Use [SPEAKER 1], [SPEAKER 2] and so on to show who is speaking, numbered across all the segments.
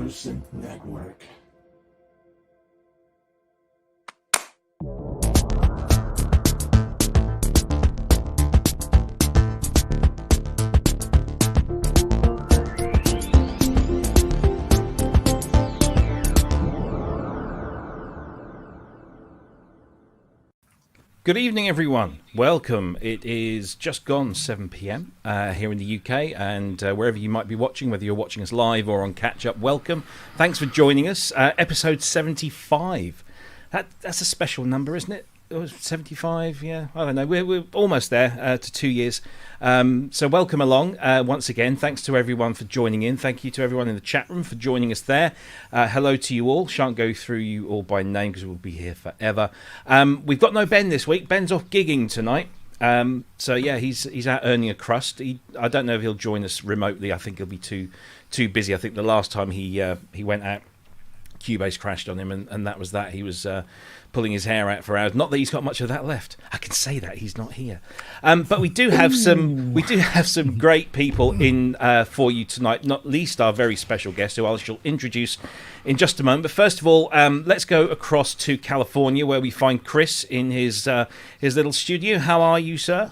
[SPEAKER 1] Synth Network.
[SPEAKER 2] Good evening, everyone. Welcome. It is just gone 7 p.m. Here in the UK, and wherever you might be watching, whether you're watching us live or on catch-up, welcome. Thanks for joining us. Episode 75. That's a special number, isn't it? 75, yeah, I don't know. We're almost there to 2 years. So welcome along once again. Thanks to everyone for joining in. Thank you to everyone in the chat room for joining us there. Hello to you all. Shan't go through you all by name because we'll be here forever. We've got no Ben this week. Ben's off gigging tonight. So yeah, he's out earning a crust. I don't know if he'll join us remotely. I think he'll be too busy. I think the last time he went out, Cubase crashed on him, and that was that. He was pulling his hair out for hours. Not that he's got much of that left. I can say that he's not here. But we do have some great people in for you tonight. Not least our very special guest, who I shall introduce in just a moment. But first of all, let's go across to California, where we find Cryss in his little studio. How are you, sir?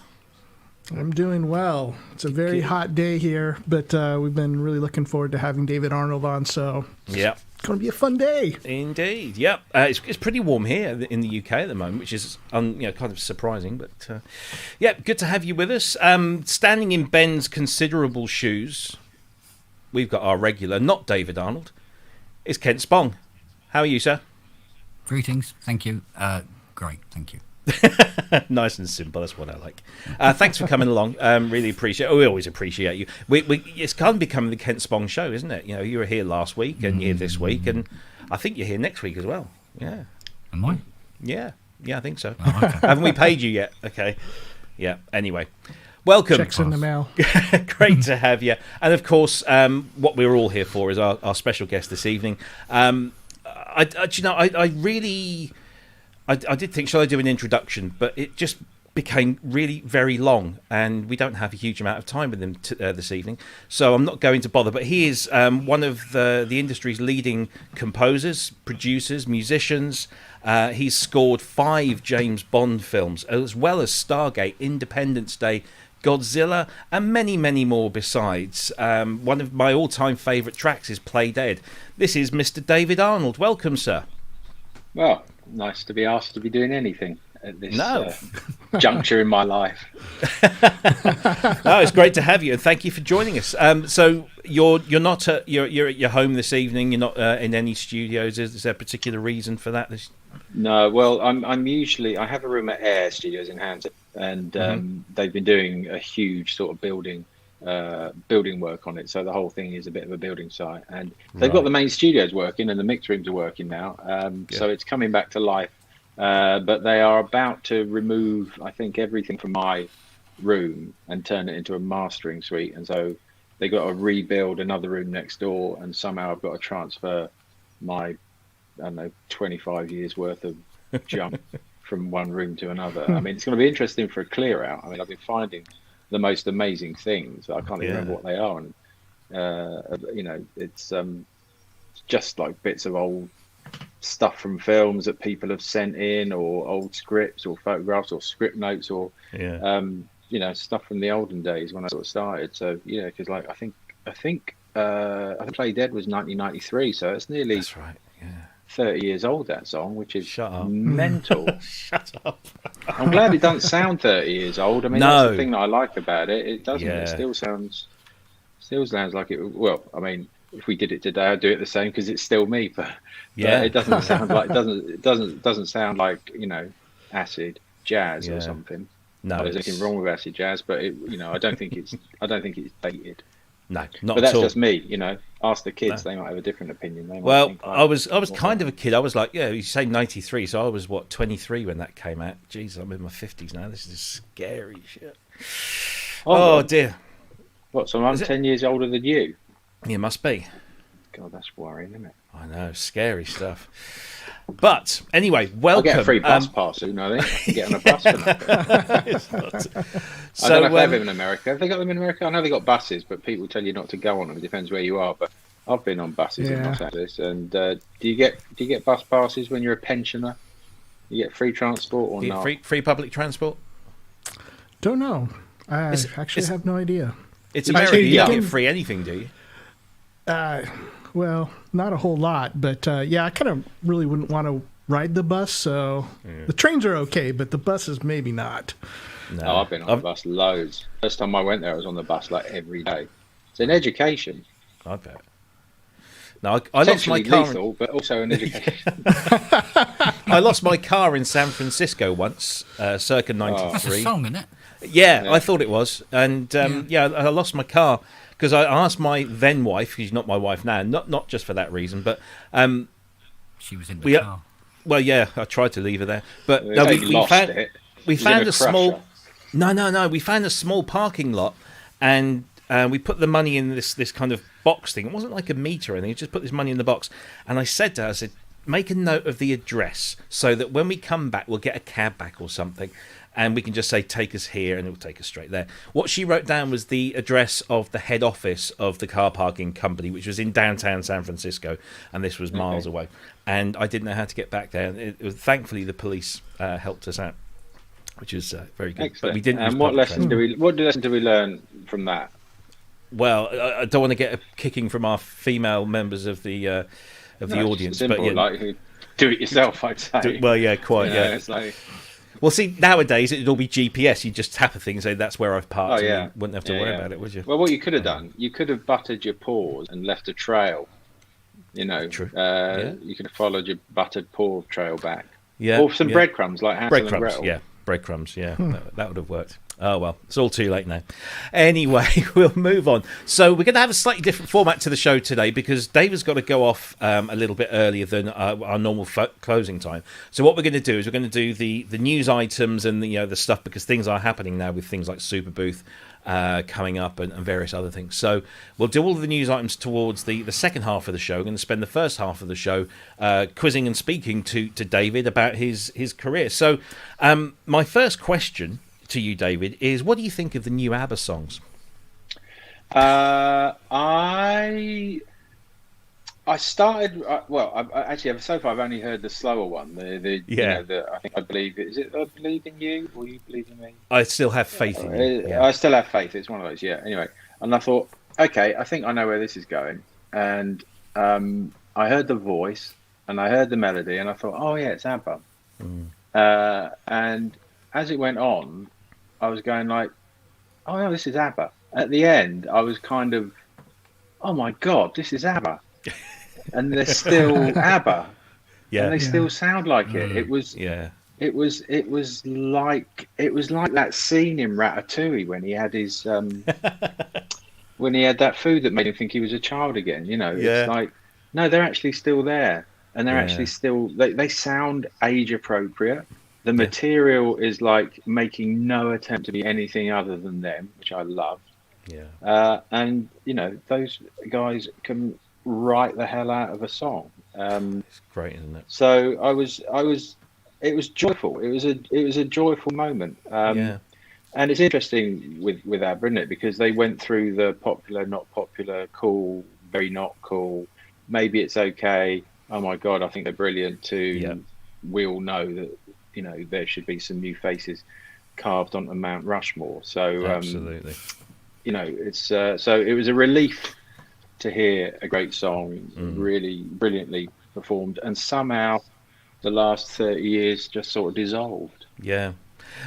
[SPEAKER 3] I'm doing well. It's a very hot day here, but we've been really looking forward to having David Arnold on, so
[SPEAKER 2] yeah,
[SPEAKER 3] it's going to be a fun day.
[SPEAKER 2] Indeed, yep. It's pretty warm here in the UK at the moment, which is kind of surprising, but yeah, good to have you with us. Standing in Ben's considerable shoes, we've got our regular, not David Arnold, it's Kent Spong. How are you, sir?
[SPEAKER 4] Greetings, thank you. Great, thank you.
[SPEAKER 2] Nice and simple. That's what I like. Thanks for coming along. Really appreciate. We always appreciate you. It's kind of becoming the Kent Spong show, isn't it? You know, you were here last week, and you're here this week, and I think you're here next week as well. Yeah.
[SPEAKER 4] Am I?
[SPEAKER 2] Yeah, I think so.
[SPEAKER 4] Oh, okay.
[SPEAKER 2] Haven't we paid you yet? Okay. Yeah. Anyway, welcome.
[SPEAKER 3] Checks in the mail.
[SPEAKER 2] Great to have you. And of course, what we're all here for is our special guest this evening. I did think, shall I do an introduction? But it just became really very long, and we don't have a huge amount of time with him this evening, so I'm not going to bother. But he is one of the industry's leading composers, producers, musicians. He's scored 5 James Bond films, as well as Stargate, Independence Day, Godzilla, and many, many more besides. One of my all-time favourite tracks is Play Dead. This is Mr. David Arnold. Welcome, sir.
[SPEAKER 5] Well, nice to be asked to be doing anything at this juncture in my life.
[SPEAKER 2] No, it's great to have you, and thank you for joining us. So you're not you're at your home this evening. You're not in any studios. Is there a particular reason for that?
[SPEAKER 5] No, well, I'm usually, I have a room at Air Studios in Hampton, and they've been doing a huge sort of building work on it, so the whole thing is a bit of a building site, and they've got the main studios working and the mix rooms are working now, so it's coming back to life, but they are about to remove, I think, everything from my room and turn it into a mastering suite, and so they got to rebuild another room next door, and somehow I've got to transfer my, I don't know, 25 years worth of junk from one room to another. I mean, it's going to be interesting for a clear out. I mean, I've been finding the most amazing things. I can't even remember what they are, and it's just like bits of old stuff from films that people have sent in, or old scripts or photographs or script notes, or stuff from the olden days when I sort of started. So because like I think Play Dead was 1993, so it's nearly,
[SPEAKER 2] that's right,
[SPEAKER 5] 30 years old, that song, which is
[SPEAKER 2] Shut up.
[SPEAKER 5] mental.
[SPEAKER 2] Shut up.
[SPEAKER 5] I'm glad it doesn't sound 30 years old. I mean, that's the thing that I like about it. It doesn't.
[SPEAKER 2] Yeah.
[SPEAKER 5] It still sounds like it. Well, I mean, if we did it today, I'd do it the same because it's still me. But it doesn't sound like it doesn't sound like acid jazz or something.
[SPEAKER 2] No,
[SPEAKER 5] there's anything wrong with acid jazz, but I don't think it's dated.
[SPEAKER 2] No, not
[SPEAKER 5] But that's
[SPEAKER 2] at all.
[SPEAKER 5] just me, you know. Ask the kids; they might have a different opinion. They might
[SPEAKER 2] Well,
[SPEAKER 5] think,
[SPEAKER 2] I was kind of a kid. I was like, yeah, you say 93, so I was 23 when that came out. Jeez, I'm in my 50s now. This is scary shit. Oh dear.
[SPEAKER 5] What? So I'm 10 years older than you?
[SPEAKER 2] Yeah, must be.
[SPEAKER 5] God, that's worrying, isn't it?
[SPEAKER 2] I know, scary stuff. But anyway, welcome.
[SPEAKER 5] I'll get a free bus pass soon, I think. Get on a bus for that.
[SPEAKER 2] So,
[SPEAKER 5] I don't know if they have them in America. Have they got them in America? I know they got buses, but people tell you not to go on them. It depends where you are. But I've been on buses in Los Angeles. And do you get bus passes when you're a pensioner? You get free transport or not?
[SPEAKER 2] Free public transport?
[SPEAKER 3] Don't know. I actually have no idea.
[SPEAKER 2] It's America. You don't get free anything, do you?
[SPEAKER 3] Well, not a whole lot, but yeah, I kind of really wouldn't want to ride the bus. So the trains are okay, but the buses maybe not.
[SPEAKER 2] No,
[SPEAKER 5] Oh, I've been on the bus loads. First time I went there, I was on the bus like every day. It's an education.
[SPEAKER 2] I bet. No, I lost my car.
[SPEAKER 5] Lethal, but also an education.
[SPEAKER 2] I lost my car in San Francisco once, circa '93.
[SPEAKER 4] That's a song, isn't it?
[SPEAKER 2] Yeah, I thought it was, and I lost my car because I asked my then wife, who's not my wife now, not just for that reason, but
[SPEAKER 4] she was in the car.
[SPEAKER 2] Well, yeah, I tried to leave her there, but
[SPEAKER 5] No,
[SPEAKER 2] we found a small. No. We found a small parking lot, and we put the money in this kind of box thing. It wasn't like a meter or anything. We just put this money in the box, and I said to her, I said, make a note of the address so that when we come back, we'll get a cab back or something. And we can just say, take us here, and it will take us straight there. What she wrote down was the address of the head office of the car parking company, which was in downtown San Francisco, and this was miles away. And I didn't know how to get back there. And thankfully, the police helped us out, which was very good.
[SPEAKER 5] Excellent.
[SPEAKER 2] But we didn't.
[SPEAKER 5] And what lesson do we learn from that?
[SPEAKER 2] Well, I don't want to get a kicking from our female members of the audience,
[SPEAKER 5] Simple,
[SPEAKER 2] but yeah,
[SPEAKER 5] like do it yourself, I'd say.
[SPEAKER 2] Well, yeah, quite.
[SPEAKER 5] You know,
[SPEAKER 2] yeah,
[SPEAKER 5] it's like.
[SPEAKER 2] Well, see, nowadays it'd all be GPS. You just tap a thing and say, that's where I've parked.
[SPEAKER 5] Oh, yeah.
[SPEAKER 2] And you wouldn't have to worry about it, would you?
[SPEAKER 5] Well, what you could have done, you could have buttered your paws and left a trail. You know,
[SPEAKER 2] True.
[SPEAKER 5] You could have followed your buttered paw trail back.
[SPEAKER 2] Yeah.
[SPEAKER 5] Or some breadcrumbs like Hansel and
[SPEAKER 2] Breadcrumbs,
[SPEAKER 5] Gretel.
[SPEAKER 2] yeah. Breadcrumbs, yeah. That would have worked. Oh, well, it's all too late now. Anyway, we'll move on. So we're going to have a slightly different format to the show today because David's got to go off a little bit earlier than our normal closing time. So what we're going to do is we're going to do the news items and the stuff, because things are happening now with things like Super Booth coming up and various other things. So we'll do all of the news items towards the second half of the show. We're going to spend the first half of the show quizzing and speaking to David about his career. So my first question to you, David, is what do you think of the new ABBA songs?
[SPEAKER 5] I started actually so far I've only heard the slower one. I believe is it I Believe in You or You Believe in Me?
[SPEAKER 2] I still have faith in you. Yeah.
[SPEAKER 5] I still have faith. It's one of those. Yeah. Anyway, and I thought, okay, I think I know where this is going. And I heard the voice and I heard the melody and I thought, oh yeah, it's ABBA. And as it went on, I was going like, oh no, this is ABBA. At the end, I was kind of, oh my God, this is ABBA. And they're still ABBA. Yeah. And they still sound like it. It was like that scene in Ratatouille when he had his when he had that food that made him think he was a child again, you know. It's like, no, they're actually still there. And they're actually still they sound age appropriate. The material is like making no attempt to be anything other than them, which I love. Yeah. And you know, those guys can write the hell out of a song.
[SPEAKER 2] It's great, isn't it?
[SPEAKER 5] So it was joyful. It was a joyful moment. And it's interesting with ABBA, isn't it? Because they went through the popular, not popular, cool, very not cool. Maybe it's okay. Oh my God, I think they're brilliant too. We all know that, you know, there should be some new faces carved onto Mount Rushmore. So
[SPEAKER 2] absolutely,
[SPEAKER 5] you know, it's so it was a relief to hear a great song, really brilliantly performed, and somehow the last 30 years just sort of dissolved. Yeah.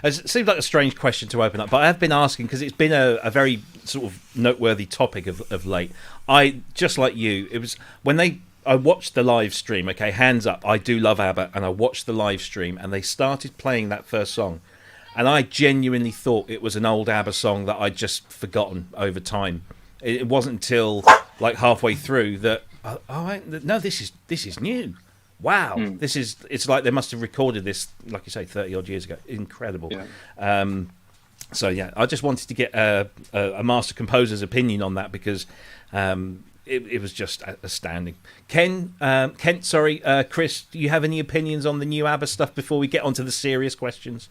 [SPEAKER 2] It seems like a strange question to open up, but I have been asking because it's been a very sort of noteworthy topic of late. I, just like you, it was when I watched the live stream, okay, hands up, I do love ABBA, and I watched the live stream, and they started playing that first song, and I genuinely thought it was an old ABBA song that I'd just forgotten over time. It wasn't until like halfway through that no, this is new. Wow, it's like they must have recorded this, like you say, 30 odd years ago. Incredible. Yeah. So yeah, I just wanted to get a master composer's opinion on that because it was just astounding. Kent, Cryss, do you have any opinions on the new ABBA stuff before we get onto the serious questions?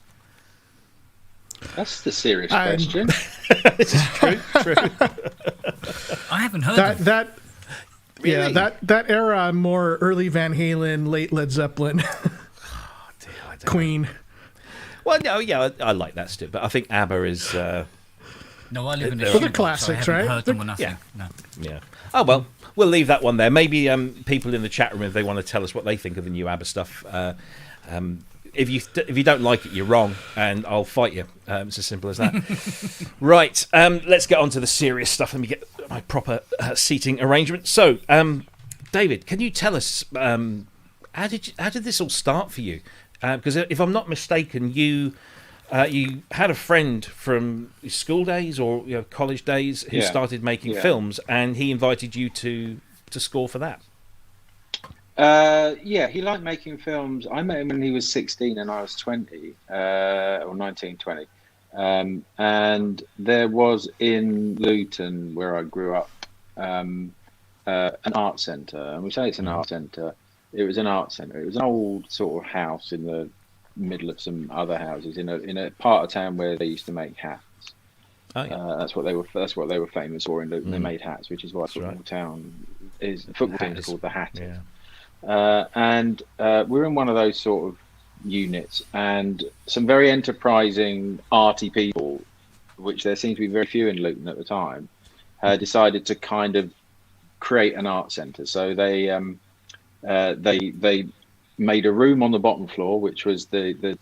[SPEAKER 5] That's the serious question.
[SPEAKER 2] This is true.
[SPEAKER 4] I haven't heard
[SPEAKER 3] that.
[SPEAKER 2] Really?
[SPEAKER 3] Yeah, that era. I'm more early Van Halen, late Led Zeppelin, Queen.
[SPEAKER 2] Well, no, yeah, I like that still, but I think ABBA is.
[SPEAKER 4] No, I live in a
[SPEAKER 3] Well, they're
[SPEAKER 4] shoebox,
[SPEAKER 3] classics,
[SPEAKER 4] so I haven't
[SPEAKER 3] right?
[SPEAKER 4] heard them or nothing.
[SPEAKER 2] Yeah.
[SPEAKER 4] No.
[SPEAKER 2] Yeah. Oh well, we'll leave that one there. Maybe people in the chat room, if they want to tell us what they think of the new ABBA stuff. If you don't like it, you're wrong, and I'll fight you. It's as simple as that. Right. Let's get on to the serious stuff. Let me get my proper seating arrangement. So, David, can you tell us how did this all start for you? Because if I'm not mistaken, you had a friend from your school days or college days who started making films, and he invited you to score for that.
[SPEAKER 5] He liked making films. I met him when he was 16 and I was 20, or 19, 20. And there was in Luton, where I grew up, an art centre. And we say it's an art centre. It was an art centre. It was an old sort of house in the middle of some other houses in a part of town where they used to make hats. Oh, yeah. That's what they were famous for in Luton. They made hats, which is why football town is the football team is called the Hatters. Yeah. And we're in one of those sort of units, and some very enterprising, arty people, which there seemed to be very few in Luton at the time, decided to kind of create an art centre. So they made a room on the bottom floor, which was the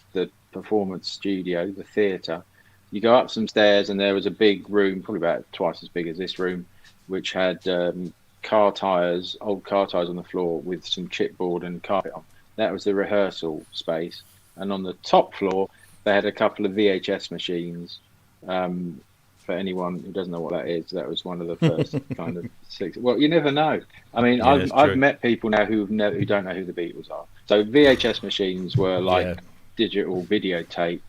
[SPEAKER 5] performance studio, the theatre. You go up some stairs, and there was a big room, probably about twice as big as this room, which had old car tyres on the floor with some chipboard and carpet on. That was the rehearsal space. And on the top floor, they had a couple of VHS machines. For anyone who doesn't know what that is, that was one of the first kind of six. Well, you never know. I mean, I've met people now who don't know who the Beatles are. So VHS machines were like digital videotape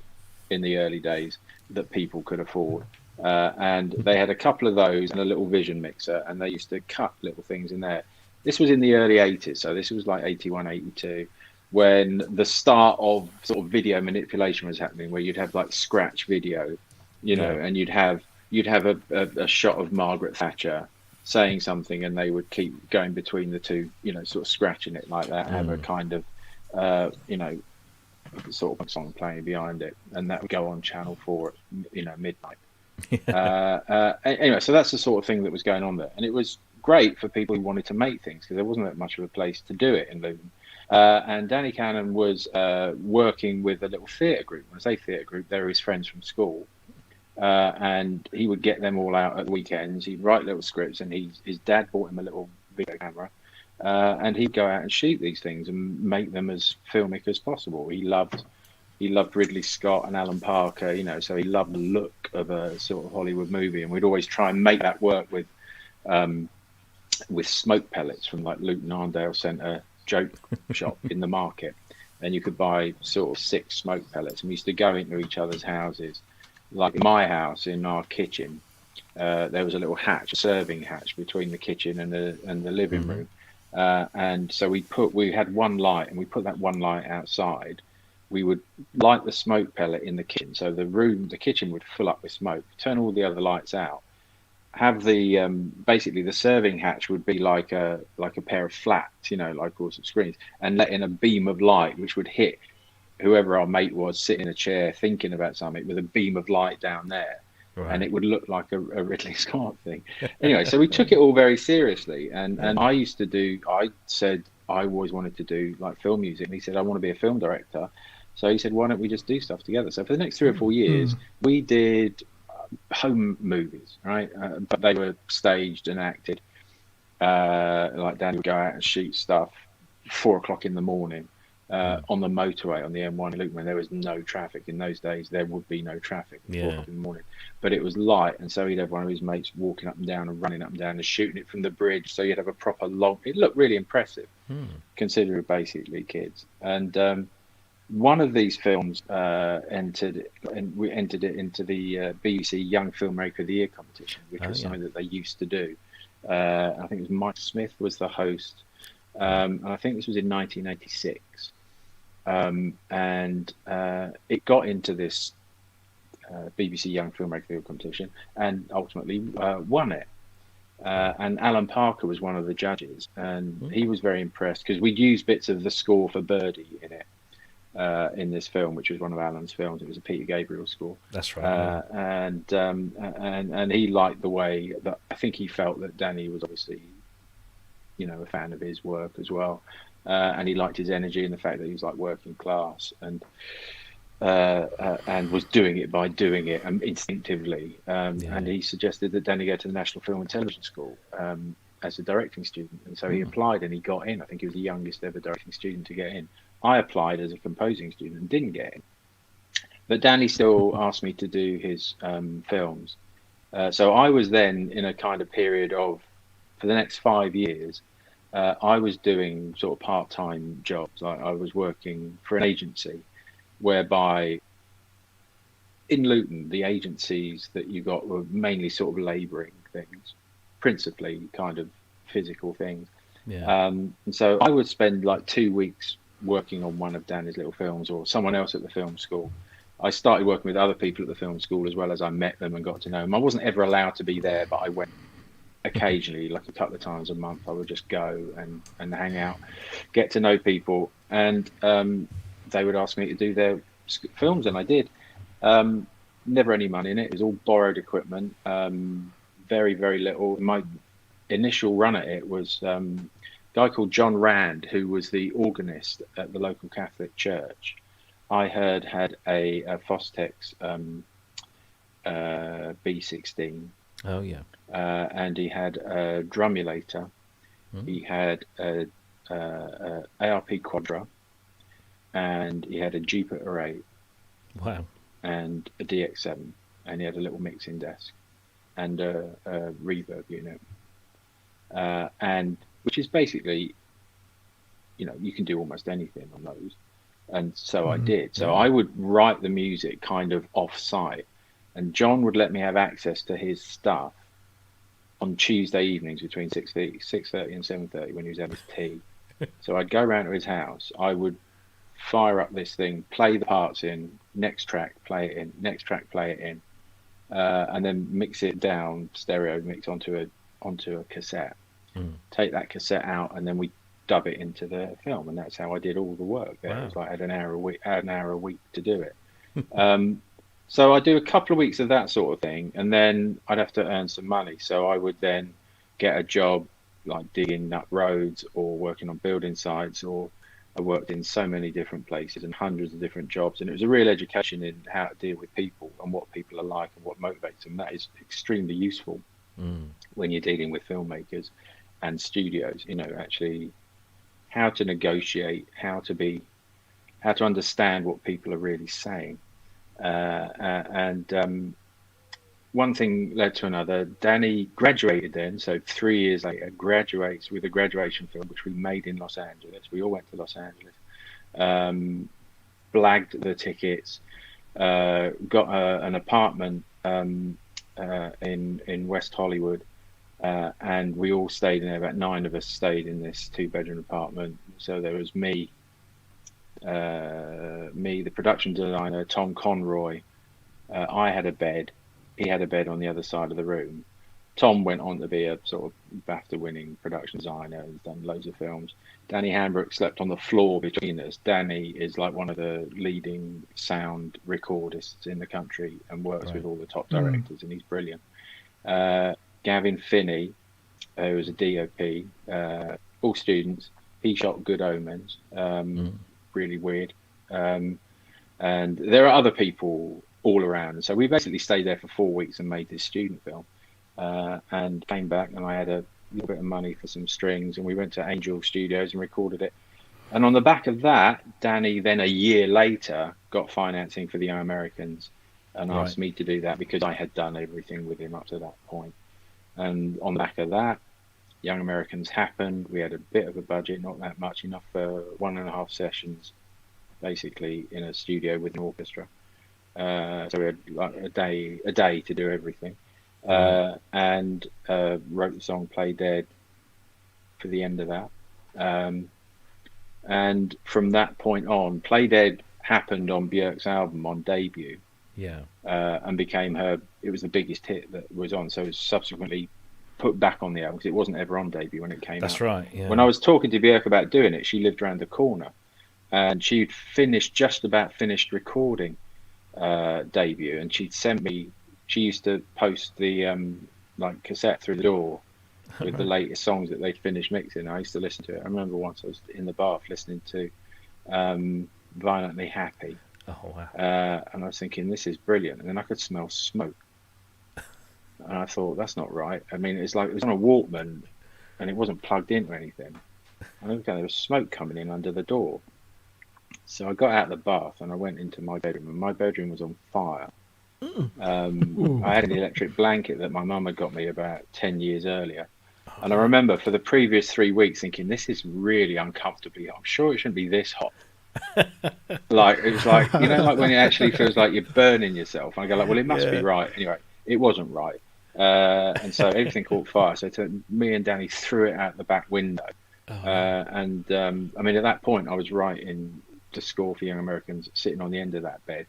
[SPEAKER 5] in the early days that people could afford. And they had a couple of those and a little vision mixer, and they used to cut little things in there. This was in the early 80s, so this was like 81, 82, when the start of sort of video manipulation was happening, where you'd have like scratch video, and you'd have a shot of Margaret Thatcher saying something, and they would keep going between the two, sort of scratching it like that, and have a kind of, sort of song playing behind it, and that would go on Channel 4 at, midnight. Anyway, so that's the sort of thing that was going on there, and it was great for people who wanted to make things because there wasn't that much of a place to do it in Luton. And Danny Cannon was working with a little theatre group. When I say theatre group, they were his friends from school, and he would get them all out at the weekends. He'd write little scripts, and his dad bought him a little video camera, and he'd go out and shoot these things and make them as filmic as possible. He loved Ridley Scott and Alan Parker, so he loved the look of a sort of Hollywood movie, and we'd always try and make that work with smoke pellets from like Luton Arndale Centre joke shop in the market, and you could buy sort of 6 smoke pellets, and we used to go into each other's houses. Like in my house, in our kitchen, there was a little hatch, a serving hatch between the kitchen and the living room, and so we had one light, and we put that one light outside. We would light the smoke pellet in the kitchen, so the kitchen would fill up with smoke. Turn all the other lights out. Have the basically the serving hatch would be like a pair of flats, like all some screens, and let in a beam of light which would hit whoever our mate was sitting in a chair thinking about something with a beam of light down there, and it would look like a Ridley Scott thing. Anyway, so we took it all very seriously, and I said I always wanted to do like film music, and he said I want to be a film director. So he said, why don't we just do stuff together? So for the next 3 or 4 years, we did home movies, right? But they were staged and acted. Like Danny would go out and shoot stuff 4 o'clock in the morning, on the motorway on the M1 in Luton when there was no traffic. In those days, there would be no traffic at 4 o'clock in the morning, but it was light, and so he'd have one of his mates walking up and down and running up and down and shooting it from the bridge. So you'd have a proper long. It looked really impressive, considering basically kids. And one of these films entered it into the BBC Young Filmmaker of the Year competition, which was something that they used to do. I think it was Mike Smith was the host, and I think this was in 1986. And it got into this BBC Young Filmmaker of the Year competition and ultimately won it. And Alan Parker was one of the judges, and he was very impressed because we'd used bits of the score for Birdie in it. In this film, which was one of Alan's films. It was a Peter Gabriel score.
[SPEAKER 2] That's right.
[SPEAKER 5] And he liked the way that I think he felt that Danny was obviously, a fan of his work as well, and he liked his energy and the fact that he was like working class and was doing it by doing it instinctively. And he suggested that Danny go to the National Film and Television School as a directing student, and so he applied and he got in. I think he was the youngest ever directing student to get in. I applied as a composing student and didn't get in, but Danny still asked me to do his films. So I was then in a kind of period of, for the next 5 years, I was doing sort of part-time jobs. I was working for an agency whereby in Luton, the agencies that you got were mainly sort of labouring things, principally kind of physical things. And so I would spend like 2 weeks working on one of Danny's little films or someone else at the film school. I started working with other people at the film school as well as I met them and got to know them. I wasn't ever allowed to be there, but I went occasionally, like a couple of times a month. I would just go and hang out, get to know people, and they would ask me to do their films, and I did. Never any money in it. It was all borrowed equipment, very, very little. My initial run at it was guy called John Rand, who was the organist at the local Catholic church. I heard had a Fostex B16.
[SPEAKER 2] Oh yeah.
[SPEAKER 5] And he had a drumulator. He had a ARP Quadra, and he had a Jupiter 8.
[SPEAKER 2] Wow.
[SPEAKER 5] And a DX7, and he had a little mixing desk and a reverb unit. And which is basically, you can do almost anything on those. And so I did. So I would write the music kind of off-site, and John would let me have access to his stuff on Tuesday evenings between 6:30 and 7:30 when he was having his tea. So I'd go around to his house. I would fire up this thing, play the parts in, next track, play it in, next track, play it in, and then mix it down, stereo mix onto a cassette. Take that cassette out, and then we dub it into the film, and that's how I did all the work there. Wow. It was like I had an hour a week to do it. So I do a couple of weeks of that sort of thing, and then I'd have to earn some money. So I would then get a job like digging up roads or working on building sites, or I worked in so many different places and hundreds of different jobs, and it was a real education in how to deal with people and what people are like and what motivates them. That is extremely useful when you're dealing with filmmakers and studios, actually how to negotiate, how to understand what people are really saying. And one thing led to another. Danny graduated then, so 3 years later, graduates with a graduation film, which we made in Los Angeles. We all went to Los Angeles, blagged the tickets, got an apartment in West Hollywood, and we all stayed in there. About 9 of us stayed in this 2-bedroom apartment. So there was me, the production designer, Tom Conroy. I had a bed. He had a bed on the other side of the room. Tom went on to be a sort of BAFTA-winning production designer. He's done loads of films. Danny Hambrook slept on the floor between us. Danny is like one of the leading sound recordists in the country and works with all the top directors, and he's brilliant. Gavin Finney, who was a DOP, all students. He shot Good Omens, really weird. And there are other people all around. And so we basically stayed there for 4 weeks and made this student film, and came back, and I had a little bit of money for some strings, and we went to Angel Studios and recorded it. And on the back of that, Danny then a year later got financing for the Young Americans and asked me to do that because I had done everything with him up to that point. And on the back of that, Young Americans happened. We had a bit of a budget, not that much, enough for 1.5 sessions, basically in a studio with an orchestra. So we had like a day to do everything, and wrote the song "Play Dead" for the end of that. And from that point on, "Play Dead" happened on Bjork's album on debut.
[SPEAKER 2] Yeah.
[SPEAKER 5] And became it was the biggest hit that was on. So it was subsequently put back on the album because it wasn't ever on debut when it came out.
[SPEAKER 2] That's right. Yeah.
[SPEAKER 5] When I was talking to Bjork about doing it, she lived around the corner and she'd just about finished recording debut. And she'd sent me, she used to post the like cassette through the door with the latest songs that they'd finished mixing. I used to listen to it. I remember once I was in the bath listening to Violently Happy.
[SPEAKER 2] Oh, wow.
[SPEAKER 5] And I was thinking, this is brilliant. And then I could smell smoke. And I thought, that's not right. I mean, it was on a Walkman and it wasn't plugged in or anything. And okay, there was smoke coming in under the door. So I got out of the bath and I went into my bedroom, and my bedroom was on fire. I had an electric blanket that my mum had got me about 10 years earlier. And I remember for the previous 3 weeks thinking, this is really uncomfortably hot. I'm sure it shouldn't be this hot. Like, it was like, you know, like when it actually feels like you're burning yourself. And I go like, well, it must be right. Anyway, it wasn't right. And so everything caught fire. So me and Danny threw it out the back window. And I mean, at that point, I was writing the score for Young Americans, sitting on the end of that bed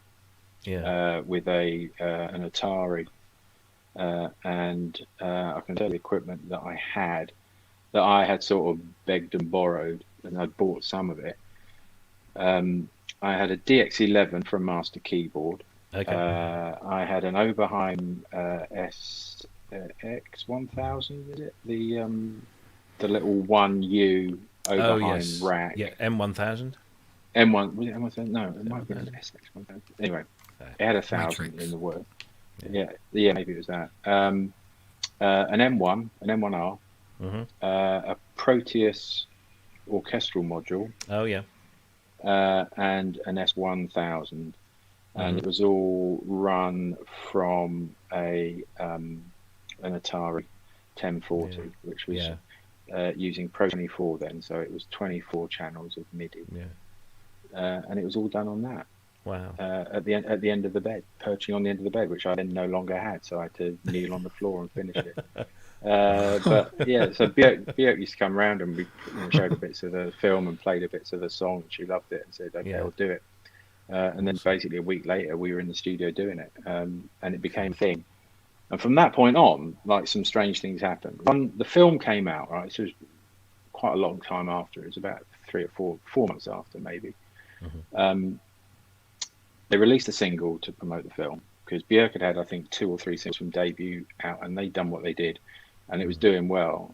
[SPEAKER 5] with an Atari. And I can tell the equipment that I had sort of begged and borrowed, and I'd bought some of it. I had a DX11 from Master Keyboard.
[SPEAKER 2] Okay.
[SPEAKER 5] I had an Oberheim SX1000, is it? The little 1U Oberheim rack.
[SPEAKER 2] Yeah, M1000.
[SPEAKER 5] M1, was it M1000? No, it might have been an SX1000. Anyway, it had 1,000 in the word. Yeah, maybe it was that. An M1, an M1R, a Proteus orchestral module.
[SPEAKER 2] Oh yeah.
[SPEAKER 5] And an S1000, and it was all run from an Atari 1040, which was using Pro 24 then, so it was 24 channels of MIDI. And it was all done on that.
[SPEAKER 2] Wow.
[SPEAKER 5] At the end of the bed, perching on the end of the bed, which I then no longer had, so I had to kneel on the floor and finish it. But yeah, so Bjork used to come around and we showed her bits of the film and played her bits of the song. She loved it and said, "Okay, I'll do it." And then basically a week later, we were in the studio doing it, and it became a thing. And from that point on, like, some strange things happened. When the film came out, right, so it was quite a long time after. It was about 3 or 4 months after, maybe. They released a single to promote the film because Bjork had I think 2 or 3 singles from debut out, and they'd done what they did, and it was doing well.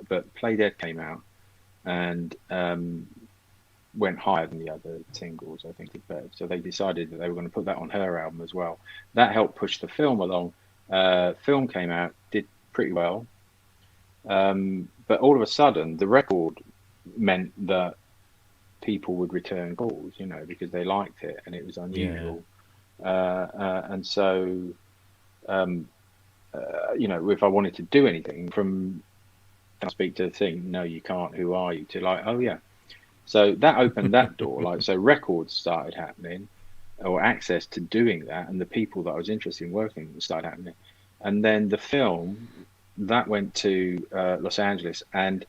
[SPEAKER 5] But Play Dead came out and went higher than the other singles, I think. So they decided that they were going to put that on her album as well. That helped push the film along. Film came out, did pretty well. But all of a sudden, the record meant that people would return calls, you know, because they liked it and it was unusual. And so, you know, if I wanted to do anything, from I speak to the thing, no, you can't, who are you, to like, oh yeah. So that opened that door. Like, so records started happening, or access to doing that, and the people that I was interested in working with started happening. And then the film, that went to Los Angeles, and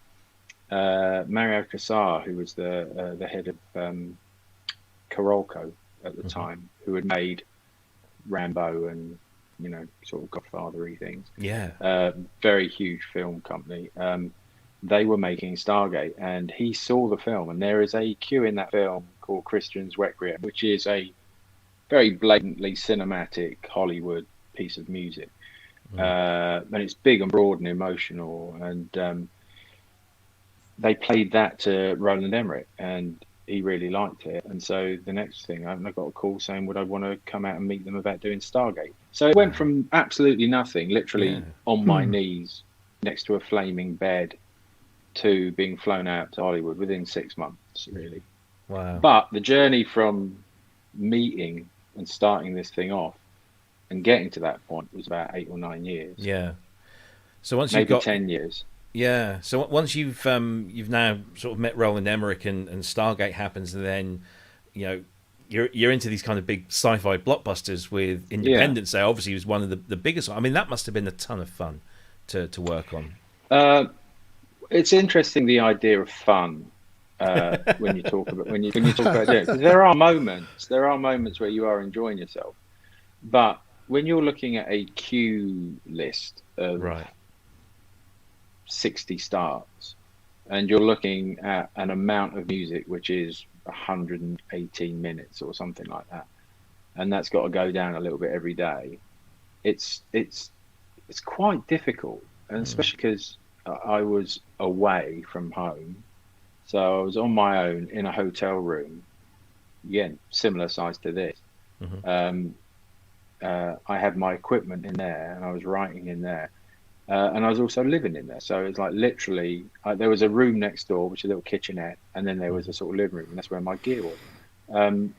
[SPEAKER 5] Mario Casar, who was the head of Carolco at the time, who had made Rambo and, you know, sort of Godfather-y things. Very huge film company. They were making Stargate, and he saw the film, and there is a cue in that film called Christian's Requiem, which is a very blatantly cinematic Hollywood piece of music. And it's big and broad and emotional, and they played that to Roland Emmerich, and he really liked it. And so the next thing, I got a call saying, would I want to come out and meet them about doing Stargate? So it went from absolutely nothing, literally on my knees next to a flaming bed, to being flown out to Hollywood within 6 months. months, really.
[SPEAKER 2] Wow.
[SPEAKER 5] But the journey from meeting and starting this thing off and getting to that point was about 8 or 9 years.
[SPEAKER 2] Yeah. So once
[SPEAKER 5] maybe
[SPEAKER 2] you've got
[SPEAKER 5] 10 years.
[SPEAKER 2] Yeah. So once you've now sort of met Roland Emmerich and Stargate happens, and then you're into these kind of big sci-fi blockbusters with Independence Day. Obviously, it was one of the biggest. I mean, that must have been a ton of fun to work on.
[SPEAKER 5] It's interesting, the idea of fun. When you talk about it, because there are moments where you are enjoying yourself, but when you're looking at a queue list of 60 starts, and you're looking at an amount of music which is 118 minutes or something like that, and that's got to go down a little bit every day, it's quite difficult, and especially because I was away from home. So I was on my own in a hotel room, again, similar size to this. I had my equipment in there, and I was writing in there. And I was also living in there. So it's like literally, there was a room next door, which is a little kitchenette, and then there was a sort of living room, and that's where my gear was. And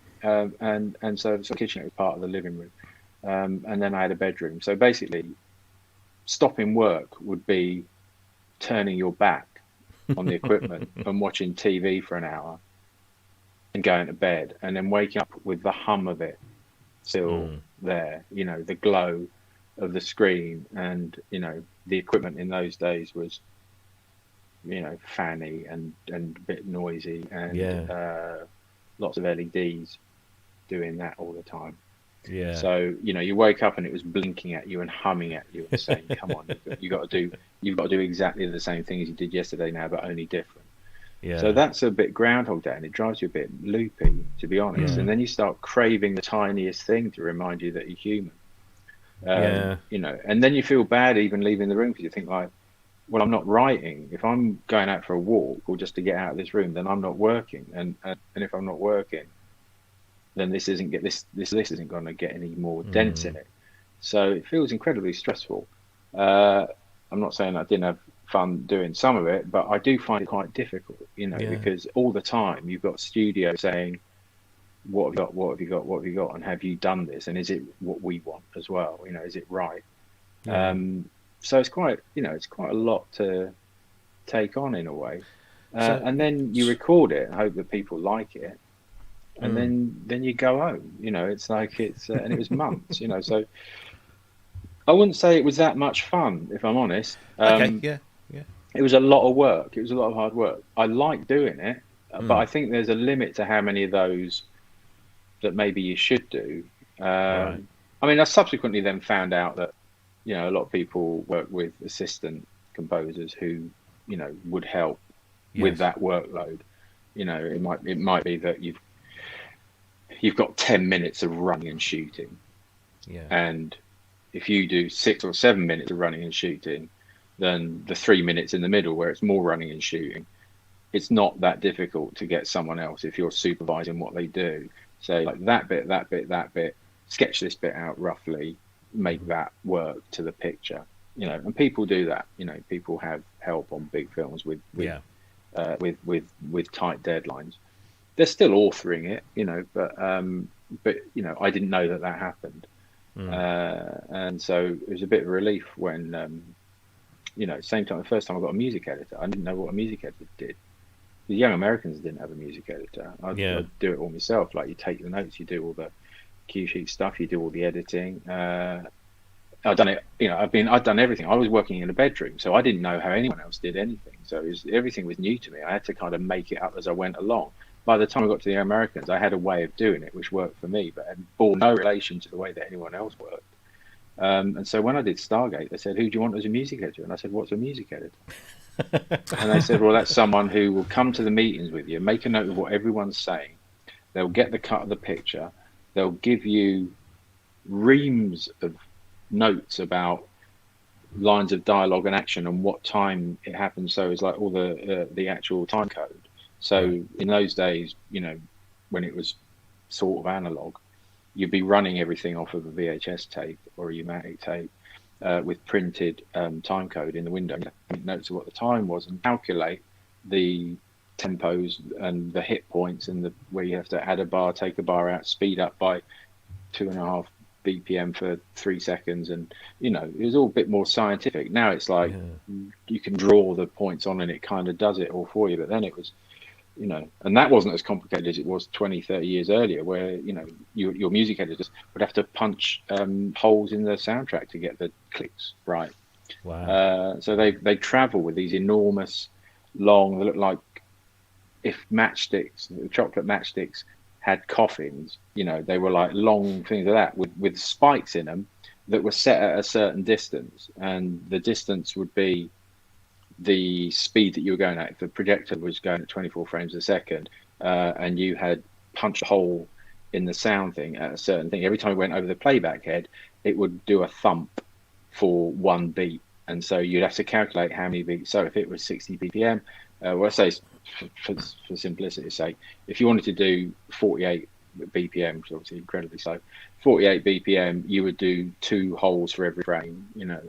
[SPEAKER 5] so the kitchenette was part of the living room. And then I had a bedroom. So basically, stopping work would be turning your back on the equipment and watching TV for an hour and going to bed, and then waking up with the hum of it still there, the glow of the screen, and the equipment in those days was fanny and a bit noisy, and lots of LEDs doing that all the time.
[SPEAKER 2] Yeah.
[SPEAKER 5] So you wake up and it was blinking at you and humming at you and saying, "Come on, you've got to do exactly the same thing as you did yesterday now, but only different."
[SPEAKER 2] Yeah.
[SPEAKER 5] So that's a bit Groundhog Day, and it drives you a bit loopy, to be honest. And then you start craving the tiniest thing to remind you that you're human. And then you feel bad even leaving the room, because you think like, well, I'm not writing. If I'm going out for a walk or just to get out of this room, then I'm not working. And if I'm not working, then this isn't going to get any more dents in it. So it feels incredibly stressful. I'm not saying I didn't have fun doing some of it, but I do find it quite difficult, because all the time you've got studio saying, what have you got, what have you got, what have you got, and have you done this, and is it what we want as well, is it right? So it's quite a lot to take on in a way. And then you record it and hope that people like it, and then you go home. It's like and it was months. So I wouldn't say it was that much fun, if I'm honest.
[SPEAKER 2] Yeah.
[SPEAKER 5] It was a lot of work. It was a lot of hard work. I like doing it, but I think there's a limit to how many of those that maybe you should do. I mean, I subsequently then found out that a lot of people work with assistant composers who would help with that workload. It might be that you've got 10 minutes of running and shooting, and if you do 6 or 7 minutes of running and shooting, then the 3 minutes in the middle where it's more running and shooting, it's not that difficult to get someone else if you're supervising what they do. So like that bit, sketch this bit out roughly, make that work to the picture, and people do that. People have help on big films with tight deadlines. They're still authoring it, but I didn't know that happened. And so it was a bit of a relief when, same time, the first time I got a music editor, I didn't know what a music editor did. The Young Americans didn't have a music editor. I'd do it all myself. Like, you take the notes, you do all the cue sheet stuff, you do all the editing. I've done it, I'd done everything. I was working in a bedroom, so I didn't know how anyone else did anything. So everything was new to me. I had to kind of make it up as I went along. By the time I got to the Americans, I had a way of doing it which worked for me, but had bore no relation to the way that anyone else worked. And so when I did Stargate, they said, "Who do you want as a music editor?" And I said, "What's a music editor?" And they said, "Well, that's someone who will come to the meetings with you, make a note of what everyone's saying. They'll get the cut of the picture. They'll give you reams of notes about lines of dialogue and action and what time it happens." So it's like all the actual time code. So in those days, when it was sort of analog, you'd be running everything off of a VHS tape or a pneumatic tape with printed time code in the window. Make notes of what the time was and calculate the tempos and the hit points and where you have to add a bar, take a bar out, speed up by 2.5 BPM for 3 seconds, and it was all a bit more scientific. Now it's like you can draw the points on and it kind of does it all for you. But then it was, and that wasn't as complicated as it was 20-30 years earlier, where your music editors would have to punch holes in the soundtrack to get the clicks right.
[SPEAKER 2] Wow.
[SPEAKER 5] So they travel with these enormous, long. They look like if chocolate matchsticks had coffins. They were like long things like that with spikes in them that were set at a certain distance, and the distance would be the speed that you were going at. If the projector was going at 24 frames a second, and you had punched a hole in the sound thing at a certain thing, every time it went over the playback head, it would do a thump for 1 beat. And so you'd have to calculate how many beats. So if it was 60 BPM, well, I say for simplicity's sake, if you wanted to do 48 BPM, which is obviously incredibly slow, 48 BPM, you would do 2 holes for every frame,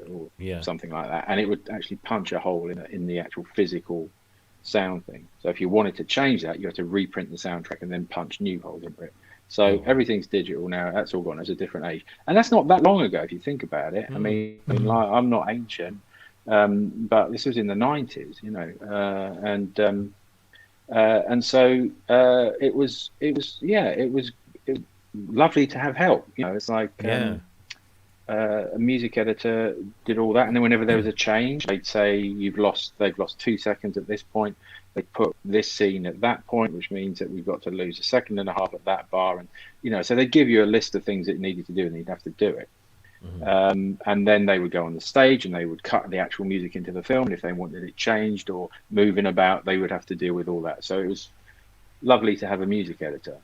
[SPEAKER 5] or something like that, and it would actually punch a hole in the actual physical sound thing. So if you wanted to change that, you had to reprint the soundtrack and then punch new holes into it. So everything's digital now. That's all gone. It's a different age, and that's not that long ago if you think about it. I mean, like, I'm not ancient, but this was in the 90s, and so it was lovely to have help. It's like a music editor did all that, and then whenever there was a change, they'd say they've lost 2 seconds at this point. They put this scene at that point, which means that we've got to lose 1.5 seconds at that bar, and so they give you a list of things that you needed to do, and you'd have to do it. And then they would go on the stage and they would cut the actual music into the film, and if they wanted it changed or moving about, they would have to deal with all that. So it was lovely to have a music editor.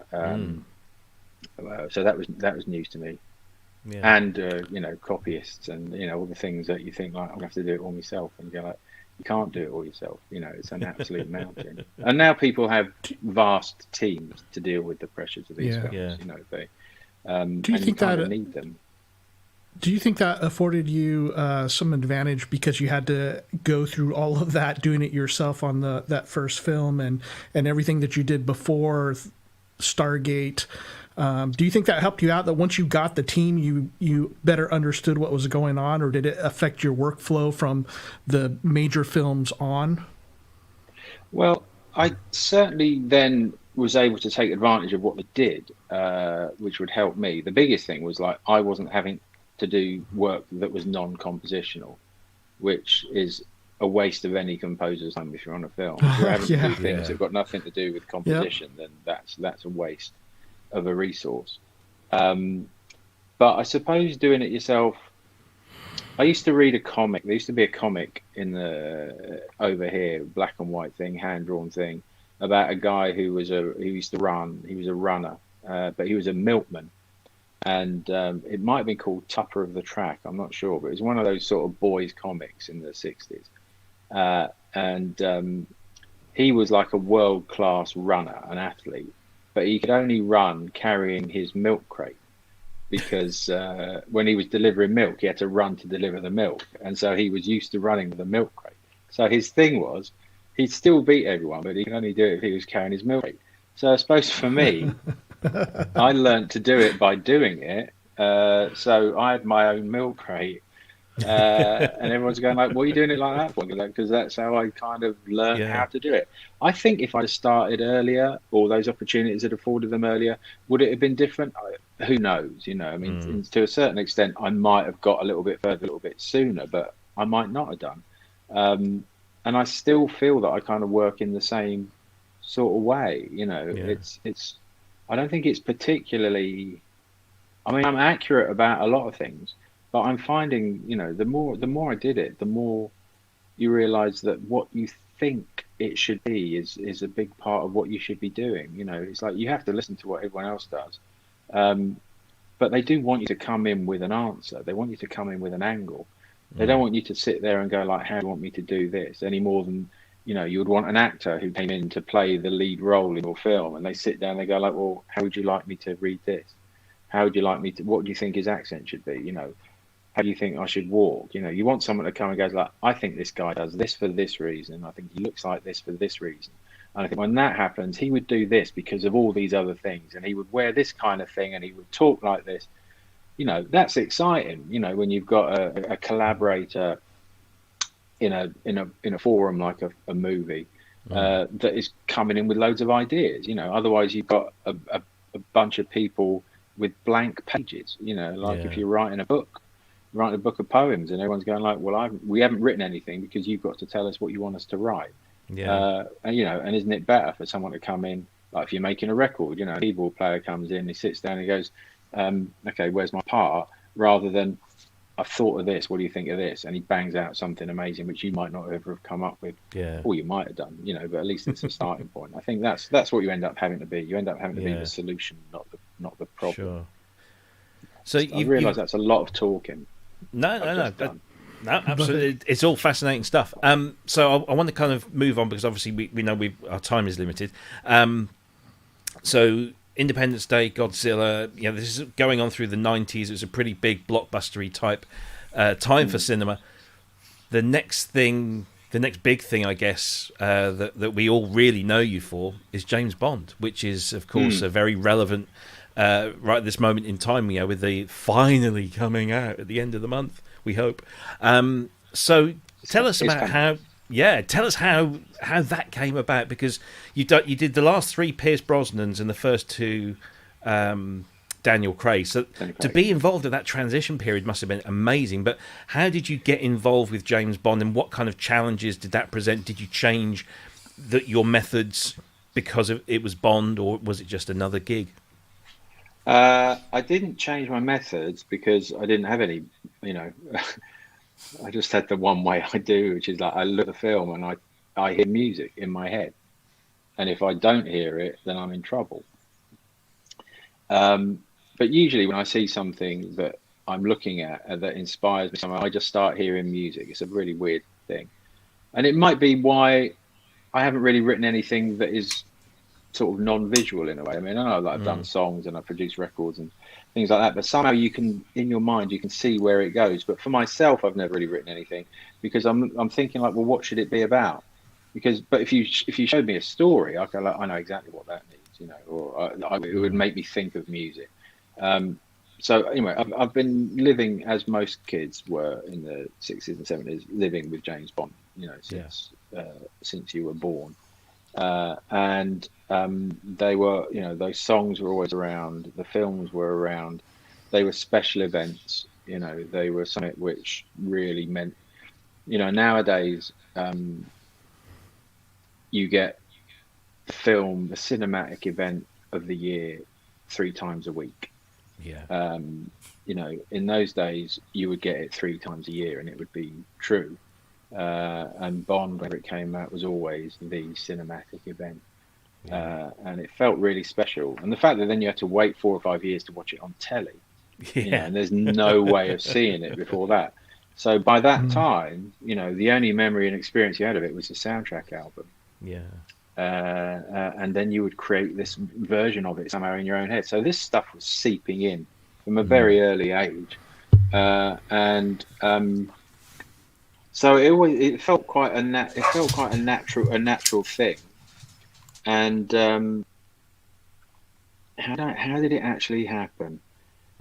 [SPEAKER 5] So that was news to me. And copyists and all the things that you think, like, I'm gonna have to do it all myself, and you're like, you can't do it all yourself. It's an absolute mountain. And now people have vast teams to deal with the pressures of these films. They
[SPEAKER 3] do you think that
[SPEAKER 5] need them?
[SPEAKER 3] Do you think that afforded you some advantage because you had to go through all of that, doing it yourself on that first film and everything that you did before Stargate? Do you think that helped you out, that once you got the team, you better understood what was going on, or did it affect your workflow from the major films on?
[SPEAKER 5] Well, I certainly then was able to take advantage of what they did, which would help me. The biggest thing was, like, I wasn't having to do work that was non-compositional, which is a waste of any composer's time if you're on a film. If you're having to do things that have got nothing to do with composition, then that's a waste of a resource. But I suppose doing it yourself, I used to read a comic. There used to be a comic in the over here, black and white thing, hand-drawn thing, about a guy who used to run. He was a runner, but he was a milkman. And it might have been called Tupper of the Track, I'm not sure, but it was one of those sort of boys comics in the 60s. And he was like a world-class runner, an athlete, but he could only run carrying his milk crate, because when he was delivering milk, he had to run to deliver the milk. And so he was used to running with a milk crate. So his thing was, he'd still beat everyone, but he could only do it if he was carrying his milk crate. So I suppose for me, I learned to do it by doing it. So I had my own milk crate, and everyone's going like, "What are you doing it like that for?" Because that's how I kind of learned how to do it. I think if I'd started earlier, or those opportunities had afforded them earlier, would it have been different? Who knows? I mean, to a certain extent, I might have got a little bit further, a little bit sooner, but I might not have done. And I still feel that I kind of work in the same sort of way. It's. I don't think it's particularly. I mean, I'm accurate about a lot of things, but I'm finding, the more I did it, the more you realise that what you think it should be is a big part of what you should be doing. It's like you have to listen to what everyone else does, but they do want you to come in with an answer. They want you to come in with an angle. They don't want you to sit there and go like, "How do you want me to do this?" any more than you would want an actor who came in to play the lead role in your film, and they sit down and they go like, "Well, how would you like me to read this? How would you like me to, what do you think his accent should be? How do you think I should walk?" You want someone to come and goes like, "I think this guy does this for this reason. I think he looks like this for this reason." And I think when that happens, he would do this because of all these other things, and he would wear this kind of thing, and he would talk like this. That's exciting. When you've got a collaborator in a forum like a movie that is coming in with loads of ideas. Otherwise you've got a bunch of people with blank pages. If you're writing a book of poems, and everyone's going like, well, we haven't written anything because you've got to tell us what you want us to write. And isn't it better for someone to come in, like if you're making a record, a keyboard player comes in, he sits down and he goes, okay, where's my part, rather than I've thought of this, what do you think of this, and he bangs out something amazing which you might not ever have come up with, or you might have done, but at least it's a starting point. I think that's what you end up having to be. You end up having to be the solution, not the problem. Sure. So I realise that's a lot of talking.
[SPEAKER 2] No, absolutely. It's all fascinating stuff. So I want to kind of move on, because obviously we know our time is limited. So Independence Day, Godzilla, this is going on through the 90s. It was a pretty big blockbustery type time for cinema. The next big thing, I guess, that we all really know you for is James Bond, which is, of course, a very relevant right at this moment in time, with the finally coming out at the end of the month, we hope. So tell us about how that came about, because you did the last 3 Pierce Brosnans and the first 2 Daniel Craig. So to be involved at that transition period must have been amazing. But how did you get involved with James Bond, and what kind of challenges did that present? Did you change your methods because it was Bond, or was it just another gig?
[SPEAKER 5] I didn't change my methods because I didn't have any, I just had the one way I do, which is like I look at the film and I hear music in my head. And if I don't hear it, then I'm in trouble. But usually when I see something that I'm looking at that inspires me, I just start hearing music. It's a really weird thing. And it might be why I haven't really written anything that is sort of non-visual in a way. I mean, I know that I've done songs and I've produced records and things like that, but somehow you can, in your mind, you can see where it goes. But for myself, I've never really written anything, because I'm thinking like, well, what should it be about? But if you showed me a story, I go like, I know exactly what that means, or it would make me think of music. So anyway, I've been living, as most kids were in the 60s and 70s, living with James Bond, since you were born. And they were, those songs were always around, the films were around, they were special events, they were something which really meant, nowadays, you get the cinematic event of the year 3 times a week. In those days you would get it 3 times a year and it would be true. And Bond, whenever it came out, was always the cinematic event. And it felt really special. And the fact that then you had to wait 4 or 5 years to watch it on telly, and there's no way of seeing it before that. So by that time, the only memory and experience you had of it was the soundtrack album. And then you would create this version of it somehow in your own head. So this stuff was seeping in from a very early age. So it felt quite a natural thing. And how did it actually happen?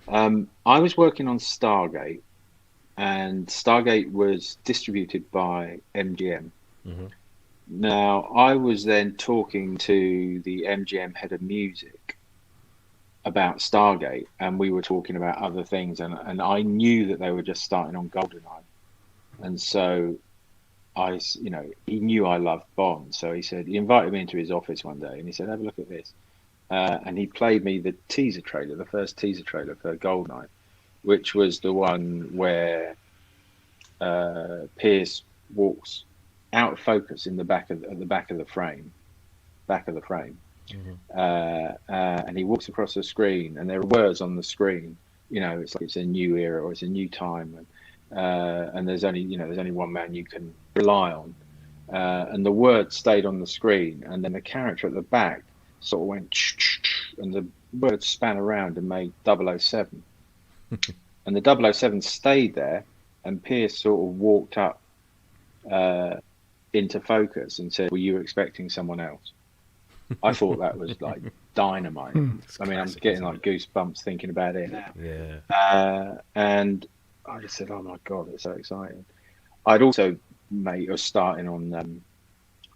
[SPEAKER 5] I was working on Stargate, and Stargate was distributed by MGM. Now, I was then talking to the MGM head of music about Stargate, and we were talking about other things, and I knew that they were just starting on GoldenEye. And so he knew I loved Bond. So he invited me into his office one day and he said, have a look at this. And he played me the first teaser trailer for GoldenEye, which was the one where Pierce walks out of focus in the back of the frame. And he walks across the screen and there are words on the screen. It's like it's a new era or it's a new time. And there's only one man you can rely on, and the word stayed on the screen, and then the character at the back sort of went and the word span around and made 007 and the 007 stayed there, and Pierce sort of walked up into focus and said, "Were you expecting someone else?" I thought that was like dynamite. I mean, I'm getting like goosebumps thinking about it now.
[SPEAKER 2] Yeah.
[SPEAKER 5] And I just said, "Oh my god, it's so exciting!" I'd also I was starting on.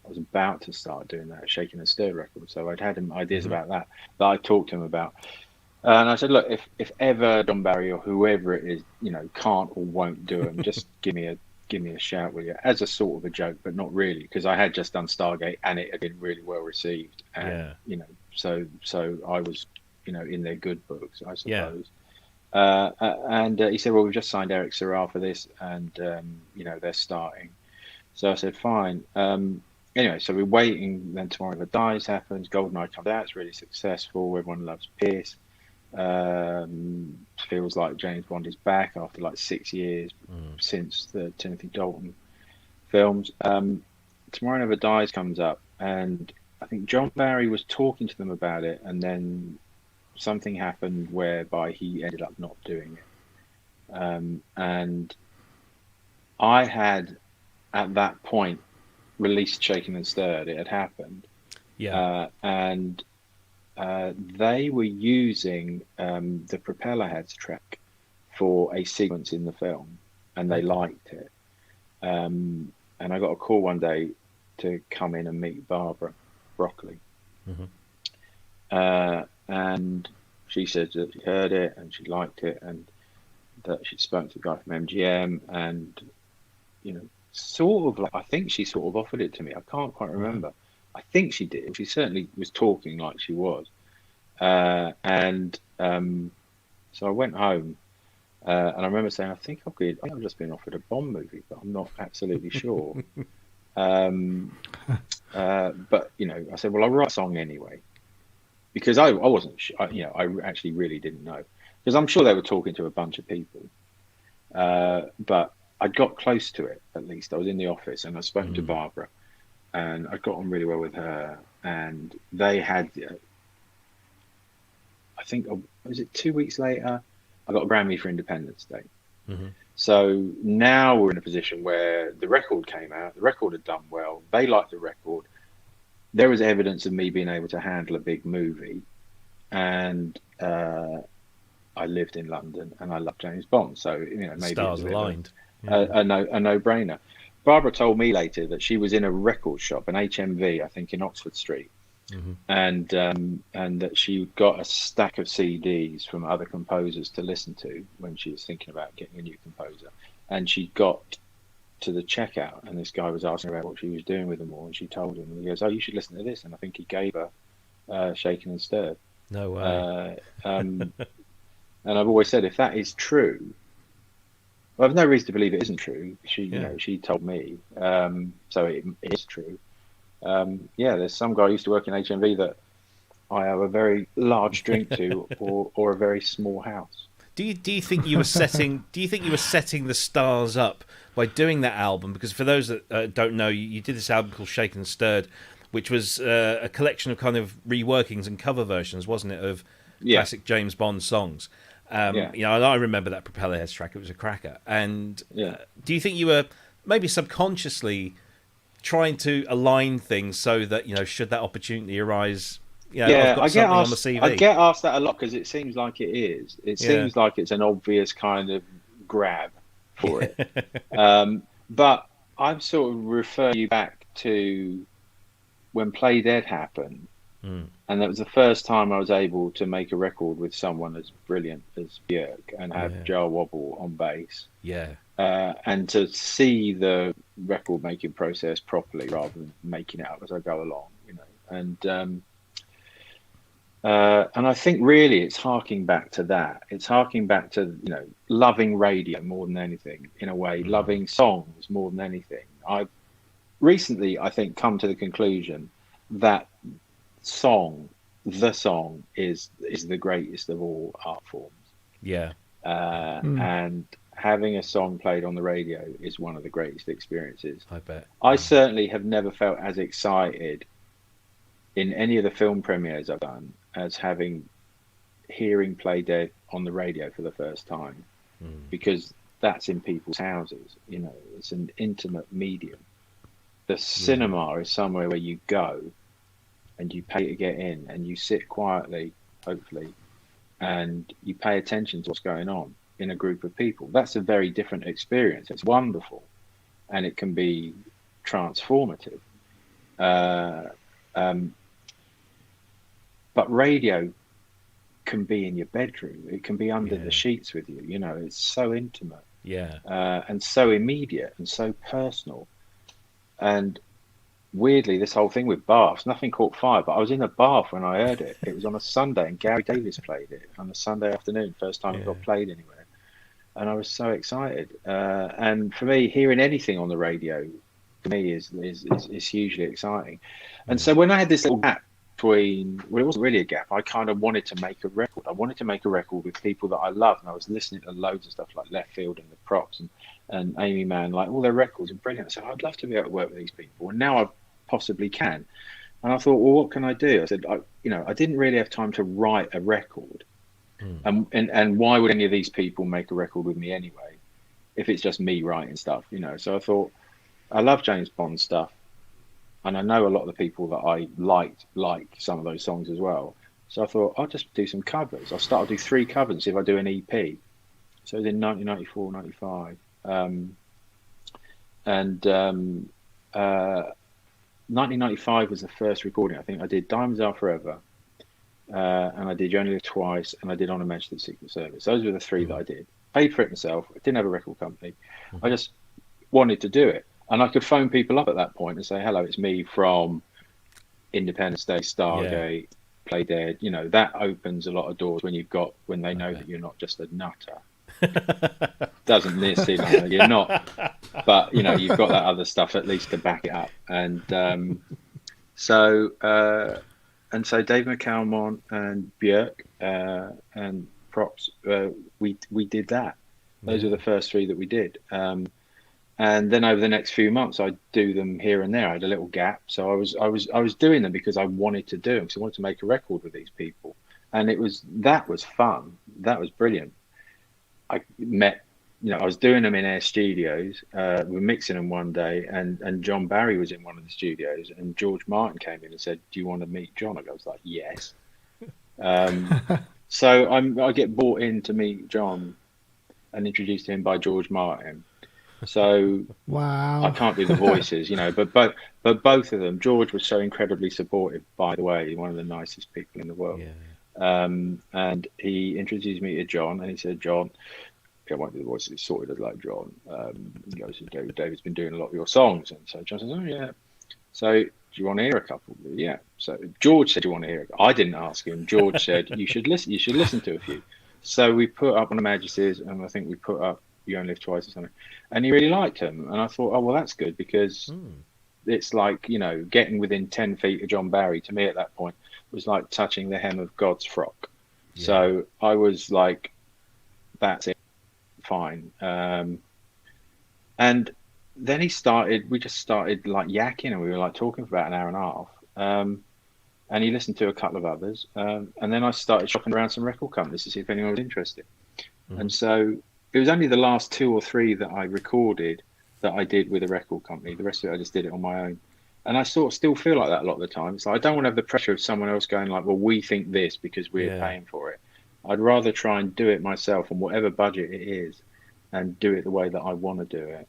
[SPEAKER 5] I was about to start doing that Shaken and Stir record, so I'd had ideas about that I talked to him about. And I said, "Look, if ever Don Barry or whoever it is, can't or won't do them, just give me a shout, will you?" As a sort of a joke, but not really, because I had just done Stargate and it had been really well received. And, so I was, in their good books, I suppose. And he said, "Well, we've just signed Eric Serra for this, and they're starting." So I said, "Fine." Anyway, so we're waiting. Then Tomorrow Never Dies happens. GoldenEye comes out. It's really successful. Everyone loves Pierce. Feels like James Bond is back after like 6 years since the Timothy Dalton films. Tomorrow Never Dies comes up, and I think John Barry was talking to them about it, and then something happened whereby he ended up not doing it. And I had at that point released Shaken and Stirred. It had happened. And they were using the Propeller Heads track for a sequence in the film, and they liked it. And I got a call one day to come in and meet Barbara Broccoli. And she said that she heard it and she liked it, and that she'd spoken to the guy from MGM, and sort of like, I think she sort of offered it to me. I can't quite remember. I think she did. She certainly was talking like she was. So I went home, and I remember saying, I think I've just been offered a Bond movie, but I'm not absolutely sure. But I said, well, I'll write a song anyway, because I wasn't sure. I actually really didn't know, because I'm sure they were talking to a bunch of people. But I got close to it, at least. I was in the office and I spoke to Barbara, and I got on really well with her. And they had, I think, was it 2 weeks later, I got a Grammy for Independence Day. So now we're in a position where the record came out, the record had done well, they liked the record. There was evidence of me being able to handle a big movie. And I lived in London and I loved James Bond. So, maybe
[SPEAKER 2] stars aligned.
[SPEAKER 5] A no-brainer. Barbara told me later that she was in a record shop, an HMV, I think, in Oxford Street, and that she got a stack of CDs from other composers to listen to when she was thinking about getting a new composer. And she got to the checkout, and this guy was asking her about what she was doing with them all, and she told him, and he goes, "Oh, you should listen to this." And I think he gave her Shaken and Stirred.
[SPEAKER 2] No way.
[SPEAKER 5] And I've always said, if that is true, well, I've no reason to believe it isn't true. She told me, so it is true. There's some guy who used to work in HMV that I have a very large drink to, or a very small house.
[SPEAKER 2] Do you think you were setting? Do you think you were setting the stars up by doing that album? Because for those that don't know, you did this album called Shaken and Stirred, which was a collection of kind of reworkings and cover versions, wasn't it, of classic James Bond songs? I remember that Propeller Heads track. It was a cracker. And do you think you were maybe subconsciously trying to align things so that, should that opportunity arise, I've got something on the CV?
[SPEAKER 5] I get asked that a lot, because it seems like it is. It seems like it's an obvious kind of grab for it. But I've sort of referred you back to when Play Dead happened. And that was the first time I was able to make a record with someone as brilliant as Bjork and have Joe Wobble on bass. And to see the record making process properly rather than making it up as I go along, And I think really it's harking back to that. It's harking back to, loving radio more than anything, in a way, loving songs more than anything. I've recently, I think, come to the conclusion that the song is the greatest of all art forms. And having a song played on the radio is one of the greatest experiences.
[SPEAKER 2] I bet.
[SPEAKER 5] I certainly have never felt as excited in any of the film premieres I've done as hearing Play Dead on the radio for the first time, because that's in people's houses. It's an intimate medium The cinema is somewhere where you go and you pay to get in, and you sit quietly, hopefully, and you pay attention to what's going on in a group of people. That's a very different experience. It's wonderful, and it can be transformative. But radio can be in your bedroom. It can be under the sheets with you. You know, it's so intimate, and so immediate and so personal. And weirdly, this whole thing with baths, nothing caught fire, but I was in a bath when I heard it. It was on a Sunday, and Gary Davis played it on a Sunday afternoon, first time it got played anywhere. And I was so excited. And for me, hearing anything on the radio, for me, is hugely exciting. And so when I had this little gap between, well, it wasn't really a gap. I kind of wanted to make a record. I wanted to make a record with people that I loved, and I was listening to loads of stuff like Left Field and the Props and Amy Mann, like all their records are brilliant. So I'd love to be able to work with these people, and now I possibly can. And I thought, well, what can I do? I said, I didn't really have time to write a record, and why would any of these people make a record with me anyway, if it's just me writing stuff, you know? So I thought, I love James Bond stuff. And I know a lot of the people that I like some of those songs as well. So I thought, I'll just do some covers. I'll do 3 covers, see if I do an EP. So it was in 1994, 95. 1995 was the first recording. I think I did Diamonds Are Forever, and I did You Only Live Twice, and I did Unabashed at Secret Service. Those were the 3 that I did. Paid for it myself. I didn't have a record company. I just wanted to do it. And I could phone people up at that point and say, hello, it's me from Independence Day, Stargate, Play Dead. You know, that opens a lot of doors when they know that you're not just a nutter. Doesn't seem like you're not, but you know, you've got that other stuff at least to back it up. And so Dave McCalmont and Bjork and Props, we did that. Those are the first 3 that we did. And then over the next few months, I'd do them here and there. I had a little gap, so I was doing them because I wanted to do them, because I wanted to make a record with these people, and that was fun. That was brilliant. I met, I was doing them in Air Studios. We were mixing them one day, and John Barry was in one of the studios, and George Martin came in and said, "Do you want to meet John?" I was like, "Yes." So I get brought in to meet John and introduced to him by George Martin. So
[SPEAKER 3] wow,
[SPEAKER 5] I can't do the voices, but both of them. George was so incredibly supportive, by the way, one of the nicest people in the world. And he introduced me to John, and he said, "John, I won't do the voices. He's sorted as like John. He goes, David's been doing a lot of your songs." And so John says, "Oh yeah. So do you want to hear a couple?" Yeah. So George said, "Do you want to hear?" I didn't ask him. George said, "You should listen. You should listen to a few." So we put up on the Majesties, and I think we put up You Only Live Twice or something, and he really liked them. And I thought, oh well, that's good, because it's like, getting within 10 feet of John Barry to me at that point was like touching the hem of God's frock. So I was like, that's it, fine. And then we just started like yakking, and we were like talking for about an hour and a half. And he listened to a couple of others, and then I started shopping around some record companies to see if anyone was interested. And so it was only the last 2 or 3 that I recorded that I did with a record company. The rest of it, I just did it on my own. And I sort of still feel like that a lot of the time. So I don't want to have the pressure of someone else going like, well, we think this because we're paying for it. I'd rather try and do it myself on whatever budget it is, and do it the way that I want to do it.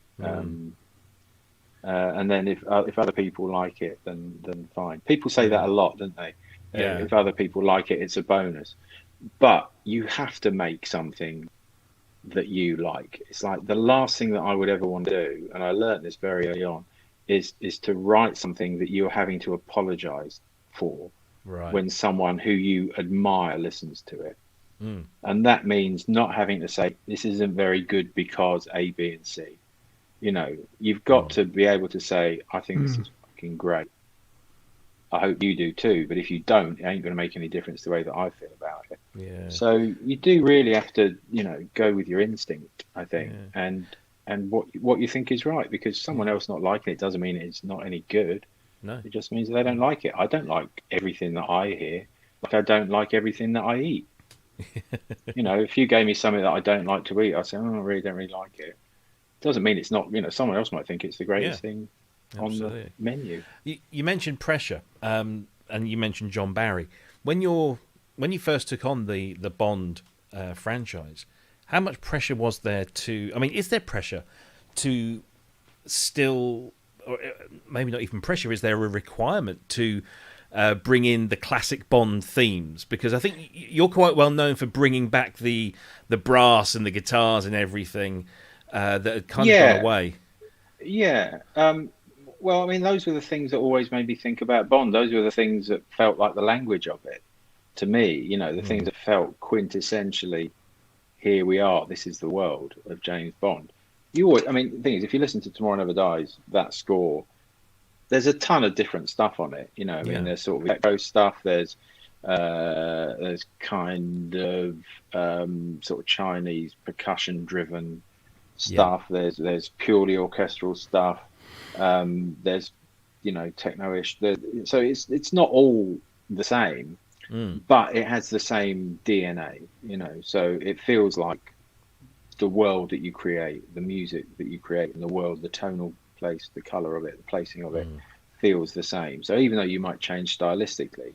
[SPEAKER 5] And then if other people like it, then fine. People say that a lot, don't they? If other people like it, it's a bonus. But you have to make something that you like. It's like the last thing that I would ever want to do, and I learned this very early on, is to write something that you're having to apologize for when someone who you admire listens to it. And that means not having to say, this isn't very good because A, B, and C. You've got to be able to say, I think this is fucking great. I hope you do too, but if you don't, it ain't going to make any difference the way that I feel about it. So you do really have to, go with your instinct, I think, and what you think is right, because someone else not liking it doesn't mean it's not any good.
[SPEAKER 2] No,
[SPEAKER 5] it just means they don't like it. I don't like everything that I hear, like I don't like everything that I eat. If you gave me something that I don't like to eat, I say, oh, I really don't really like it. Doesn't mean it's not, someone else might think it's the greatest thing on the menu.
[SPEAKER 2] You mentioned pressure, and you mentioned John Barry. When you first took on the Bond franchise, how much pressure was there to? I mean, is there pressure to still, or maybe not even pressure? Is there a requirement to bring in the classic Bond themes? Because I think you're quite well known for bringing back the brass and the guitars and everything that had kind of gone away.
[SPEAKER 5] Yeah. Well, I mean, those were the things that always made me think about Bond. Those were the things that felt like the language of it to me. You know, the things that felt quintessentially, here we are. This is the world of James Bond. I mean, the thing is, if you listen to Tomorrow Never Dies, that score, there's a ton of different stuff on it. You know, I mean, there's sort of electro stuff. There's kind of sort of Chinese percussion-driven stuff. There's purely orchestral stuff. There's, you know, techno-ish. So it's not all the same, but it has the same DNA. You know, so it feels like the world that you create, the music that you create, and the world, the tonal place, the color of it, the placing of it feels the same. So even though you might change stylistically,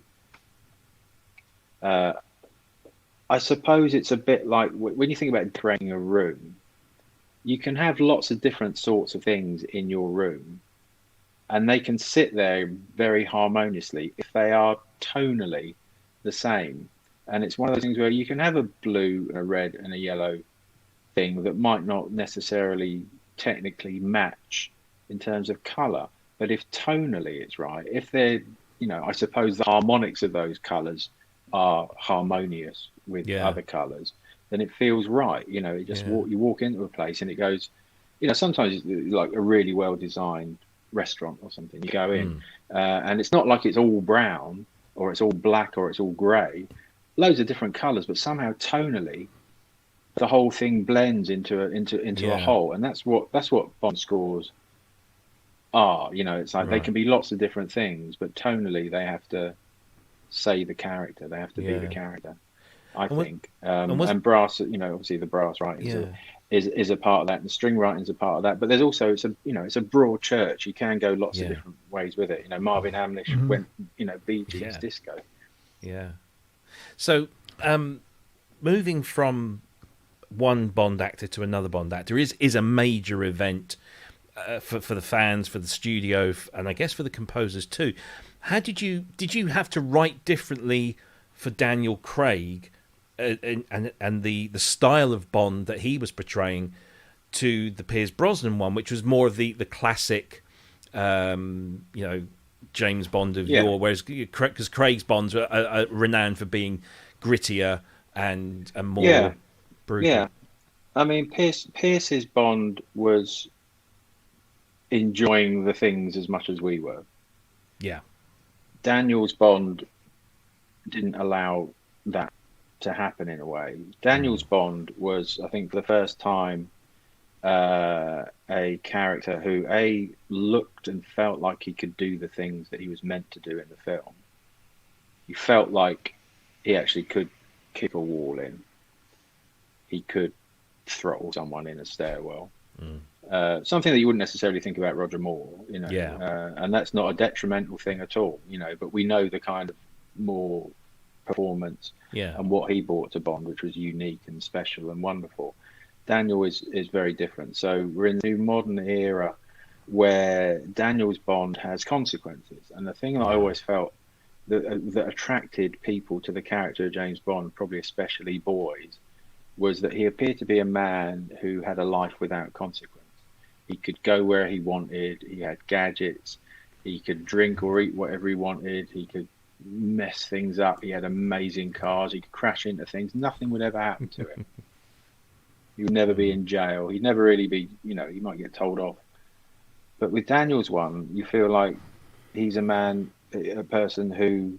[SPEAKER 5] I suppose it's a bit like when you think about decorating a room, you can have lots of different sorts of things in your room, and they can sit there very harmoniously if they are tonally the same. And it's one of those things where you can have a blue and a red and a yellow thing that might not necessarily technically match in terms of color, but if tonally it's right, if they're, you know, I suppose the harmonics of those colors are harmonious with other colors, then it feels right. You know, it just you walk into a place and it goes, you know, sometimes it's like a really well designed restaurant or something. You go in and it's not like it's all brown or it's all black or it's all gray, loads of different colors, but somehow tonally the whole thing blends into a whole. And that's what Bond scores are. You know, it's like they can be lots of different things, but tonally they have to say the character, they have to be the character, I think. And brass, you know, obviously the brass writing is a part of that, and the string writing is a part of that, but there's also, it's a broad church. You can go lots of different ways with it. You know, Marvin Hamlish went, you know, Bee Gees disco.
[SPEAKER 2] So moving from one Bond actor to another Bond actor is a major event for the fans, for the studio, and I guess for the composers too. How did you have to write differently for Daniel Craig and the style of Bond that he was portraying to the Pierce Brosnan one, which was more of the classic, you know, James Bond of yore, whereas because Craig's Bonds are renowned for being grittier and more brutal.
[SPEAKER 5] Yeah, I mean, Pierce's Bond was enjoying the things as much as we were.
[SPEAKER 2] Yeah.
[SPEAKER 5] Daniel's Bond didn't allow that to happen in a way. Daniel's Bond was, I think, for the first time, a character who looked and felt like he could do the things that he was meant to do in the film. He felt like he actually could kick a wall in. He could throttle someone in a stairwell. Something that you wouldn't necessarily think about Roger Moore, you know. And that's not a detrimental thing at all, you know, but we know the kind of more performance and what he brought to Bond, which was unique and special and wonderful. Daniel is very different. So we're in the new modern era where Daniel's Bond has consequences. And the thing that I always felt that attracted people to the character of James Bond, probably especially boys, was that he appeared to be a man who had a life without consequence. He could go where he wanted. He had gadgets. He could drink or eat whatever he wanted. He could mess things up. He had amazing cars. He could crash into things. Nothing would ever happen to him. He would never be in jail. He'd never really be, you know, he might get told off. But with Daniel's one, you feel like he's a person who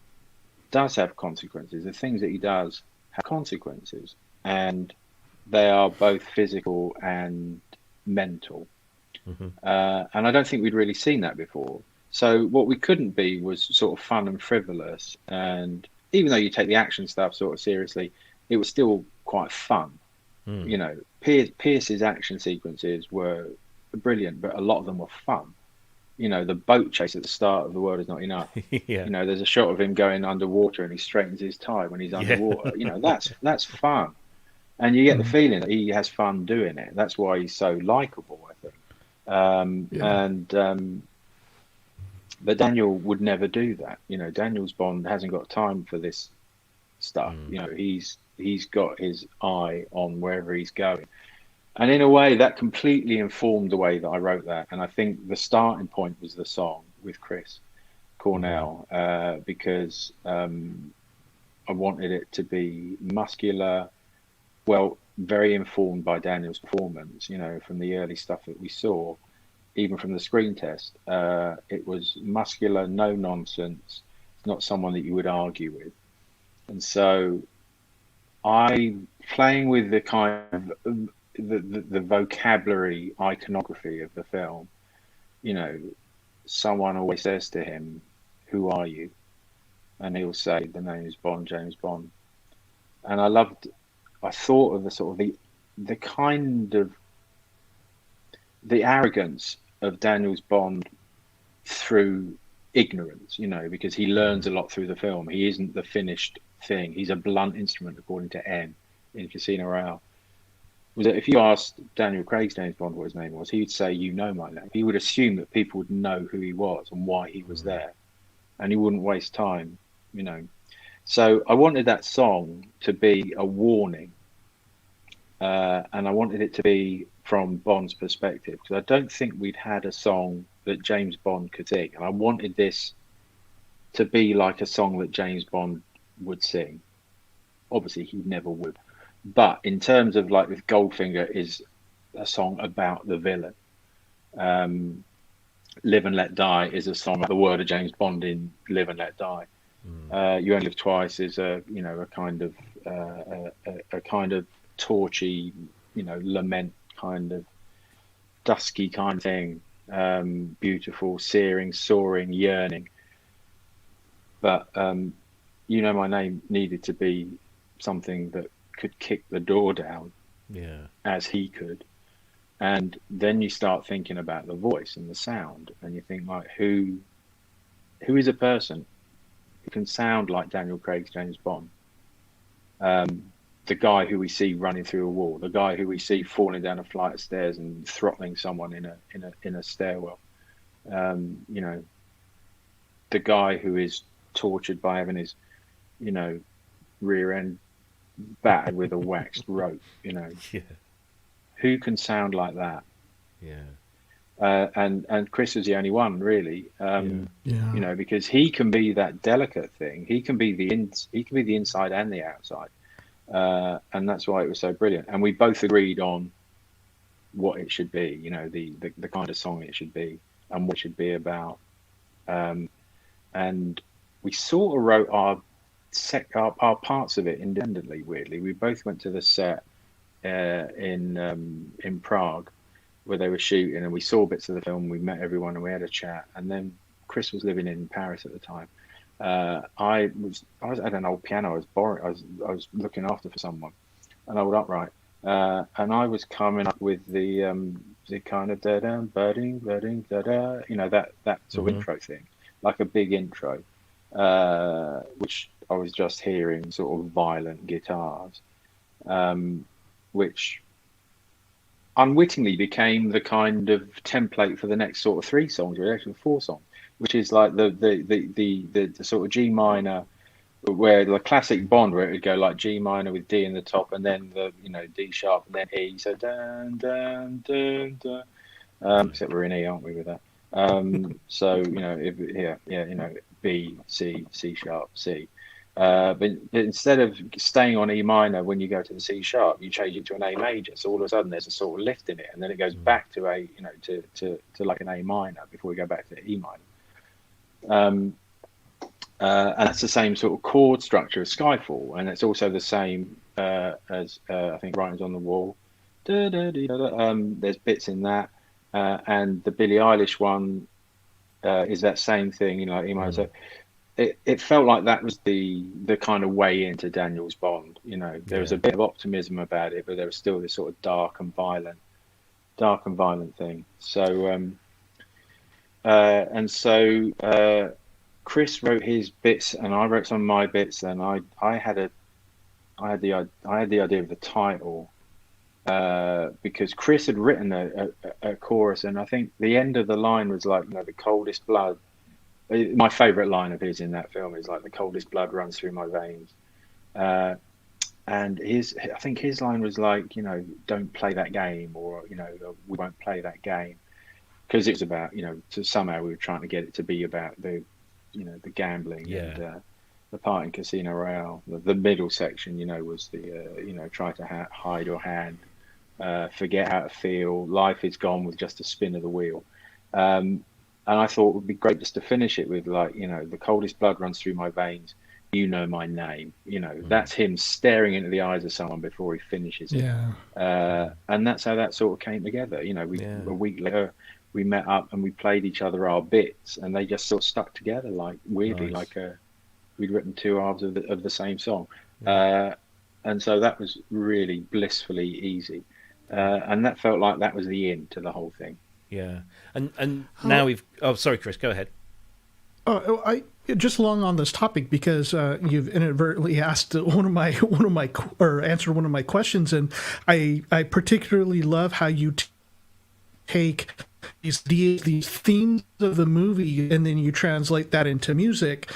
[SPEAKER 5] does have consequences. The things that he does have consequences, and they are both physical and mental. And I don't think we'd really seen that before. So what we couldn't be was sort of fun and frivolous. And even though you take the action stuff sort of seriously, it was still quite fun. You know, Pierce's action sequences were brilliant, but a lot of them were fun. you know, the boat chase at the start of The World Is Not Enough.
[SPEAKER 2] Yeah.
[SPEAKER 5] You know, there's a shot of him going underwater and he straightens his tie when he's underwater. You know, that's fun. And you get the feeling that he has fun doing it. That's why he's so likable, I think. But Daniel would never do that. You know, Daniel's Bond hasn't got time for this stuff. You know, he's got his eye on wherever he's going. And in a way, that completely informed the way that I wrote that. And I think the starting point was the song with Chris Cornell, because I wanted it to be muscular, well, very informed by Daniel's performance, you know, from the early stuff that we saw, even from the screen test. It was muscular, no nonsense. It's not someone that you would argue with. And so playing with the kind of the vocabulary iconography of the film, you know, someone always says to him, "Who are you?" And he'll say, "The name is Bond, James Bond." And I thought of the sort of the kind of the arrogance of Daniel's Bond through ignorance, you know, because he learns a lot through the film. He isn't the finished thing. He's a blunt instrument, according to M in Casino Royale. Was that if you asked Daniel Craig's James Bond what his name was, he'd say, "You know my name." He would assume that people would know who he was and why he was there, and he wouldn't waste time, you know. So I wanted that song to be a warning, and I wanted it to be from Bond's perspective, because I don't think we'd had a song that James Bond could sing, and I wanted this to be like a song that James Bond would sing. Obviously, he never would. But in terms of, like, with Goldfinger is a song about the villain. Live and Let Die is a song about the word of James Bond in Live and Let Die. You Only Live Twice is a kind of torchy, you know, lament kind of dusky kind of thing. Beautiful, searing, soaring, yearning. But You Know My Name needed to be something that could kick the door down, as he could. And then you start thinking about the voice and the sound, and you think, like, who is a person who can sound like Daniel Craig's James Bond? The guy who we see running through a wall, the guy who we see falling down a flight of stairs and throttling someone in a stairwell, you know, the guy who is tortured by having his, you know, rear end battered with a waxed rope, you know. Who can sound like that? And Chris is the only one, really. You know, because he can be that delicate thing. He can be the inside and the outside, and that's why it was so brilliant. And we both agreed on what it should be. You know, the kind of song it should be and what it should be about. And we sort of wrote our parts of it independently. Weirdly, we both went to the set in Prague where they were shooting, and we saw bits of the film. We met everyone and we had a chat. And then Chris was living in Paris at the time. I was at an old piano. I was borrowing. I was looking after for someone, an old upright, and I was coming up with the kind of da da birding da da, you know, that sort of intro thing, like a big intro, which I was just hearing sort of violent guitars, which unwittingly became the kind of template for the next sort of 3 songs, or actually 4 songs, which is like the sort of G minor, where the classic Bond, where it would go like G minor with D in the top, and then the, you know, D sharp and then E, so dun dun dun dun. Except we're in E, aren't we, with that? So, you know, you know, B, C, C sharp, C. But instead of staying on E minor when you go to the C sharp, you change it to an A major. So all of a sudden there's a sort of lift in it, and then it goes back to A, you know, to like an A minor before we go back to E minor. And that's the same sort of chord structure as Skyfall, and it's also the same as I think Writings on the Wall. There's bits in that, and the Billie Eilish one is that same thing, you know, E minor. So it felt like that was the kind of way into Daniel's Bond. You know, there was a bit of optimism about it, but there was still this sort of dark and violent thing. So And so Cryss wrote his bits, and I wrote some of my bits, and I had the idea of the title because Cryss had written a chorus, and I think the end of the line was like, the coldest blood. My favorite line of his in that film is like, the coldest blood runs through my veins. And I think his line was like, don't play that game, or, we won't play that game. Because it was about, so somehow we were trying to get it to be about the gambling and the part in Casino Royale. The middle section, was the, try to hide your hand, forget how to feel, life is gone with just a spin of the wheel. And I thought it would be great just to finish it with like, the coldest blood runs through my veins. You know my name. That's him staring into the eyes of someone before he finishes it. And that's how that sort of came together. A week later, we met up and we played each other our bits, and they just sort of stuck together like weirdly, like we'd written two halves of the same song. And so that was really blissfully easy, and that felt like that was the end to the whole thing.
[SPEAKER 2] Yeah, and now we've. Oh, sorry, Cryss, go ahead.
[SPEAKER 3] I just along on this topic because you've inadvertently asked answered one of my questions, and I particularly love how you take these themes of the movie and then you translate that into music.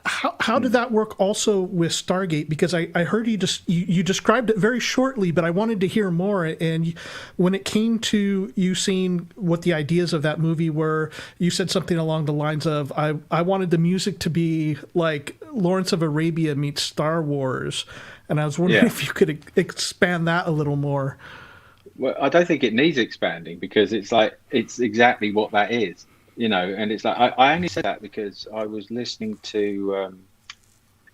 [SPEAKER 3] How did that work also with Stargate? Because I heard you described it very shortly, but I wanted to hear more. And when it came to you seeing what the ideas of that movie were, you said something along the lines of, I wanted the music to be like Lawrence of Arabia meets Star Wars. And I was wondering if you could expand that a little more.
[SPEAKER 5] Well, I don't think it needs expanding because it's exactly what that is. And it's like, I only said that because I was listening to, I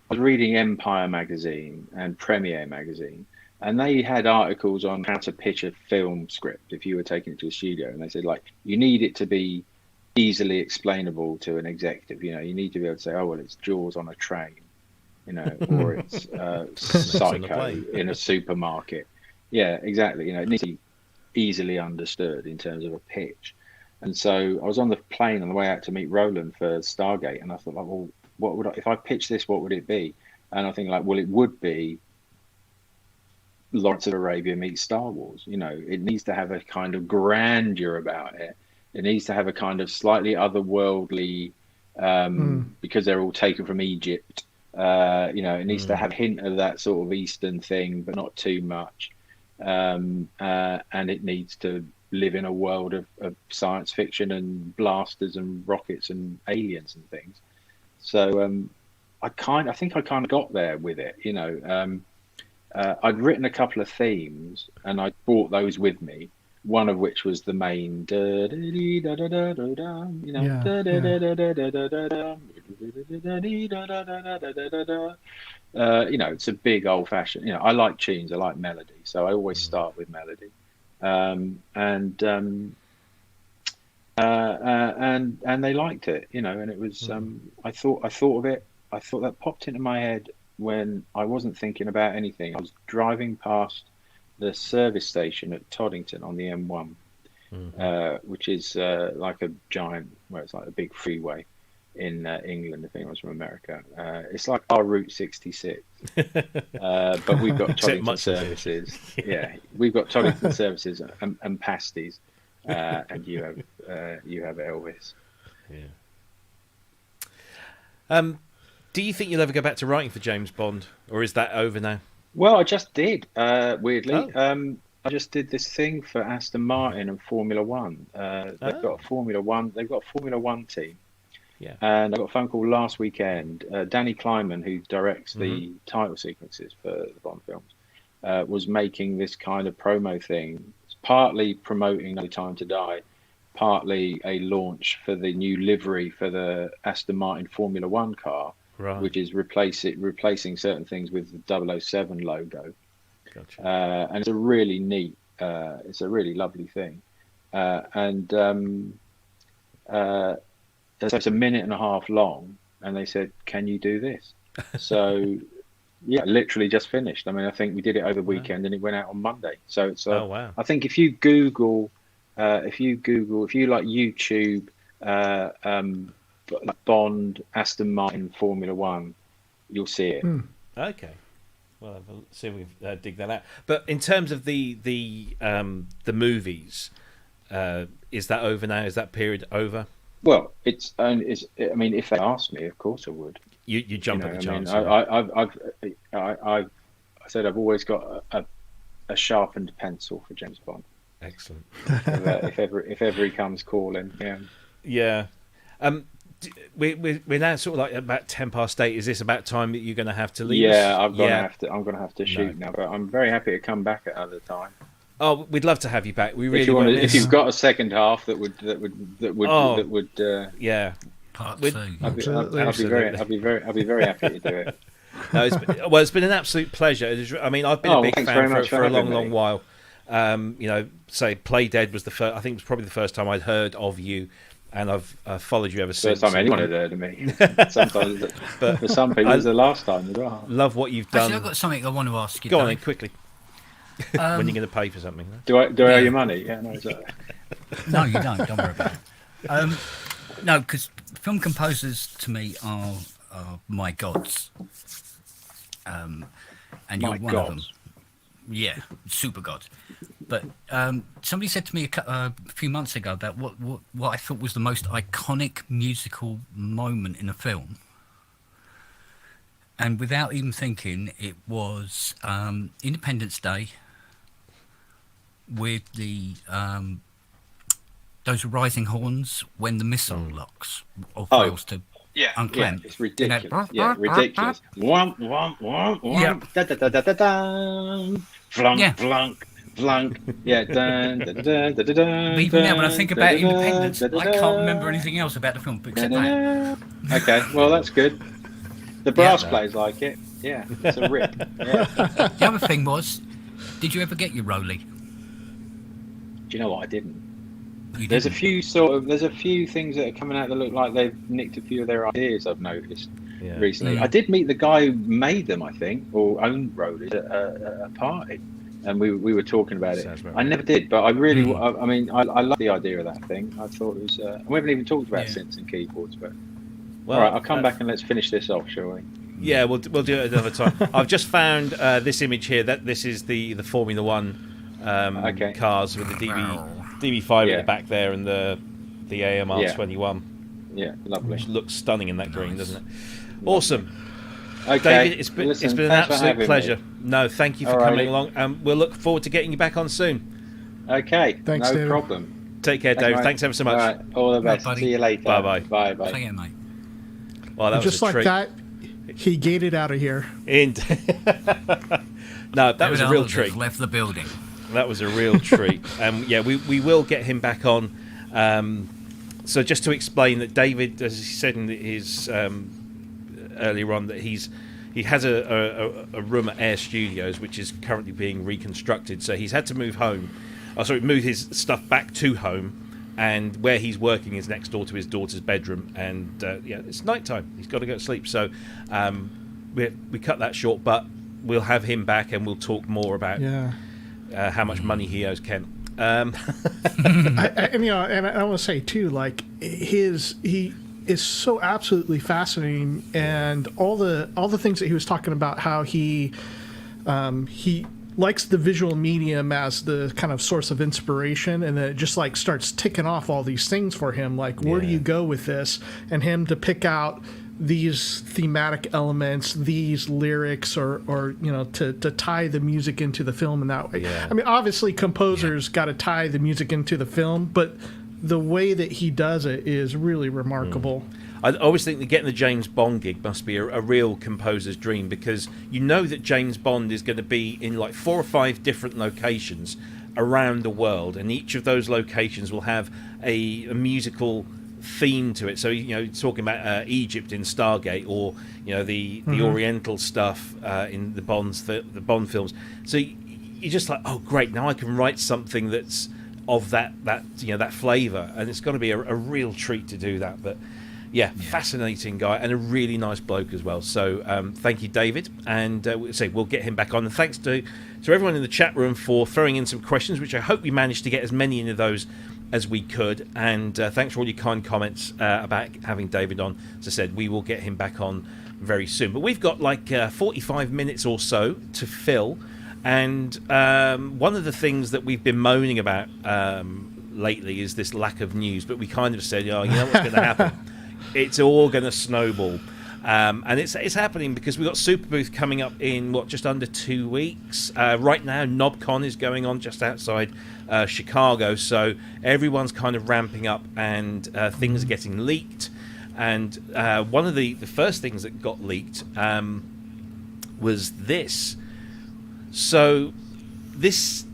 [SPEAKER 5] was reading Empire magazine and Premiere magazine, and they had articles on how to pitch a film script if you were taking it to a studio. And they said, like, you need it to be easily explainable to an executive. You need to be able to say, oh, well, it's Jaws on a train, or it's Psycho in a supermarket. Yeah, exactly. It needs to be easily understood in terms of a pitch. And so I was on the plane on the way out to meet Roland for Stargate, and I thought, like, well, what would if I pitch this? What would it be? And I think, like, well, it would be Lawrence of Arabia meets Star Wars. It needs to have a kind of grandeur about it. It needs to have a kind of slightly otherworldly, because they're all taken from Egypt. It needs to have a hint of that sort of Eastern thing, but not too much. And it needs to live in a world of science fiction and blasters and rockets and aliens and things. So I think I kind of got there with it. I'd written a couple of themes and I brought those with me. One of which was the main it's a big old fashioned, I like tunes, I like melody, so I always start with melody. And they liked it, and it was I thought of it. I thought that popped into my head when I wasn't thinking about anything. I was driving past the service station at Toddington on the M1, which is like a giant, it's like a big freeway in England, if anyone's from America. It's like our Route 66, but we've got Toddington services. Yeah, we've got Toddington services and pasties, and you have Elvis.
[SPEAKER 2] Yeah. Do you think you'll ever go back to writing for James Bond, or is that over now?
[SPEAKER 5] Well, I just did, weirdly. I just did this thing for Aston Martin and Formula One. They've got a Formula One team.
[SPEAKER 2] Yeah.
[SPEAKER 5] And I got a phone call last weekend. Danny Kleinman, who directs the title sequences for the Bond films, was making this kind of promo thing. It's partly promoting No Time to Die, partly a launch for the new livery for the Aston Martin Formula One car, which is replacing certain things with the 007 logo. Gotcha. And it's a really neat, it's a really lovely thing. So it's a minute and a half long, and they said, "Can you do this?" So, yeah, literally just finished. I mean, I think we did it over the weekend, and it went out on Monday. So it's, I think if you like YouTube like Bond, Aston Martin, Formula One, you'll see it.
[SPEAKER 2] Okay. Well, we'll see if we can dig that out. But in terms of the movies, is that over now? Is that period over?
[SPEAKER 5] Well, it's. I mean, if they asked me, of course I would.
[SPEAKER 2] You jump at the chance.
[SPEAKER 5] I said I've always got a sharpened pencil for James Bond.
[SPEAKER 2] Excellent.
[SPEAKER 5] if ever he comes calling, yeah.
[SPEAKER 2] Yeah. We're now sort of like about 8:10. Is this about time that you're going to have to leave?
[SPEAKER 5] Yeah, I'm gonna have to shoot now. But I'm very happy to come back at other time.
[SPEAKER 2] Oh, we'd love to have you back. We really
[SPEAKER 5] if you've got a second half that would
[SPEAKER 2] yeah.
[SPEAKER 4] Part two.
[SPEAKER 5] I'll be very happy to do it.
[SPEAKER 2] No, it's been an absolute pleasure. I mean, I've been a big fan for a long while. Say Play Dead was the first. I think it was probably the first time I'd heard of you, and I've followed you ever since.
[SPEAKER 5] First time anyone had heard of me. Sometimes, but for some people, it's the last time as well.
[SPEAKER 2] Love what you've done.
[SPEAKER 4] Actually, I've got something I want to ask you.
[SPEAKER 2] Go on then, quickly. When are you going to pay for something?
[SPEAKER 5] Do I owe you money? Yeah, no,
[SPEAKER 4] No, you don't. Don't worry about it. No, because film composers to me are my gods. And you're one of them. Yeah, super god. But somebody said to me a few months ago about what I thought was the most iconic musical moment in a film. And without even thinking, it was Independence Day with the those rising horns when the missile locks or fails to unclamp.
[SPEAKER 5] Yeah, it's ridiculous. Ridiculous. Womp, womp, womp, womp. Da da da da da da. Flunk, flunk, flunk. Yeah. Dun, da, da, da, da, da,
[SPEAKER 4] but even now, when I think about Independence, I can't remember anything else about the film except that.
[SPEAKER 5] Okay, well that's good. The brass plays like it. Yeah, it's a rip. Yeah.
[SPEAKER 4] The other thing was, did you ever get your Rolly?
[SPEAKER 5] Do you know what? I didn't. There's a few things that are coming out that look like they've nicked a few of their ideas. I've noticed recently. I did meet the guy who made them, I think, or owned Rollers at a party, and we were talking about it. I never did, but I really, I mean, I love the idea of that thing. I thought it was. We haven't even talked about synths and keyboards, but all right, I'll come back and let's finish this off, shall we?
[SPEAKER 2] Yeah, we'll do it another time. I've just found this image here. That this is the Formula One cars with the DB5 at the back there and the AMR 21.
[SPEAKER 5] Yeah, lovely.
[SPEAKER 2] Which looks stunning in that green, doesn't it? Awesome.
[SPEAKER 5] Okay,
[SPEAKER 2] David, it's been an absolute pleasure.
[SPEAKER 5] Me.
[SPEAKER 2] No, thank you for coming along. We'll look forward to getting you back on soon.
[SPEAKER 5] Okay,
[SPEAKER 3] thanks,
[SPEAKER 5] no
[SPEAKER 3] David.
[SPEAKER 5] problem.
[SPEAKER 2] Take care, David. Thanks ever so much.
[SPEAKER 5] All right, all the best. See you later.
[SPEAKER 2] Bye-bye.
[SPEAKER 5] Bye-bye.
[SPEAKER 4] See you, mate.
[SPEAKER 2] Well, that was
[SPEAKER 3] just
[SPEAKER 2] a
[SPEAKER 3] like
[SPEAKER 2] treat.
[SPEAKER 3] that, he gated out of here.
[SPEAKER 2] No, that was a real treat.
[SPEAKER 4] Left the building.
[SPEAKER 2] That was a real treat. Yeah, we will get him back on. So just to explain that David, as he said in his earlier on, that he has a room at Air Studios which is currently being reconstructed. So he's had to move his stuff back to home, and where he's working is next door to his daughter's bedroom. And it's nighttime. He's got to go to sleep. So we cut that short, but we'll have him back and we'll talk more about how much money he owes Ken.
[SPEAKER 3] I want to say too, like he is so absolutely fascinating, and all the things that he was talking about, how he likes the visual medium as the kind of source of inspiration, and then it just like starts ticking off all these things for him, like where do you go with this, and him to pick out these thematic elements, these lyrics, or to tie the music into the film in that way. I mean, obviously composers got to tie the music into the film, but the way that he does it is really remarkable.
[SPEAKER 2] I always think that getting the James Bond gig must be a real composer's dream, because you know that James Bond is going to be in like 4 or 5 different locations around the world, and each of those locations will have a musical theme to it. So talking about Egypt in Stargate, or the Oriental stuff in the Bond films. So you're just like, oh great, now I can write something that's of that flavour, and it's going to be a real treat to do that. But fascinating guy, and a really nice bloke as well. So thank you, David, and we'll get him back on. And thanks to everyone in the chat room for throwing in some questions, which I hope we managed to get as many of those as we could, and thanks for all your kind comments about having David on. As I said, we will get him back on very soon, but we've got like 45 minutes or so to fill, and one of the things that we've been moaning about lately is this lack of news, but we kind of said, oh, you know what's going to happen? It's all going to snowball. And it's happening because we've got Superbooth coming up in, just under 2 weeks. Right now, NobCon is going on just outside Chicago, so everyone's kind of ramping up, and things are getting leaked. And one of the first things that got leaked was this. So this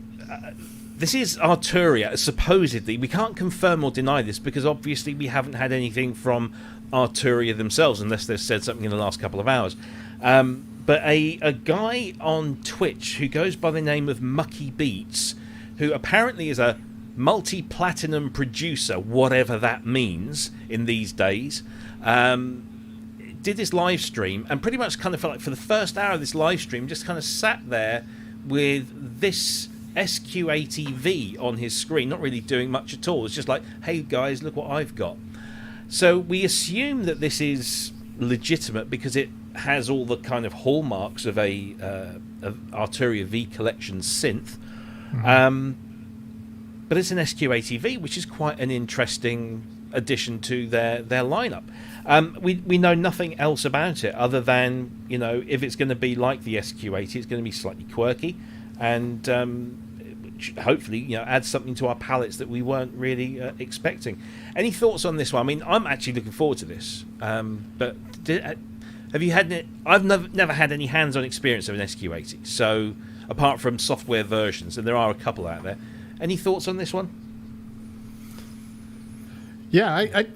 [SPEAKER 2] is Arturia, supposedly. We can't confirm or deny this because obviously we haven't had anything from Arturia themselves, unless they've said something in the last couple of hours. But a guy on Twitch who goes by the name of Mucky Beats, who apparently is a multi-platinum producer, whatever that means in these days, did this live stream and pretty much kind of felt like for the first hour of this live stream just kind of sat there with this SQ80V on his screen, not really doing much at all. It's just like, hey guys, look what I've got. So we assume that this is legitimate because it has all the kind of hallmarks of a Arturia V collection synth. But it's an SQ80V, which is quite an interesting addition to their lineup. We know nothing else about it other than, if it's going to be like the SQ80, it's going to be slightly quirky and hopefully add something to our palettes that we weren't really expecting. Any thoughts on this one? I mean, I'm actually looking forward to this, but have you had it? I've never had any hands-on experience of an SQ80, so apart from software versions, and there are a couple out there. Any thoughts on this one?
[SPEAKER 3] Yeah,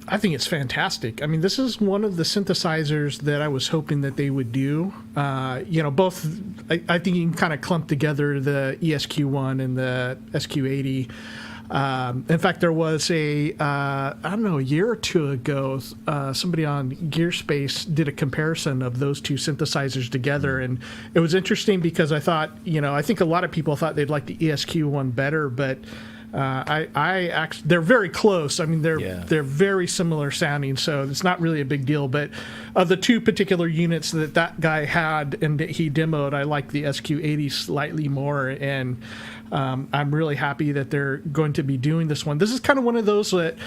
[SPEAKER 3] I think it's fantastic. I mean, this is one of the synthesizers that I was hoping that they would do. Both, I think you can kind of clump together the ESQ1 and the SQ80. In fact, there was a year or two ago, somebody on Gearspace did a comparison of those two synthesizers together. And it was interesting because I thought, I think a lot of people thought they'd like the ESQ1 better, but I actually, they're very close. I mean, they're very similar sounding, so it's not really a big deal. But of the two particular units that guy had and that he demoed, I like the SQ80 slightly more, and I'm really happy that they're going to be doing this one. This is kind of one of those that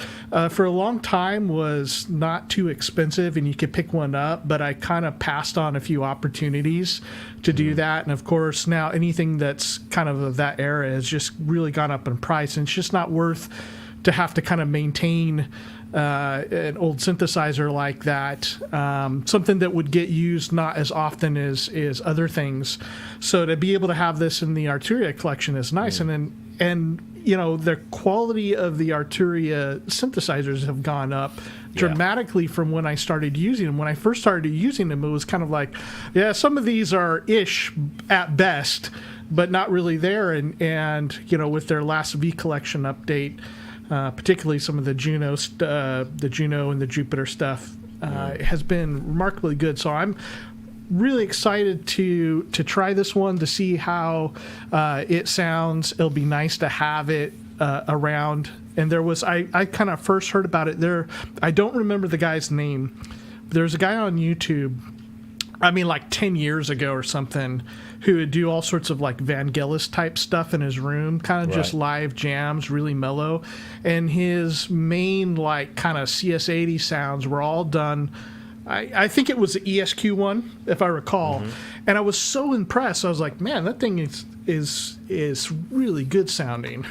[SPEAKER 3] for a long time was not too expensive and you could pick one up, but I kind of passed on a few opportunities to do that. And of course, now anything that's kind of that era has just really gone up in price, and it's just not worth to have to kind of maintain an old synthesizer like that, something that would get used not as often as other things. So to be able to have this in the Arturia collection is nice. And the quality of the Arturia synthesizers have gone up dramatically from when I started using them. When I first started using them, it was kind of like, some of these are ish at best, but not really there. And with their last V collection update, particularly some of the Juno and the Jupiter stuff has been remarkably good. So I'm really excited to try this one, to see how it sounds. It'll be nice to have it around. And there was, I kind of first heard about it there. I don't remember the guy's name. There's a guy on YouTube, like 10 years ago or something, who would do all sorts of like Vangelis type stuff in his room, kind of just live jams, really mellow. And his main like kind of CS80 sounds were all done. I think it was the ESQ one, if I recall. And I was so impressed. I was like, man, that thing is really good sounding.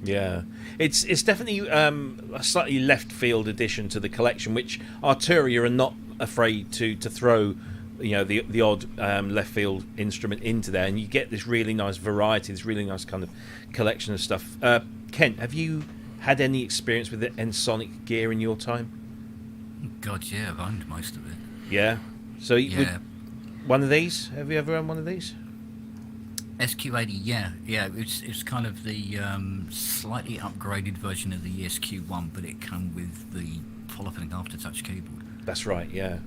[SPEAKER 3] Yeah.
[SPEAKER 2] It's definitely a slightly left field addition to the collection, which Arturia are not afraid to throw the odd left field instrument into there, and you get this really nice variety, this really nice kind of collection of stuff. Kent, have you had any experience with the Ensoniq gear in your time?
[SPEAKER 4] God, yeah, I've owned most of it.
[SPEAKER 2] Yeah. So one of these? Have you ever owned one of these?
[SPEAKER 4] SQ80, yeah. It's kind of the slightly upgraded version of the ESQ1, but it came with the follow-up aftertouch keyboard.
[SPEAKER 2] That's right, yeah.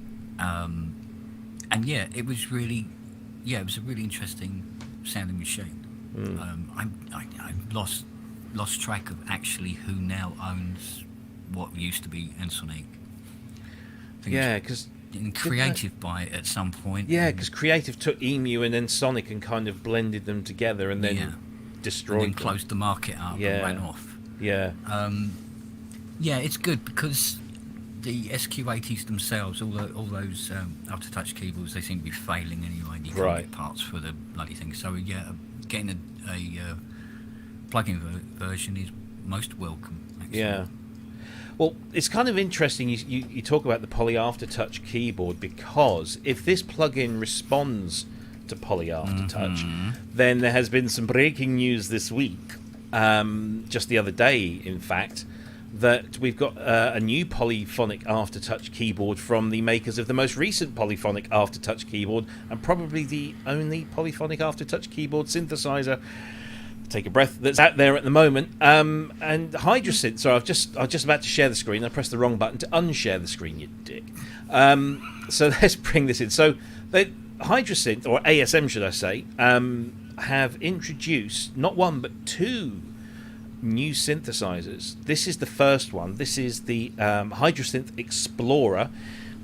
[SPEAKER 4] And yeah, it was a really interesting sounding machine. I lost lost track of actually who now owns what used to be Ensoniq.
[SPEAKER 2] Yeah, because
[SPEAKER 4] Creative by it at some point.
[SPEAKER 2] Yeah, because Creative took Emu and then Sonic and kind of blended them together and then destroyed
[SPEAKER 4] and then
[SPEAKER 2] them.
[SPEAKER 4] closed the market up and ran off.
[SPEAKER 2] Yeah.
[SPEAKER 4] Yeah, it's good because the SQ80s themselves, all those aftertouch keyboards, they seem to be failing anyway. And you can't get parts for the bloody thing. So yeah, getting a plug-in version is most welcome. Actually.
[SPEAKER 2] Yeah. Well, it's kind of interesting you talk about the Poly Aftertouch keyboard, because if this plugin responds to Poly Aftertouch, then there has been some breaking news this week, just the other day, in fact, that we've got a new polyphonic Aftertouch keyboard from the makers of the most recent polyphonic Aftertouch keyboard, and probably the only polyphonic Aftertouch keyboard synthesizer. Take a breath. That's out there at the moment, and Hydrasynth. So I was just about to share the screen. I pressed the wrong button to unshare the screen. You dick. So let's bring this in. So the Hydrasynth, or ASM, should I say, have introduced not one but two new synthesizers. This is the first one. This is the Hydrasynth Explorer,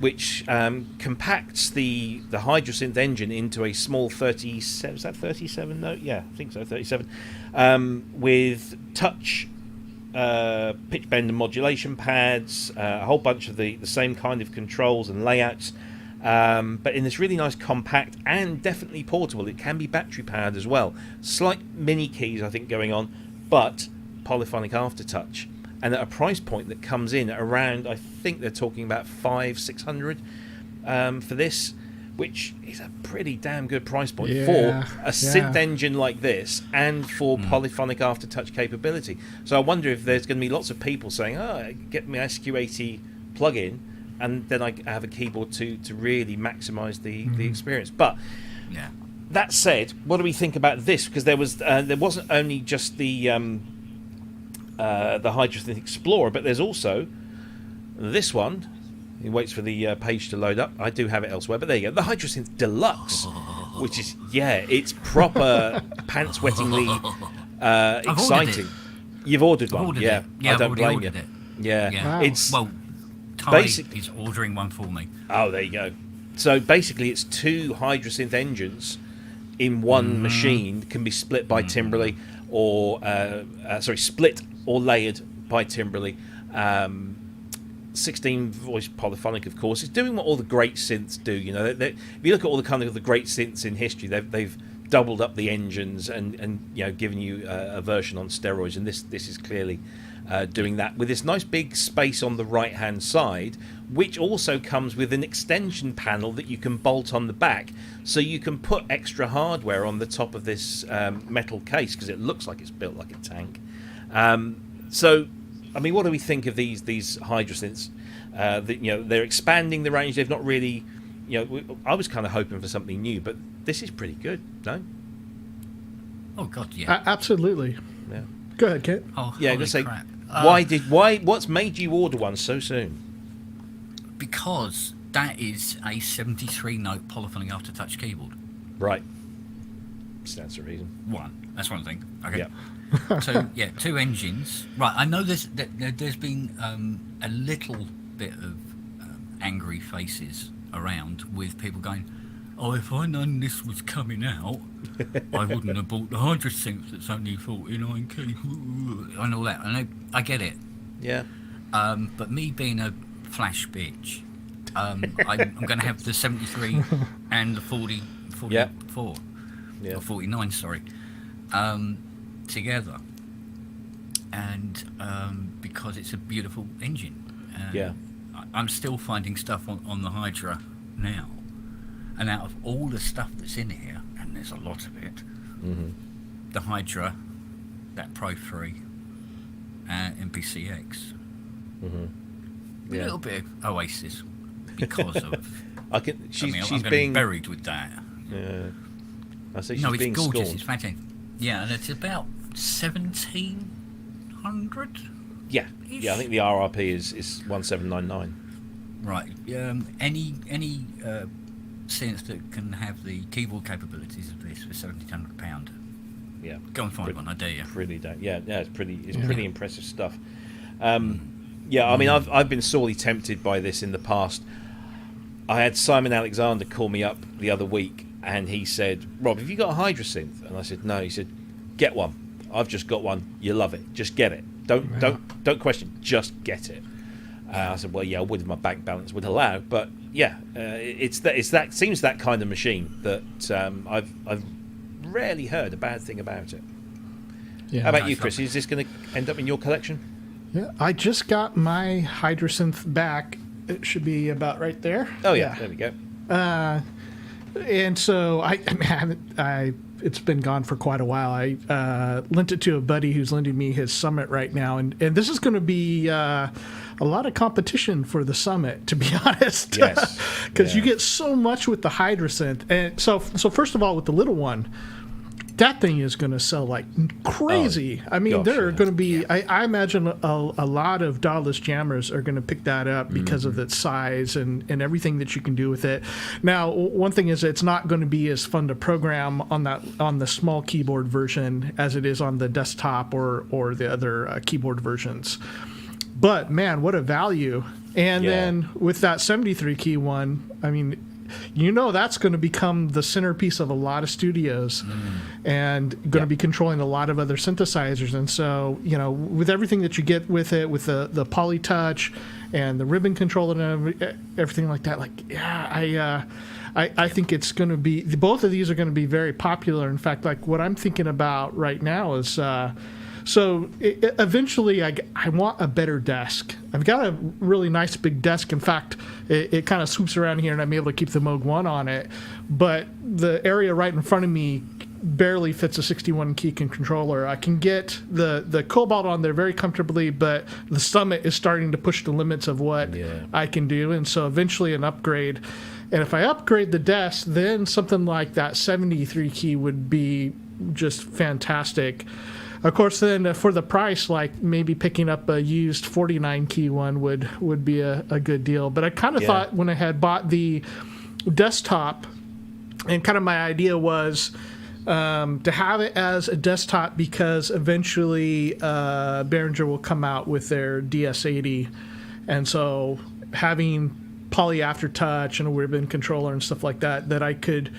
[SPEAKER 2] which compacts the Hydrasynth engine into a small 37. Is that 37 note? Yeah, I think so. 37 with touch, pitch bend and modulation pads, a whole bunch of the same kind of controls and layouts, but in this really nice compact and definitely portable. It can be battery powered as well. Slight mini keys, I think, going on, but polyphonic Aftertouch. And at a price point that comes in at around, I think they're talking about $500-600 for this, which is a pretty damn good price point for a synth engine like this and for polyphonic Aftertouch capability. So I wonder if there's going to be lots of people saying, "Oh, get me SQ80 plug-in, and then I have a keyboard to really maximise the experience." But that said, what do we think about this? Because there wasn't only just the Hydrasynth Explorer, but there's also this one. He waits for the page to load up. I do have it elsewhere, but there you go. The Hydrasynth Deluxe, which is it's proper pants-wettingly exciting. You've ordered one,
[SPEAKER 4] I don't blame you.
[SPEAKER 2] Yeah,
[SPEAKER 4] wow.
[SPEAKER 2] It's
[SPEAKER 4] Ty is ordering one for me.
[SPEAKER 2] Oh, there you go. So basically, it's two Hydrasynth engines in one machine. Can be split by Timberly, or split or layered by Timberly. 16 voice polyphonic, of course. It's doing what all the great synths do. You know, if you look at all the kind of the great synths in history, they've doubled up the engines and given you a version on steroids. And this is clearly doing that with this nice big space on the right hand side, which also comes with an extension panel that you can bolt on the back, so you can put extra hardware on the top of this metal case, because it looks like it's built like a tank. So, I mean, what do we think of these Hydrasynths? They're expanding the range. They've not really, I was kind of hoping for something new, but this is pretty good, no?
[SPEAKER 4] Oh God, yeah,
[SPEAKER 3] absolutely.
[SPEAKER 2] Yeah.
[SPEAKER 3] Go ahead, Kit.
[SPEAKER 4] Oh,
[SPEAKER 2] yeah,
[SPEAKER 4] holy
[SPEAKER 2] say,
[SPEAKER 4] crap.
[SPEAKER 2] What's made you order one so soon?
[SPEAKER 4] Because that is a 73-note polyphonic Aftertouch keyboard.
[SPEAKER 2] Right. That's the reason.
[SPEAKER 4] That's one thing. Okay.
[SPEAKER 2] Yeah.
[SPEAKER 4] So two engines. Right. I know there's been a little bit of angry faces around with people going, "Oh, if I'd known this was coming out, I wouldn't have bought the Hydrasynth that's only 49k," and all that. And I get it.
[SPEAKER 2] Yeah.
[SPEAKER 4] But me being a flash bitch, I'm going to have the 73 and the 44 or 49, sorry, together, and because it's a beautiful engine. I'm still finding stuff on the Hydra now, and out of all the stuff that's in here, and there's a lot of it, the Hydra, that Pro 3, MPCX, a little bit of Oasis, because of
[SPEAKER 2] I'm
[SPEAKER 4] being buried with that.
[SPEAKER 2] Yeah. I say
[SPEAKER 4] No, it's
[SPEAKER 2] being
[SPEAKER 4] gorgeous.
[SPEAKER 2] scorned.
[SPEAKER 4] It's fantastic. Yeah, and it's about 1,700.
[SPEAKER 2] Yeah, I think the RRP is 1799.
[SPEAKER 4] Right. Any synth that can have the keyboard capabilities of this for £1,700
[SPEAKER 2] yeah.
[SPEAKER 4] Go and find one, I dare you.
[SPEAKER 2] Pretty damn, yeah, it's pretty impressive stuff. Yeah, I mean, I've been sorely tempted by this in the past. I had Simon Alexander call me up the other week, and he said, "Rob, have you got a Hydrasynth?" And I said, "No." He said, "Get one. I've just got one. You love it. Just get it. Don't question. Just get it." I said, "Well, yeah, I would if my bank balance would allow, but yeah, it's that seems that kind of machine that I've rarely heard a bad thing about it."
[SPEAKER 3] Yeah.
[SPEAKER 2] How about you, Chris? Is this going to end up in your collection?
[SPEAKER 3] Yeah, I just got my Hydrasynth back. It should be about right there.
[SPEAKER 2] Oh yeah. There we go.
[SPEAKER 3] And so it's been gone for quite a while. I lent it to a buddy who's lending me his Summit right now, and this is going to be a lot of competition for the Summit, to be honest.
[SPEAKER 2] Yes,
[SPEAKER 3] because you get so much with the Hydrasynth, and so first of all, with the little one, that thing is going to sell like crazy. I mean, there are going to be, I imagine a lot of DAWless jammers are going to pick that up because of its size and everything that you can do with it. Now, one thing is it's not going to be as fun to program on the small keyboard version as it is on the desktop or the other keyboard versions. But man, what a value. And then with that 73 key one, I mean, that's going to become the centerpiece of a lot of studios and going to be controlling a lot of other synthesizers. And so, with everything that you get with it, with the poly touch and the ribbon control and everything like that, I think it's going to be, both of these are going to be very popular. In fact, like what I'm thinking about right now is, eventually I want a better desk. I've got a really nice big desk. In fact, it kind of swoops around here and I'm able to keep the Moog 1 on it. But the area right in front of me barely fits a 61 key controller. I can get the Cobalt on there very comfortably, but the Summit is starting to push the limits of what I can do. And so eventually an upgrade. And if I upgrade the desk, then something like that 73 key would be just fantastic. Of course, then for the price, like maybe picking up a used 49 key one would be a good deal. But I kind of thought when I had bought the desktop, and kind of my idea was to have it as a desktop because eventually Behringer will come out with their DS80. And so having poly aftertouch and a ribbon controller and stuff like that I could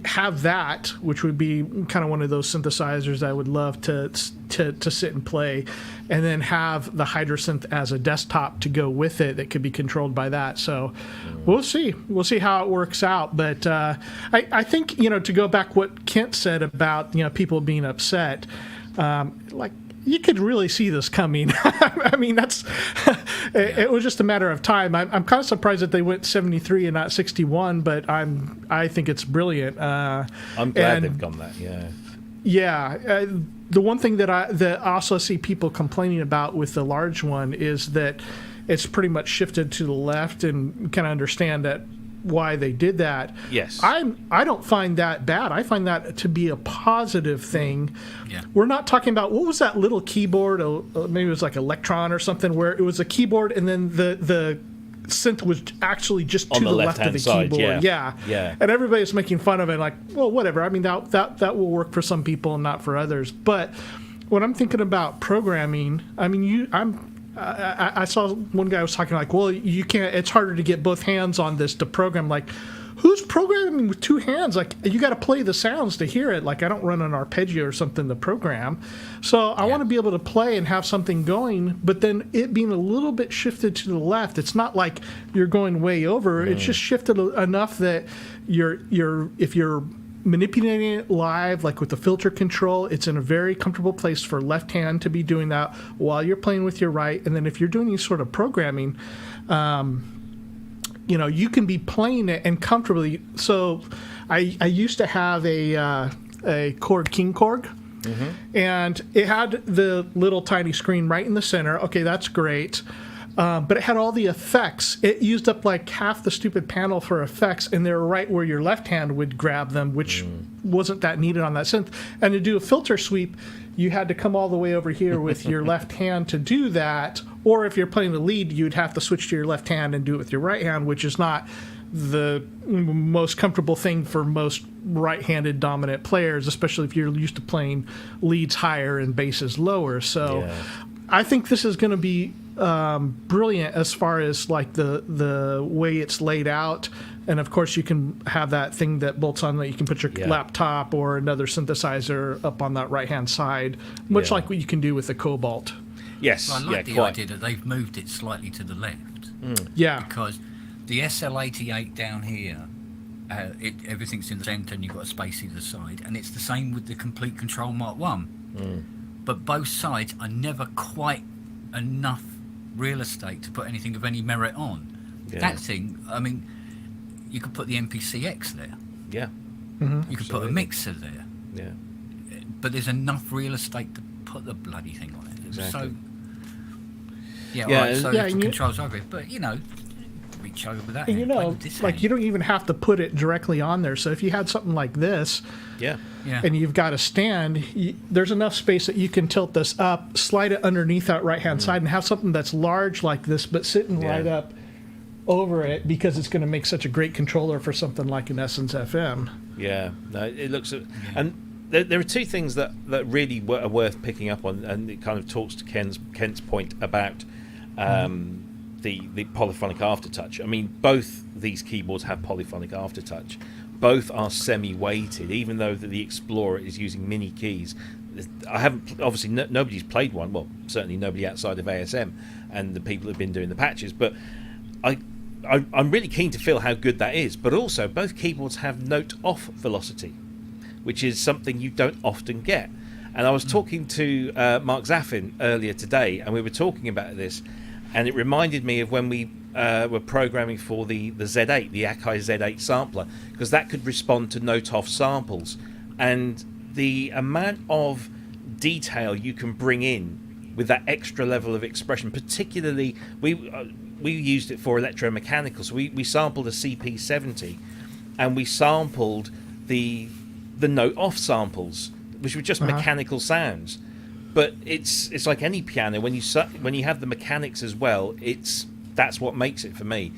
[SPEAKER 3] have that, which would be kind of one of those synthesizers I would love to sit and play, and then have the Hydrasynth as a desktop to go with it that could be controlled by that. So we'll see how it works out. But I think to go back what Kent said about people being upset, you could really see this coming. I mean, it was just a matter of time. I'm kind of surprised that they went 73 and not 61, but I think it's brilliant.
[SPEAKER 2] I'm glad they've gone that.
[SPEAKER 3] Yeah. The one thing that I also see people complaining about with the large one is that it's pretty much shifted to the left, and kind of understand that why they did that.
[SPEAKER 2] Yes.
[SPEAKER 3] I don't find that bad. I find that to be a positive thing.
[SPEAKER 4] Yeah.
[SPEAKER 3] We're not talking about, what was that little keyboard? Maybe it was like Electron or something, where it was a keyboard and then the synth was actually just to the left of the keyboard. Yeah. And everybody's making fun of it, like, well, whatever. I mean, that will work for some people and not for others. But when I'm thinking about programming, I mean, I saw one guy was talking like, well, you can't, it's harder to get both hands on this to program. Like, who's programming with two hands? Like, you got to play the sounds to hear it. Like, I don't run an arpeggio or something to program. So I want to be able to play and have something going, but then it being a little bit shifted to the left. It's not like you're going way over. It's just shifted enough that if you're manipulating it live, like with the filter control, it's in a very comfortable place for left hand to be doing that while you're playing with your right. And then if you're doing any sort of programming, you can be playing it and comfortably. So I used to have a Korg King Korg, and it had the little tiny screen right in the center. Okay, that's great. But it had all the effects. It used up like half the stupid panel for effects, and they were right where your left hand would grab them, which wasn't that needed on that synth. And to do a filter sweep, you had to come all the way over here with your left hand to do that. Or if you're playing the lead, you'd have to switch to your left hand and do it with your right hand, which is not the most comfortable thing for most right-handed dominant players, especially if you're used to playing leads higher and basses lower. So I think this is going to be brilliant as far as like the way it's laid out. And of course, you can have that thing that bolts on that you can put your laptop or another synthesizer up on that right-hand side, much like what you can do with the Cobalt.
[SPEAKER 2] Yes,
[SPEAKER 4] well, I like the idea that they've moved it slightly to the left.
[SPEAKER 3] Yeah.
[SPEAKER 4] Because the SL88 down here, everything's in the centre and you've got a space either side. And it's the same with the Complete Control Mark 1. But both sides are never quite enough real estate to put anything of any merit on. That thing, I mean, you could put the MPCX there.
[SPEAKER 2] Yeah.
[SPEAKER 4] You could put a mixer there.
[SPEAKER 2] Yeah.
[SPEAKER 4] But there's enough real estate to put the bloody thing on it.
[SPEAKER 2] Exactly.
[SPEAKER 4] So, yeah,
[SPEAKER 2] Yeah,
[SPEAKER 4] the controls over it. But, you know, reach over that.
[SPEAKER 3] And you know, like you don't even have to put it directly on there. So if you had something like this, and you've got a stand, there's enough space that you can tilt this up, slide it underneath that right-hand side, and have something that's large like this, but sitting right up over it, because it's going to make such a great controller for something like an Essence FM.
[SPEAKER 2] Yeah, no, it looks, and there are two things that really are worth picking up on, and it kind of talks to Kent's point about the polyphonic aftertouch. I mean, both these keyboards have polyphonic aftertouch. Both are semi-weighted, even though the Explorer is using mini keys. I haven't, obviously, nobody's played one. Well, certainly nobody outside of ASM and the people who've been doing the patches. But I'm really keen to feel how good that is. But also, both keyboards have note-off velocity, which is something you don't often get. And I was talking to Mark Zaffin earlier today, and we were talking about this, and it reminded me of when we were programming for the Z8, the Akai Z8 sampler, because that could respond to note-off samples. And the amount of detail you can bring in with that extra level of expression, particularly, we used it for electromechanical, so we sampled a CP70, and we sampled the note-off samples, which were just mechanical sounds. But it's like any piano, when you have the mechanics as well, that's what makes it for me.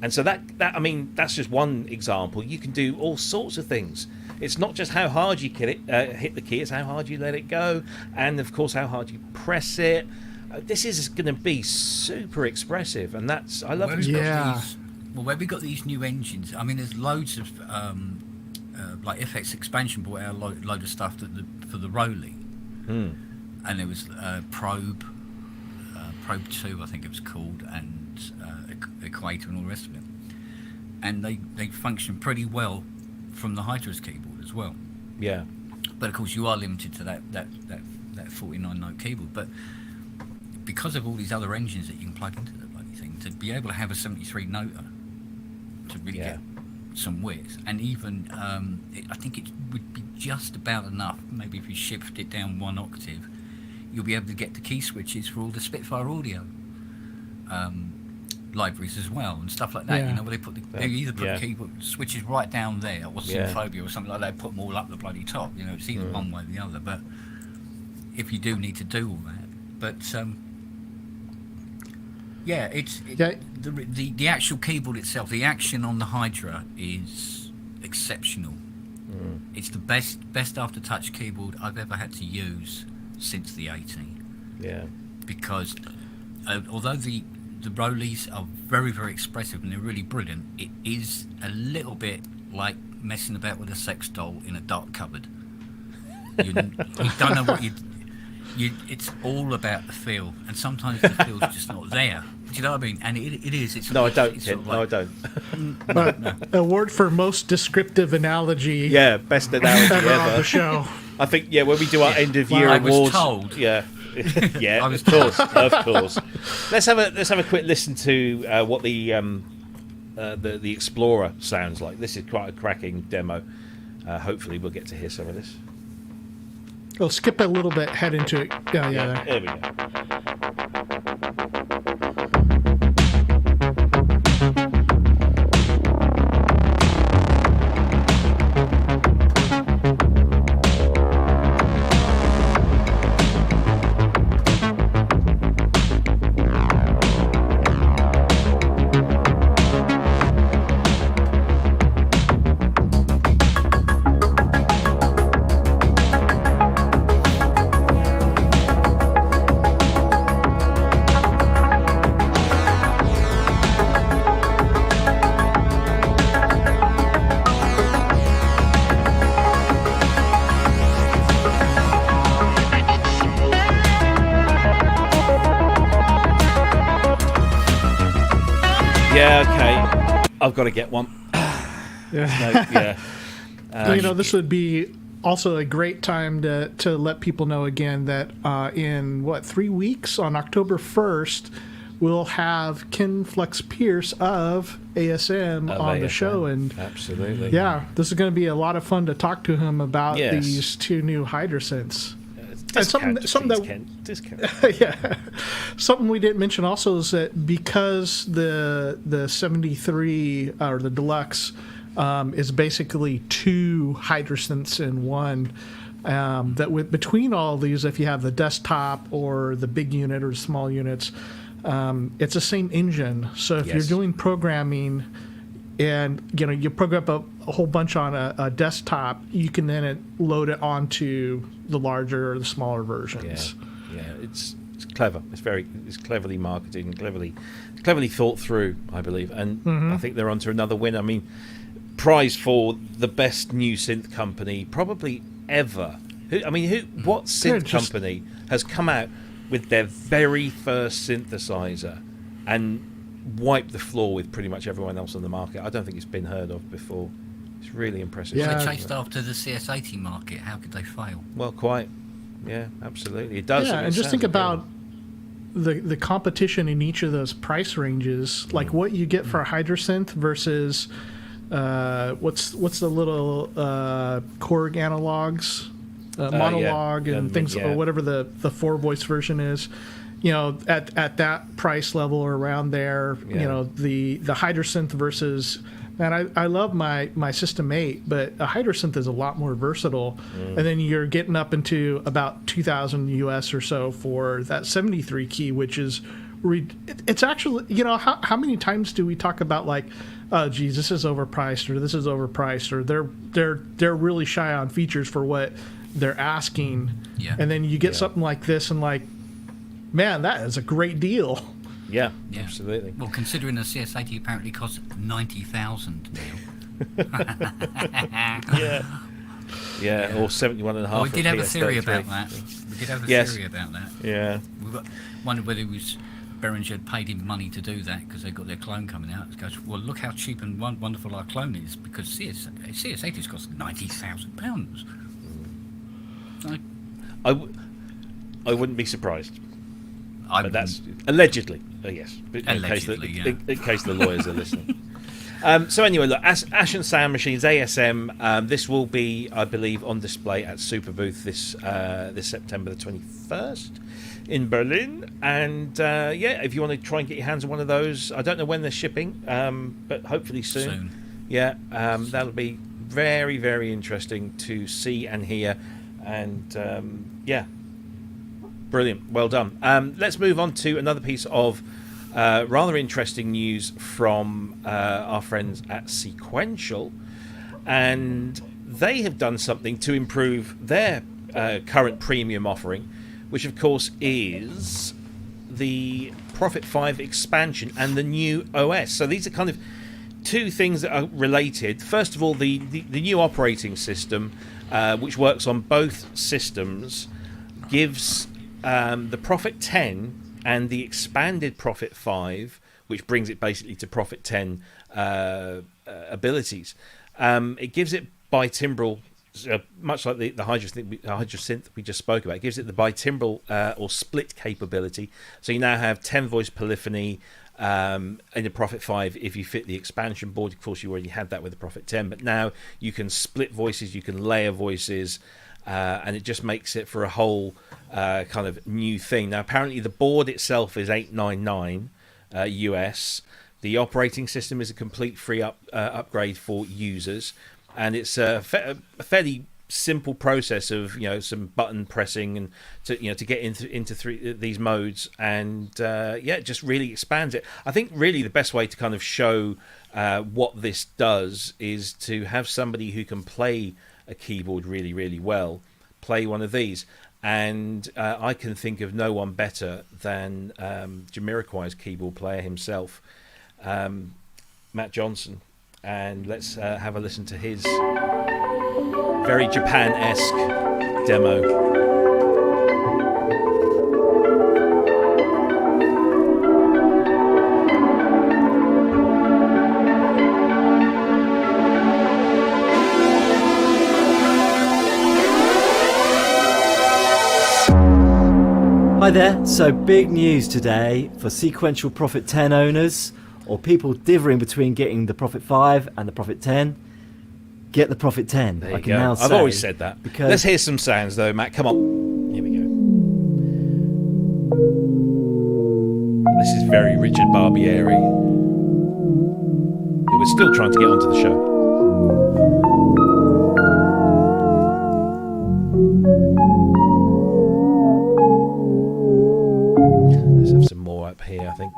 [SPEAKER 2] And so that I mean, that's just one example. You can do all sorts of things. It's not just how hard you hit the key, it's how hard you let it go, and of course how hard you press it. This is going to be super expressive, and I love it.
[SPEAKER 4] Where we got these new engines, I mean, there's loads of like FX Expansion brought out a load of stuff for the Roland. And there was Probe 2, I think it was called, and Equator and all the rest of it. And they function pretty well from the Hydrasynth keyboard as well.
[SPEAKER 2] Yeah.
[SPEAKER 4] But of course you are limited to that 49 note keyboard. But because of all these other engines that you can plug into the bloody thing, to be able to have a 73 noter to really get some width, and even I think it would be just about enough. Maybe if you shift it down one octave, you'll be able to get the key switches for all the Spitfire audio libraries as well, and stuff like that. You know, where they either put the keyboard switches right down there, or Synthphobia or something like that, put them all up the bloody top. You know, it's either one way or the other. But if you do need to do all that, but the actual keyboard itself, the action on the Hydra is exceptional. It's the best aftertouch keyboard I've ever had to use since the 18.
[SPEAKER 2] Yeah.
[SPEAKER 4] Because although the Rollies are very, very expressive and they're really brilliant, it is a little bit like messing about with a sex doll in a dark cupboard. You don't know what it's all about the feel, and sometimes the feel's just not there. Do you know what I mean? And it is. It's
[SPEAKER 2] no, I don't.
[SPEAKER 4] It's
[SPEAKER 2] Sort of like, no, I
[SPEAKER 3] don't. But award for most descriptive analogy.
[SPEAKER 2] Yeah, best analogy ever
[SPEAKER 3] on the show.
[SPEAKER 2] I think when we do our end of year awards.
[SPEAKER 4] I was told.
[SPEAKER 2] Yeah. Yeah, of course. Let's have a quick listen to what the Explorer sounds like. This is quite a cracking demo. Hopefully, we'll get to hear some of this.
[SPEAKER 3] We'll skip a little bit, head into it. Yeah.
[SPEAKER 2] There we go. Yeah, okay. I've got to get one.
[SPEAKER 3] Yeah.
[SPEAKER 2] Yeah.
[SPEAKER 3] This would be also a great time to let people know again that in 3 weeks on October 1st, we'll have Ken Flex Pierce of ASM on the show. And
[SPEAKER 2] absolutely.
[SPEAKER 3] Yeah, this is going to be a lot of fun to talk to him about
[SPEAKER 2] Yes.
[SPEAKER 3] these two new Hydrasynths. Something we didn't mention also is that because the 73 or the Deluxe is basically two Hydrasynths in one, that between all of these, if you have the desktop or the big unit or the small units, it's the same engine. So if you're doing programming and you program up a whole bunch on a desktop, you can then load it onto the larger or the smaller versions.
[SPEAKER 2] Yeah, it's clever. It's cleverly marketed and cleverly thought through, I believe. And I think they're onto another win. I mean, prize for the best new synth company probably ever. What synth company has come out with their very first synthesizer and wiped the floor with pretty much everyone else on the market? I don't think it's been heard of before. It's really impressive.
[SPEAKER 3] Yeah.
[SPEAKER 4] They chased after the CS80 market. How could they fail?
[SPEAKER 2] Well, quite. Yeah, absolutely. It does.
[SPEAKER 3] Yeah, and just think about the competition in each of those price ranges, like what you get for a Hydrasynth versus what's the little Korg analogs, monologue and things, or whatever the 4-voice version is. At that price level or around there, the Hydrasynth versus, man, I love my System 8, but a Hydrasynth is a lot more versatile. And then you're getting up into about 2,000 US or so for that 73 key, which is, it's actually, how many times do we talk about like, oh geez, this is overpriced, or this is overpriced, or they're really shy on features for what they're asking. Yeah. And then you get something like this and like, man, that is a great deal.
[SPEAKER 2] Yeah, absolutely.
[SPEAKER 4] Well, considering a CS80 apparently costs 90,000 now.
[SPEAKER 2] Yeah, or 71.5.
[SPEAKER 4] Well, we did have a theory about that.
[SPEAKER 2] Yeah.
[SPEAKER 4] We wondered whether it was Behringer had paid him money to do that because they got their clone coming out. It goes, well, look how cheap and wonderful our clone is, because CS80's cost £90,000.
[SPEAKER 2] I wouldn't be surprised. But that's allegedly, yes. In case the lawyers are listening. So anyway, look, Ash and Sound Machines, ASM. This will be, I believe, on display at Super Booth this September the 21st in Berlin. And if you want to try and get your hands on one of those, I don't know when they're shipping, but hopefully soon. Yeah, that'll be very, very interesting to see and hear. And brilliant. Well done. Let's move on to another piece of rather interesting news from our friends at Sequential. And they have done something to improve their current premium offering, which, of course, is the Prophet 5 expansion and the new OS. So these are kind of two things that are related. First of all, the new operating system, which works on both systems, gives the Prophet 10 and the expanded Prophet 5, which brings it basically to Prophet 10 abilities. It gives it bitimbral, much like the Hydrasynth we just spoke about. It gives it the bitimbral or split capability. So you now have 10-voice polyphony in the Prophet 5 if you fit the expansion board. Of course, you already had that with the Prophet 10, but now you can split voices, you can layer voices, and it just makes it for a whole kind of new thing. Now, apparently the board itself is $899 US. The operating system is a complete free upgrade for users, and it's a fairly simple process of some button pressing and to get into these modes, and it just really expands it. I think really the best way to kind of show what this does is to have somebody who can play a keyboard really, really well play one of these, and I can think of no one better than Jamiroquai's keyboard player himself, Matt Johnson. And let's have a listen to his very Japan-esque demo.
[SPEAKER 6] Hi there. So big news today for Sequential Prophet 10 owners or people dithering between getting the Prophet 5 and the Prophet 10. Get the Prophet 10.
[SPEAKER 2] There you go. I've always said that.
[SPEAKER 6] Because
[SPEAKER 2] Let's hear some sounds though, Matt. Come on. Here we go. This is very Richard Barbieri, who was still trying to get onto the show. Let's have some more up here, I think.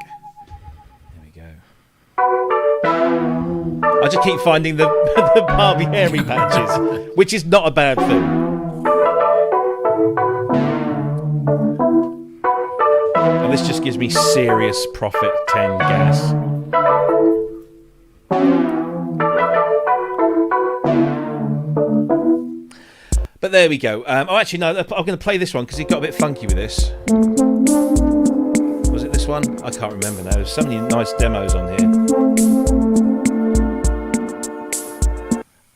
[SPEAKER 2] There we go. I just keep finding the Barbieri patches, which is not a bad thing. And this just gives me serious Prophet 10 gas. But there we go. Actually, no, I'm going to play this one because it got a bit funky with this. Was it this one? I can't remember now. There's so many nice demos on here.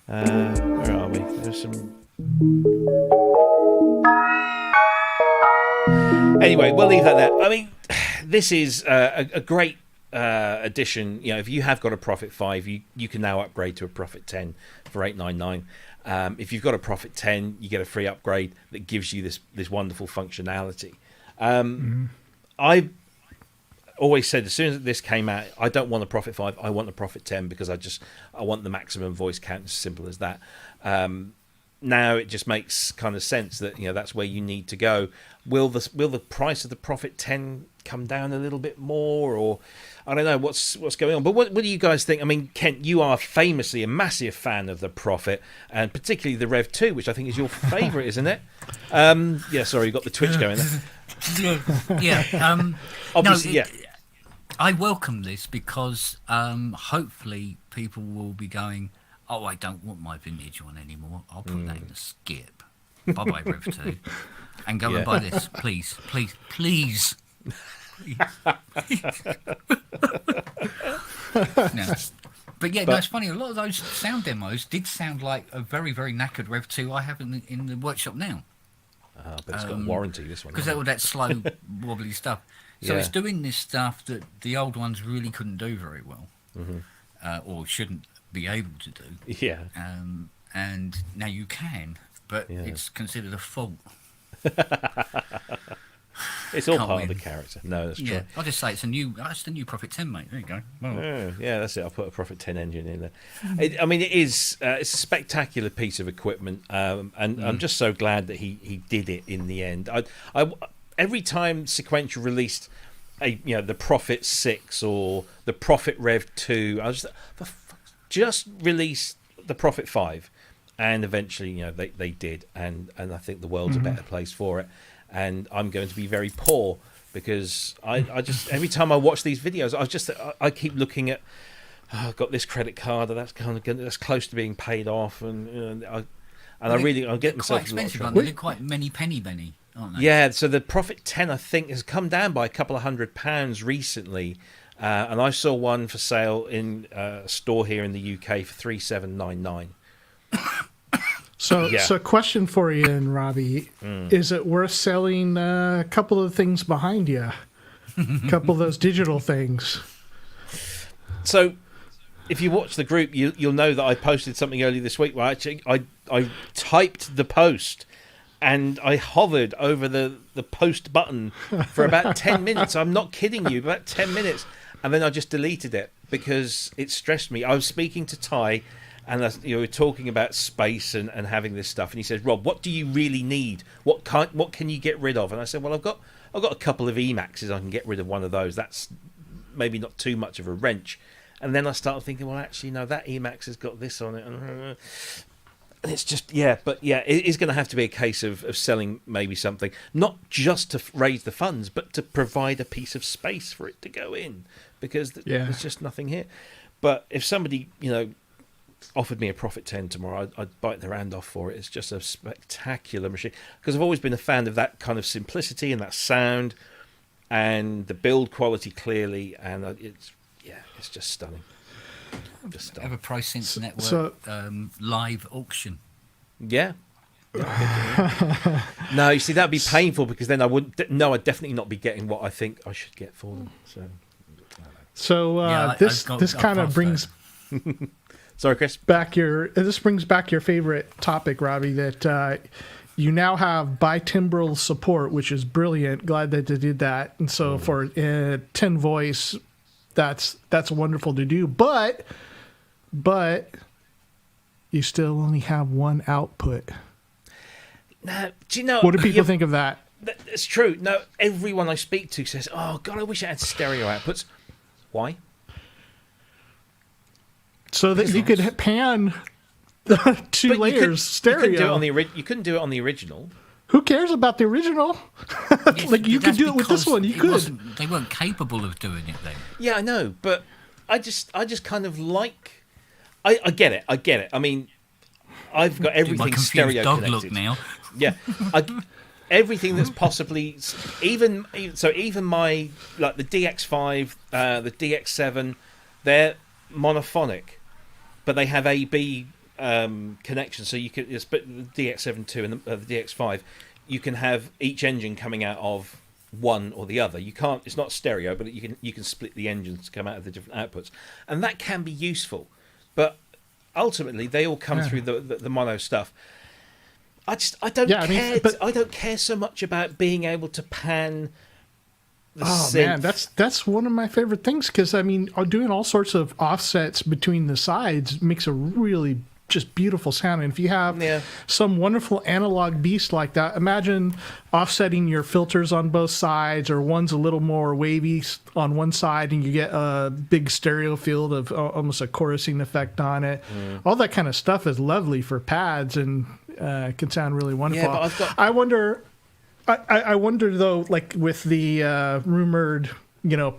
[SPEAKER 2] Where are we? There's some... Anyway, we'll leave that there. I mean, this is a great addition. You know, if you have got a Prophet 5, you can now upgrade to a Prophet 10 for $899. If you've got a Prophet 10, you get a free upgrade that gives you this wonderful functionality. I always said, as soon as this came out, I don't want a Prophet 5, I want a Prophet 10 because I want the maximum voice count, as simple as that. Now it just makes kind of sense that, you know, that's where you need to go. Will the price of the Prophet 10 come down a little bit more, or I don't know what's going on? But what do you guys think? I mean, Kent, you are famously a massive fan of the Prophet, and particularly the Rev 2, which I think is your favourite, isn't it? Yeah, sorry, you got the Twitch going there.
[SPEAKER 4] Yeah.
[SPEAKER 2] Obviously,
[SPEAKER 4] no,
[SPEAKER 2] yeah.
[SPEAKER 4] I welcome this because hopefully people will be going, oh, I don't want my vintage one anymore. I'll put that in the skip. Bye-bye, Rev 2. And go and buy this, please. No. But it's funny. A lot of those sound demos did sound like a very, very knackered Rev 2 I have in the workshop now.
[SPEAKER 2] But it's got a warranty, this one.
[SPEAKER 4] Because all that slow, wobbly stuff. So it's doing this stuff that the old ones really couldn't do very well, or shouldn't be able to do.
[SPEAKER 2] Yeah.
[SPEAKER 4] And now you can, but it's considered a fault.
[SPEAKER 2] It's all part of the character. No, that's true.
[SPEAKER 4] I'll just say that's the new Prophet 10, mate. There you go. Well,
[SPEAKER 2] yeah, that's it. I'll put a Prophet 10 engine in there. It's a spectacular piece of equipment, and I'm just so glad that he did it in the end. Every time Sequential released the Prophet 6 or the Prophet Rev 2, I was just release the Prophet 5, and eventually they did, and I think the world's a better place for it. And I'm going to be very poor because I just every time I watch these videos, I keep looking at, I've got this credit card and that's close to being paid off, and I'm getting myself
[SPEAKER 4] quite expensive. They're quite penny, aren't they?
[SPEAKER 2] Yeah. So the Prophet 10 I think has come down by a couple of £100 recently, and I saw one for sale in a store here in the UK for $3,799.
[SPEAKER 3] So question for you, and Robbie, is it worth selling a couple of things behind you? A couple of those digital things.
[SPEAKER 2] So if you watch the group, you'll know that I posted something earlier this week where I typed the post and I hovered over the post button for about 10 minutes. I'm not kidding you, about 10 minutes. And then I just deleted it because it stressed me. I was speaking to Ty, and we were talking about space and having this stuff, and he said, "Rob, what do you really need? What can you get rid of?" And I said, "Well, I've got a couple of Emaxes. I can get rid of one of those. That's maybe not too much of a wrench." And then I started thinking, well, actually, no, that Emax has got this on it, and it's just it is going to have to be a case of selling maybe something, not just to raise the funds, but to provide a piece of space for it to go in, because there's just nothing here. But if somebody offered me a Prophet 10 tomorrow, I'd bite their hand off for it. It's just a spectacular machine, because I've always been a fan of that kind of simplicity and that sound and the build quality clearly, and it's just stunning.
[SPEAKER 4] Have a Cryss Synth Network live auction.
[SPEAKER 2] Yeah, No, you see, that'd be painful because then I wouldn't. No, I'd definitely not be getting what I think I should get for them.
[SPEAKER 3] So this kind of brings
[SPEAKER 2] Sorry, Chris.
[SPEAKER 3] This brings back your favorite topic, Robbie. That you now have bitimbral support, which is brilliant. Glad that they did that. And so for 10 voice, that's wonderful to do. But you still only have one output.
[SPEAKER 2] Now, do you know
[SPEAKER 3] what do people think of that?
[SPEAKER 2] It's true. No, everyone I speak to says, "Oh God, I wish I had stereo outputs." Why?
[SPEAKER 3] So that you could pan two layers stereo.
[SPEAKER 2] You couldn't do it on the original.
[SPEAKER 3] Who cares about the original?
[SPEAKER 4] Yes,
[SPEAKER 3] like you could do it with this one. You could.
[SPEAKER 4] They weren't capable of doing it then.
[SPEAKER 2] Yeah, I know, but I just kind of like. I get it. I mean, I've got everything stereo
[SPEAKER 4] dog
[SPEAKER 2] connected
[SPEAKER 4] look now.
[SPEAKER 2] Yeah, everything that's possibly even my like the DX5, the DX7, they're monophonic, but they have AB connections, so you can the DX7 and the DX5, you can have each engine coming out of one or the other. You can't. It's not stereo, but you can split the engines to come out of the different outputs, and that can be useful. But ultimately, they all come through the mono stuff. I don't care. I don't care so much about being able to pan the synth.
[SPEAKER 3] Man, that's one of my favorite things because I mean, doing all sorts of offsets between the sides makes a really just beautiful sound. And if you have some wonderful analog beast like that, imagine offsetting your filters on both sides, or one's a little more wavy on one side, and you get a big stereo field of almost a chorusing effect on it. All that kind of stuff is lovely for pads and can sound really wonderful.
[SPEAKER 2] Yeah, but
[SPEAKER 3] I wonder though, like with the rumored,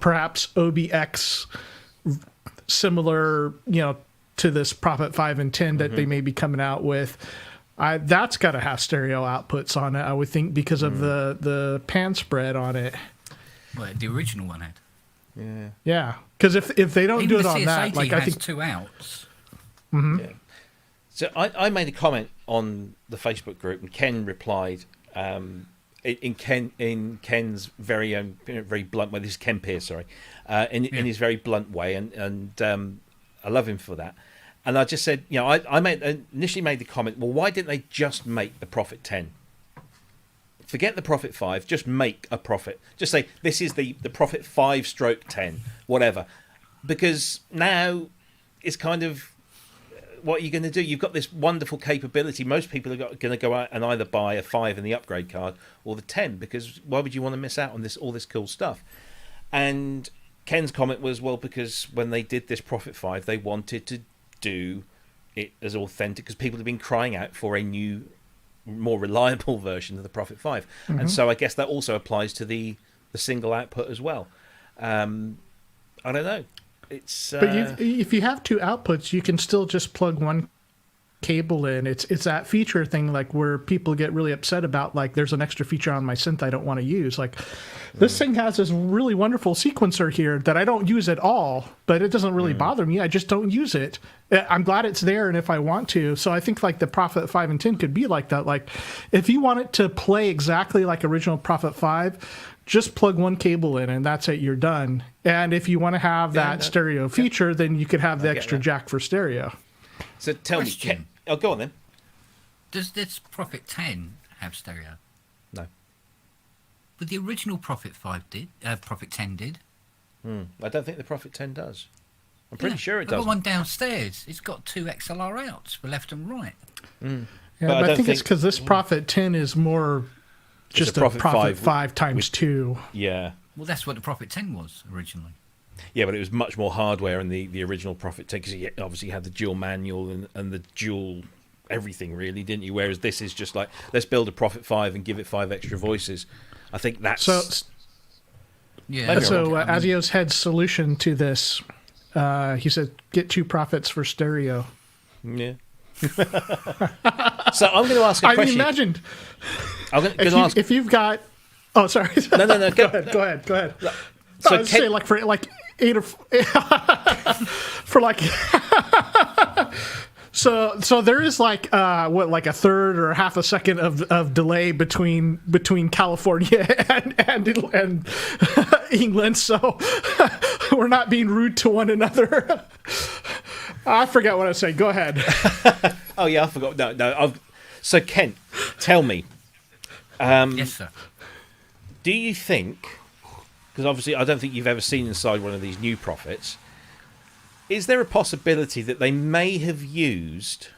[SPEAKER 3] perhaps OBX similar, to this Prophet 5 and 10 that they may be coming out with, that's got to have stereo outputs on it, I would think, because of the pan spread on it.
[SPEAKER 4] Well, the original one had.
[SPEAKER 3] Yeah, because if they don't do it on that, like I think
[SPEAKER 4] two outs.
[SPEAKER 2] Yeah. So I made a comment on the Facebook group, and Ken replied in Ken's very very blunt way. This is Ken Pierce, sorry, in his very blunt way, and I love him for that. And I just said, I initially made the comment, well, why didn't they just make the Prophet 10? Forget the Prophet 5, just make a Prophet. Just say, this is the Prophet 5/10, whatever. Because now it's kind of, what are you going to do? You've got this wonderful capability. Most people are going to go out and either buy a 5 in the upgrade card or the 10, because why would you want to miss out on all this cool stuff? And Ken's comment was, well, because when they did this Prophet 5, they wanted to do it as authentic, because people have been crying out for a new, more reliable version of the Prophet 5. And so I guess that also applies to the single output as well. I don't know. It's
[SPEAKER 3] but if you have two outputs, you can still just plug one cable in. It's that feature thing, like where people get really upset about, like, there's an extra feature on my synth I don't want to use. Like, this thing has this really wonderful sequencer here that I don't use at all, but it doesn't really bother me. I just don't use it. I'm glad it's there, and if I want to. So I think like the Prophet 5 and 10 could be like that. Like, if you want it to play exactly like original Prophet 5, just plug one cable in, and that's it. You're done. And if you want to have that stereo feature, then you could have the extra jack for stereo.
[SPEAKER 2] So tell me, go on then.
[SPEAKER 4] Does this Prophet 10 have stereo?
[SPEAKER 2] No.
[SPEAKER 4] But the original Prophet 5 did. Prophet 10 did.
[SPEAKER 2] I don't think the Prophet 10 does. I'm pretty sure it does.
[SPEAKER 4] I've got one downstairs. It's got two XLR outs for left and right.
[SPEAKER 3] Yeah, but I think it's because this Prophet 10 is more just a Prophet 5 times 2.
[SPEAKER 2] Yeah.
[SPEAKER 4] Well, that's what the Prophet 10 was originally.
[SPEAKER 2] Yeah, but it was much more hardware in the original Prophet 10, because you obviously had the dual manual and the dual everything, really, didn't you? Whereas this is just like, let's build a Prophet 5 and give it 5 extra voices. I think that's... So
[SPEAKER 3] Azio's head's solution to this, he said, get 2 Prophets for stereo.
[SPEAKER 2] Yeah. So I'm going to ask a question.
[SPEAKER 3] I mean, imagine if you've got... Oh, sorry.
[SPEAKER 2] No.
[SPEAKER 3] Go ahead. So I was saying, like, for like 8 or for like So there is like like a third or half a second of delay between California and England. So we're not being rude to one another. I forgot what I was saying. Go ahead.
[SPEAKER 2] Oh yeah, I forgot. No. So Kent, tell me.
[SPEAKER 4] Yes, sir.
[SPEAKER 2] Do you think? Because obviously, I don't think you've ever seen inside one of these new Prophets. Is there a possibility that they may have used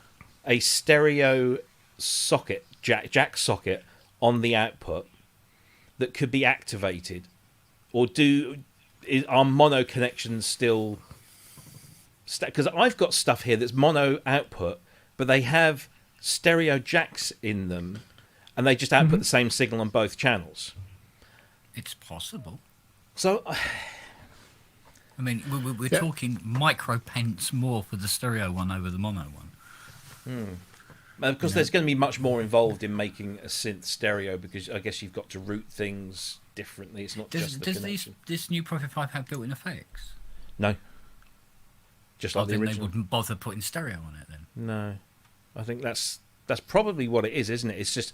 [SPEAKER 2] a stereo socket, jack socket, on the output that could be activated, or are mono connections still? Because I've got stuff here that's mono output, but they have stereo jacks in them, and they just output the same signal on both channels.
[SPEAKER 4] It's possible.
[SPEAKER 2] So,
[SPEAKER 4] I mean, we're talking micro pence more for the stereo one over the mono one.
[SPEAKER 2] Because there's going to be much more involved in making a synth stereo, because I guess you've got to route things differently. It's not just the connection.
[SPEAKER 4] This new Prophet 5 have built-in effects?
[SPEAKER 2] No. Just like the
[SPEAKER 4] then
[SPEAKER 2] original.
[SPEAKER 4] they wouldn't bother putting stereo on it then.
[SPEAKER 2] No. I think that's probably what it is, isn't it? It's just...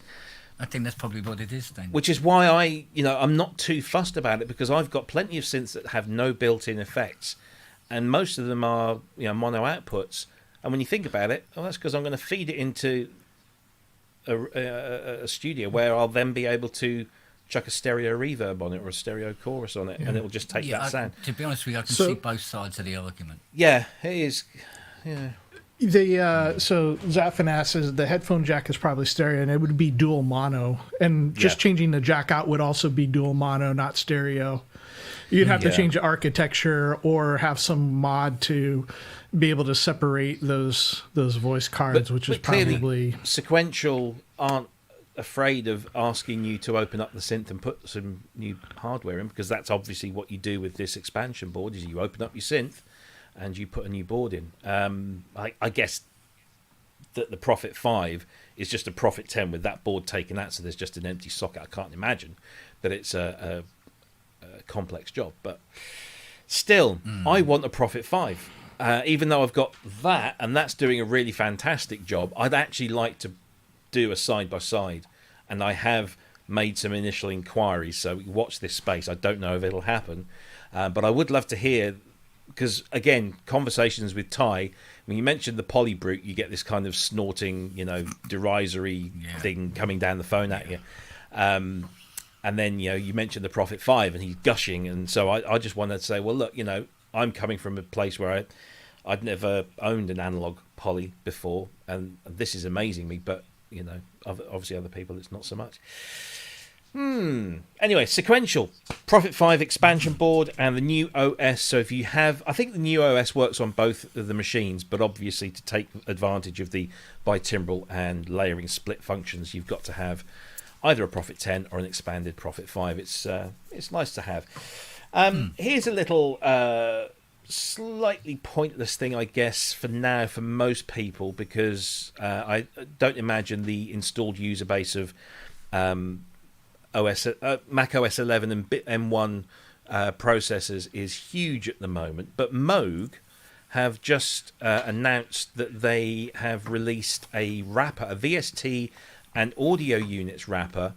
[SPEAKER 4] I think that's probably what it is then.
[SPEAKER 2] Which is why I'm not too fussed about it, because I've got plenty of synths that have no built-in effects, and most of them are mono outputs. And when you think about it, that's because I'm going to feed it into a studio where I'll then be able to chuck a stereo reverb on it or a stereo chorus on it, and it'll just take that sound.
[SPEAKER 4] To be honest with you, I can see both sides of the argument.
[SPEAKER 2] Yeah, it is. Yeah.
[SPEAKER 3] So Zafina says the headphone jack is probably stereo, and it would be dual mono, and just changing the jack out would also be dual mono, not stereo. You'd have to change the architecture or have some mod to be able to separate those voice cards, which is probably
[SPEAKER 2] Sequential aren't afraid of asking you to open up the synth and put some new hardware in, because that's obviously what you do with this expansion board. Is you open up your synth and you put a new board in. I guess that the Prophet 5 is just a Prophet 10 with that board taken out, so there's just an empty socket. I can't imagine that it's a complex job, but still, I want a Prophet 5. Even though I've got that, and that's doing a really fantastic job, I'd actually like to do a side-by-side, and I have made some initial inquiries, so watch this space. I don't know if it'll happen, but I would love to hear... Because, again, conversations with Ty, when you mentioned the Polybrute, you get this kind of snorting, derisory thing coming down the phone at you. And then, you mentioned the Prophet 5, and he's gushing. And so I just wanted to say, well, look, I'm coming from a place where I'd never owned an analog Poly before, and this is amazing me, but, obviously other people, it's not so much. Anyway, Sequential, Prophet 5 expansion board, and the new OS. So if you have... I think the new OS works on both of the machines, but obviously to take advantage of the bitimbral and layering split functions, you've got to have either a Prophet 10 or an expanded Prophet 5. It's nice to have. Here's a little slightly pointless thing, I guess, for now for most people, because I don't imagine the installed user base of... macOS 11 and M1 processors is huge at the moment, but Moog have just announced that they have released a wrapper, a VST and audio units wrapper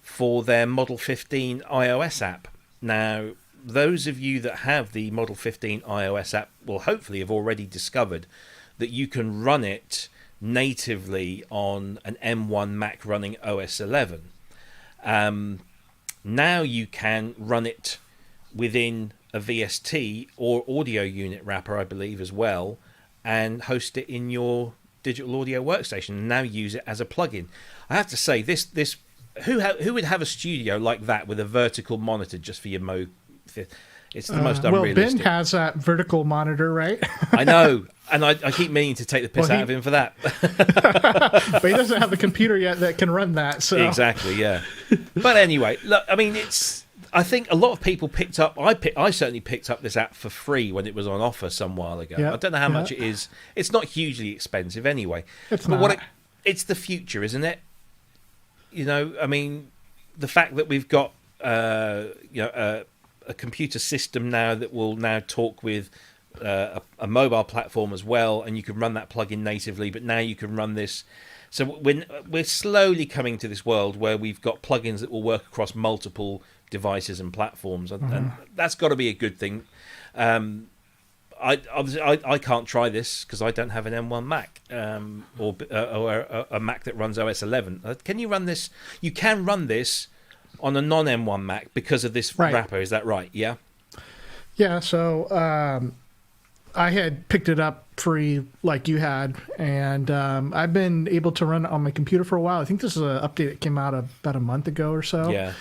[SPEAKER 2] for their Model 15 iOS app. Now, those of you that have the Model 15 iOS app will hopefully have already discovered that you can run it natively on an M1 Mac running OS 11. Now you can run it within a VST or audio unit wrapper, I believe, as well, and host it in your digital audio workstation, and now use it as a plugin. I have to say, this who would have a studio like that with a vertical monitor just for your Moog? It's the most unrealistic.
[SPEAKER 3] Ben has that vertical monitor, right?
[SPEAKER 2] I know, and I keep meaning to take the piss out of him for that.
[SPEAKER 3] But he doesn't have a computer yet that can run that. So.
[SPEAKER 2] Exactly, yeah. But anyway, look, I mean, I think a lot of people picked up... I certainly picked up this app for free when it was on offer some while ago. Yep, I don't know how much it is. It's not hugely expensive anyway.
[SPEAKER 3] It's not.
[SPEAKER 2] It's the future, isn't it? I mean, the fact that we've got a computer system now that will now talk with a mobile platform as well, and you can run that plugin natively. But now you can run this. So we're slowly coming to this world where we've got plugins that will work across multiple devices and platforms, and that's got to be a good thing. I can't try this because I don't have an M1 Mac or a Mac that runs OS 11. Can you run this? You can run this on a non-M1 Mac because of this wrapper. Is that right? Yeah. Yeah.
[SPEAKER 3] So I had picked it up free like you had, and I've been able to run it on my computer for a while. I think this is an update that came out about a month ago or so.
[SPEAKER 2] Yeah.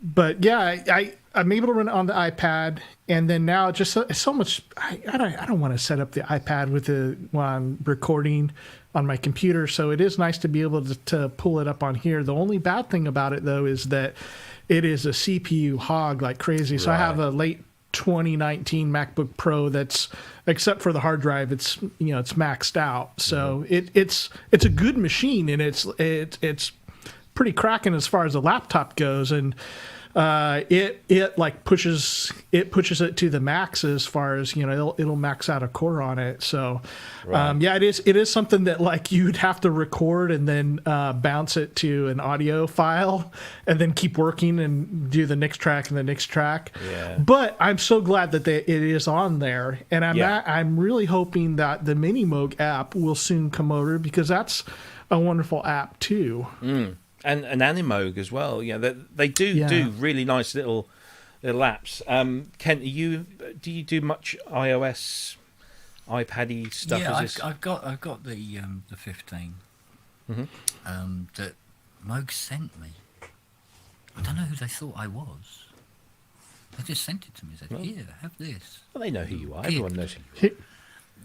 [SPEAKER 3] But yeah, I'm able to run it on the iPad, and then now it's just so much. I don't want to set up the iPad while I'm recording on my computer, so it is nice to be able to pull it up on here. The only bad thing about it though is that it is a CPU hog like crazy. So I have a late 2019 MacBook Pro that's, except for the hard drive, it's maxed out. So it's a good machine, and it's pretty cracking as far as the laptop goes, and it like pushes it to the max as far as it'll max out a core on it. So it is something that like you'd have to record and then bounce it to an audio file and then keep working and do the next track and the next track. But I'm so glad that it is on there, and I'm really hoping that the Mini Moog app will soon come over, because that's a wonderful app too.
[SPEAKER 2] And Animoog as well. They do really nice little apps. Kent, do you do much iOS, iPad-y stuff?
[SPEAKER 4] Yeah, I've got the 15 that Moog sent me. I don't know who they thought I was. They just sent it to me. Said, "Here, have this."
[SPEAKER 2] Well, they know who you are. Everyone knows who you are.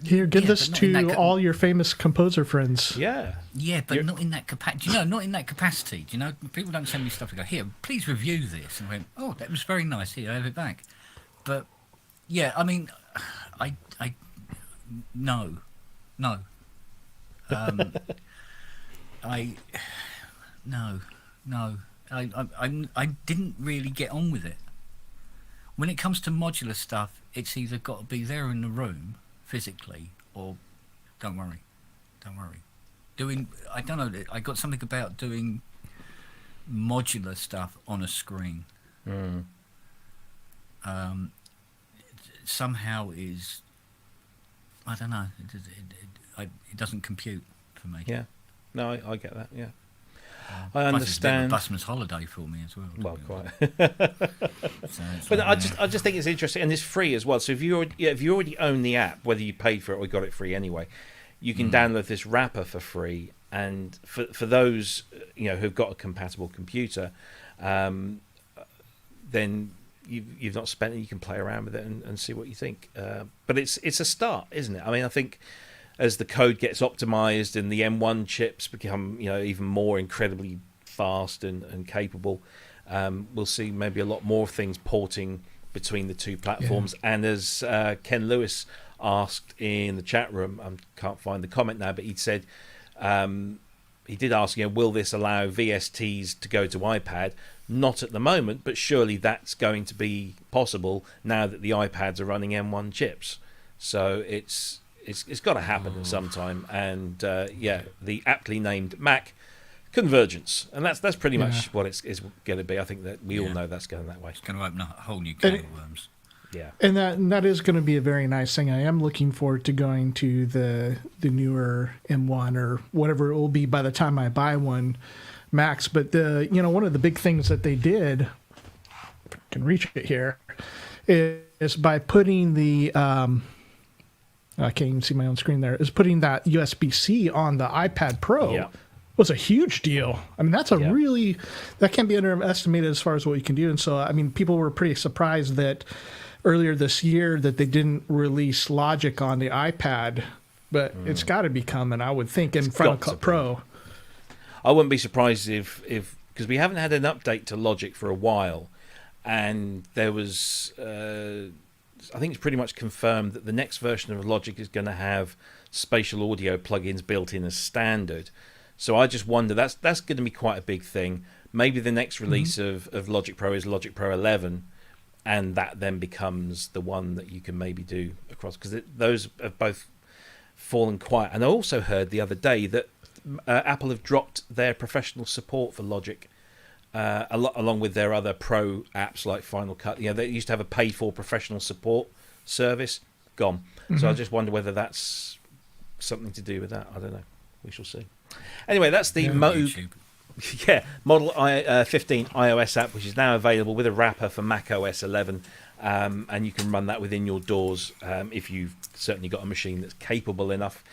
[SPEAKER 3] Here, give this to all your famous composer friends.
[SPEAKER 2] Yeah,
[SPEAKER 4] but not in that capacity. Not in that capacity. Do you know, people don't send me stuff to go, "Here, please review this." And I went, "Oh, that was very nice. Here, I have it back." But yeah, I mean, no. I didn't really get on with it. When it comes to modular stuff, it's either got to be there in the room physically, or don't worry. I don't know, I got something about doing modular stuff on a screen. Somehow is, I don't know, it doesn't compute for me.
[SPEAKER 2] Yeah, no, I get that. Yeah, I understand.
[SPEAKER 4] It's a busman's holiday for me as well.
[SPEAKER 2] Well, quite. But I just think it's interesting, and it's free as well. So if you already own the app, whether you paid for it or got it free anyway, you can download this wrapper for free. And for those who've got a compatible computer, then you've not spent it. You can play around with it and see what you think. But it's a start, isn't it? I mean, I think as the code gets optimized and the M1 chips become even more incredibly fast and capable, we'll see maybe a lot more things porting between the two platforms. And as Ken Lewis asked in the chat room, I can't find the comment now, but he said he did ask, will this allow VSTs to go to iPad? Not at the moment, but surely that's going to be possible now that the iPads are running M1 chips. So it's got to happen at some time. And the aptly named Mac convergence, and that's pretty much what it's going to be. I think that we all know that's going that way.
[SPEAKER 4] It's going to open a whole new can of worms.
[SPEAKER 3] Yeah, and that is going to be a very nice thing. I am looking forward to going to the newer M1 or whatever it will be by the time I buy one, Max. But one of the big things that they did, if I can reach it here, is by putting the I can't even see my own screen there, is putting that USB-C on the iPad Pro.
[SPEAKER 2] Yeah.
[SPEAKER 3] Was a huge deal. I mean, that's that can't be underestimated as far as what you can do. And so, I mean, people were pretty surprised that earlier this year that they didn't release Logic on the iPad, but it's got to be coming, I would think, in Final Cut Pro.
[SPEAKER 2] I wouldn't be surprised if because we haven't had an update to Logic for a while, and there was, I think it's pretty much confirmed that the next version of Logic is going to have spatial audio plugins built in as standard. So I just wonder, that's going to be quite a big thing. Maybe the next release of Logic Pro is Logic Pro 11, and that then becomes the one that you can maybe do across, because those have both fallen quiet. And I also heard the other day that Apple have dropped their professional support for Logic, along with their other pro apps like Final Cut. They used to have a paid-for professional support service, gone. So I just wonder whether that's something to do with that. I don't know. We shall see. Anyway, that's the Moog. Yeah, Model 15 iOS app, which is now available with a wrapper for macOS 11, and you can run that within your doors if you've certainly got a machine that's capable enough.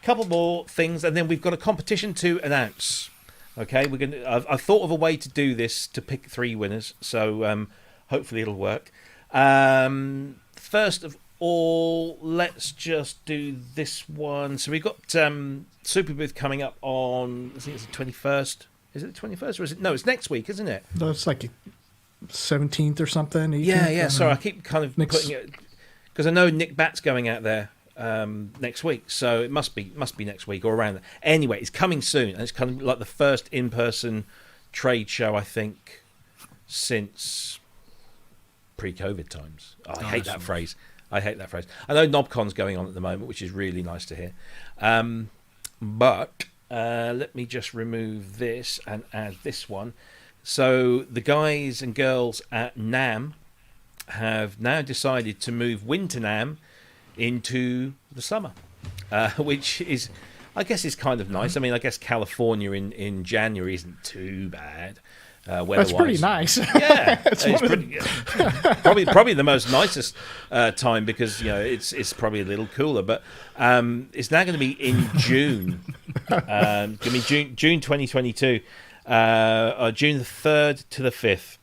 [SPEAKER 2] Couple more things, and then we've got a competition to announce. Okay, I've thought of a way to do this, to pick 3 winners, so hopefully it'll work. First of all, let's just do this one. So we've got Super Booth coming up on, I think it's the 21st. Is it the 21st, or is it? No, it's next week, isn't it?
[SPEAKER 3] No, it's like 17th or something. 18th,
[SPEAKER 2] Yeah. Sorry, I keep kind of putting it, because I know Nick Bat's going out there next week, so it must be next week or around there. Anyway, it's coming soon, and it's kind of like the first in-person trade show, I think, since pre-COVID times. I hate that phrase. I know NobCon's going on at the moment, which is really nice to hear. But let me just remove this and add this one. So the guys and girls at NAMM have now decided to move winter NAMM into the summer, which is, I guess, is kind of nice. I mean, I guess California in January isn't too bad.
[SPEAKER 3] That's pretty nice.
[SPEAKER 2] Yeah, it's probably the most nicest time, because it's probably a little cooler. But it's now going to be in June. Going to be June 2022, June the 3rd to the 5th.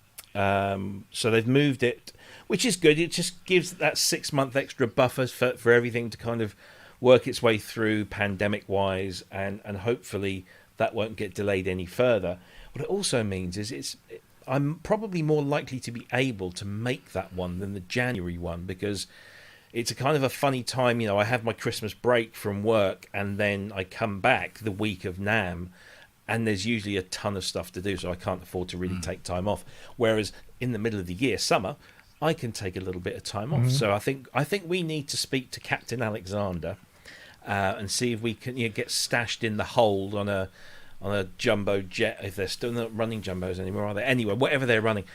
[SPEAKER 2] So they've moved it, which is good. It just gives that 6-month extra buffer for everything to kind of work its way through pandemic-wise, and hopefully that won't get delayed any further. What it also means is I'm probably more likely to be able to make that one than the January one, because it's a kind of a funny time. I have my Christmas break from work, and then I come back the week of NAMM, and there's usually a ton of stuff to do, so I can't afford to really take time off. Whereas in the middle of the year, summer, I can take a little bit of time off. So I think we need to speak to Captain Alexander and see if we can get stashed in the hold on a jumbo jet, if they're still not running jumbos anymore, are they? Anyway, whatever they're running,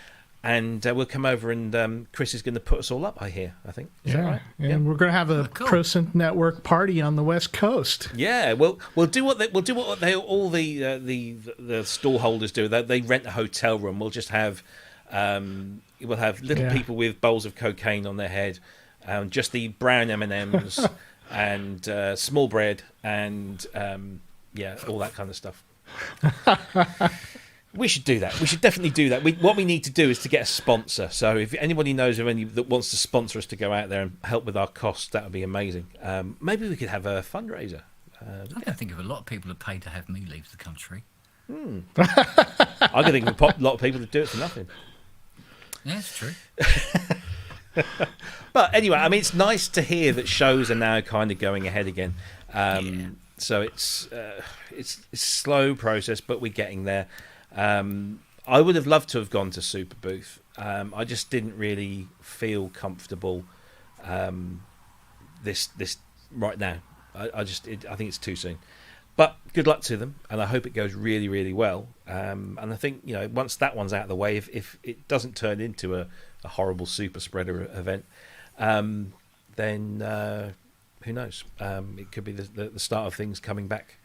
[SPEAKER 2] and we'll come over, and Cryss is going to put us all up, I hear. I think. Is that right?
[SPEAKER 3] And we're going to have a Pro Synth Network party on the West Coast.
[SPEAKER 2] Yeah, we'll do what all the stall holders do. They rent a hotel room. We'll just have we'll have little people with bowls of cocaine on their head, just the brown M&Ms and small bread, and all that kind of stuff. We should do that. We should definitely do that. What we need to do is to get a sponsor. So if anybody knows of any that wants to sponsor us to go out there and help with our costs, that would be amazing. Maybe we could have a fundraiser.
[SPEAKER 4] I can think of a lot of people who pay to have me leave the country.
[SPEAKER 2] I can think of a lot of people to do it for nothing.
[SPEAKER 4] Yeah, it's true.
[SPEAKER 2] But anyway, I mean, it's nice to hear that shows are now kind of going ahead again. So it's a slow process, but we're getting there. I would have loved to have gone to Super Booth. I just didn't really feel comfortable this right now. I think it's too soon. But good luck to them, and I hope it goes really, really well. And I think once that one's out of the way, if it doesn't turn into a horrible super spreader event, then who knows? It could be the start of things coming back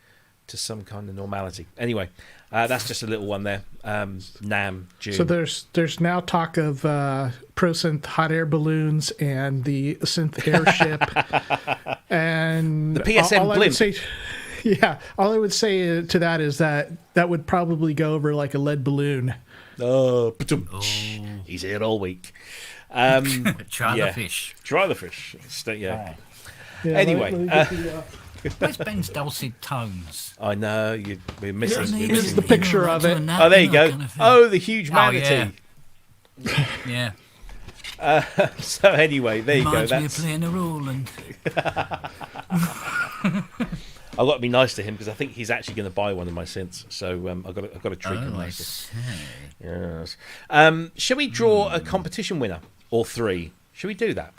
[SPEAKER 2] to some kind of normality. Anyway, that's just a little one there. NAMM, June.
[SPEAKER 3] So there's now talk of Pro Synth hot air balloons and the Synth airship and
[SPEAKER 2] the PSM blimp.
[SPEAKER 3] All I would say to that is that would probably go over like a lead balloon.
[SPEAKER 2] He's here all week.
[SPEAKER 4] Try the fish.
[SPEAKER 2] Try the fish. Anyway.
[SPEAKER 4] Where's Ben's dulcet tones?
[SPEAKER 2] I know, we're missing.
[SPEAKER 3] Here's the picture of it.
[SPEAKER 2] Oh, there you go. The huge manatee.
[SPEAKER 4] Yeah.
[SPEAKER 2] So anyway, there you go.
[SPEAKER 4] Reminds me of playing a Roland.
[SPEAKER 2] I've got to be nice to him because I think he's actually going to buy one of my synths. So I've got to treat him
[SPEAKER 4] I
[SPEAKER 2] nicely.
[SPEAKER 4] see.
[SPEAKER 2] Yes. Shall we draw a competition winner or 3? Shall we do that?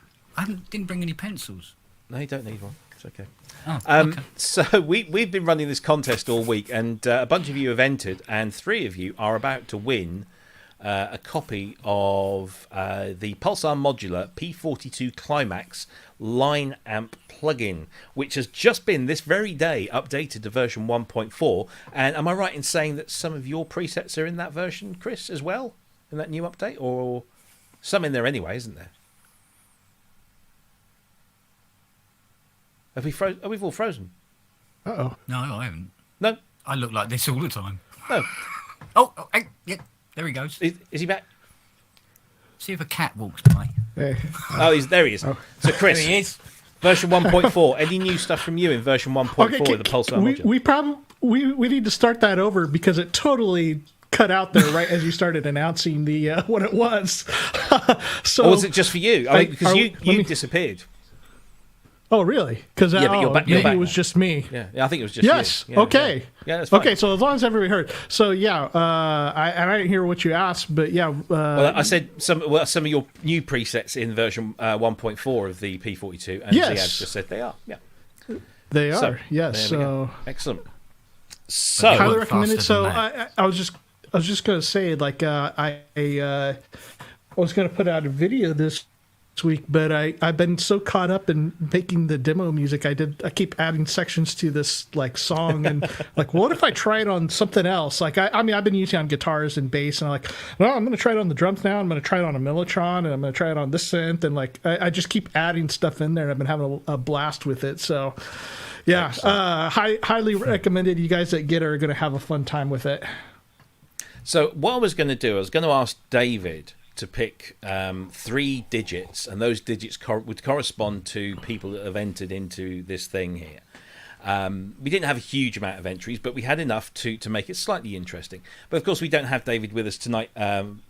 [SPEAKER 4] Didn't bring any pencils.
[SPEAKER 2] No, you don't need one. It's okay.
[SPEAKER 4] Oh, okay.
[SPEAKER 2] So we've been running this contest all week, and a bunch of you have entered, and 3 of you are about to win a copy of the Pulsar Modular P42 Climax line amp plugin, which has just been this very day updated to version 1.4. And am I right in saying that some of your presets are in that version, Cryss, as well, in that new update, or some in there anyway, isn't there? Have we frozen? Are we all frozen?
[SPEAKER 3] Uh-oh.
[SPEAKER 4] No, I haven't.
[SPEAKER 2] No.
[SPEAKER 4] I look like this all the time.
[SPEAKER 2] No.
[SPEAKER 4] Hey, yeah, there he goes.
[SPEAKER 2] Is he back?
[SPEAKER 4] See if a cat walks by.
[SPEAKER 3] Hey.
[SPEAKER 2] Oh, there he is.
[SPEAKER 3] Oh.
[SPEAKER 2] So, Cryss,
[SPEAKER 4] There he is.
[SPEAKER 2] version 1.4. Any new stuff from you in version 1.4
[SPEAKER 3] Okay,
[SPEAKER 2] of the Pulsar
[SPEAKER 3] we,
[SPEAKER 2] Modular?
[SPEAKER 3] we probably we need to start that over because it totally cut out there right as you started announcing the what it was. So
[SPEAKER 2] Or was it just for you? I mean, because you disappeared.
[SPEAKER 3] Oh, really? Because
[SPEAKER 2] Yeah, but you're back- you're
[SPEAKER 3] maybe
[SPEAKER 2] back
[SPEAKER 3] it was
[SPEAKER 2] now.
[SPEAKER 3] just me.
[SPEAKER 2] Yeah, I think it was just
[SPEAKER 3] Yes.
[SPEAKER 2] you. Yeah,
[SPEAKER 3] Okay.
[SPEAKER 2] Yeah, that's fine.
[SPEAKER 3] Okay. So as long as everybody heard. So yeah, I didn't hear what you asked, but yeah.
[SPEAKER 2] Well, I said some of your new presets in version 1.4 of the P42, and
[SPEAKER 3] Yes.
[SPEAKER 2] Ziad just said they are. Yeah,
[SPEAKER 3] they
[SPEAKER 2] So,
[SPEAKER 3] are. Yes.
[SPEAKER 2] there we
[SPEAKER 3] So
[SPEAKER 2] go. Excellent.
[SPEAKER 4] But
[SPEAKER 2] So,
[SPEAKER 3] highly
[SPEAKER 4] work
[SPEAKER 3] recommended.
[SPEAKER 4] faster
[SPEAKER 3] So
[SPEAKER 4] than that.
[SPEAKER 3] I was just gonna say like I was gonna put out a video this week, but I've been so caught up in making the demo music. I keep adding sections to this like song and like, what if I try it on something else? Like I mean I've been using it on guitars and bass, and I'm like, well, I'm gonna try it on the drums now. I'm gonna try it on a Mellotron, and I'm gonna try it on this synth, and like I just keep adding stuff in there. And I've been having a blast with it. So yeah, highly recommended. You guys that get it are gonna have a fun time with it.
[SPEAKER 2] So what I was going to do, I was going to ask David to pick 3 digits, and those digits would correspond to people that have entered into this thing here. We didn't have a huge amount of entries, but we had enough to make it slightly interesting. But of course, we don't have David with us tonight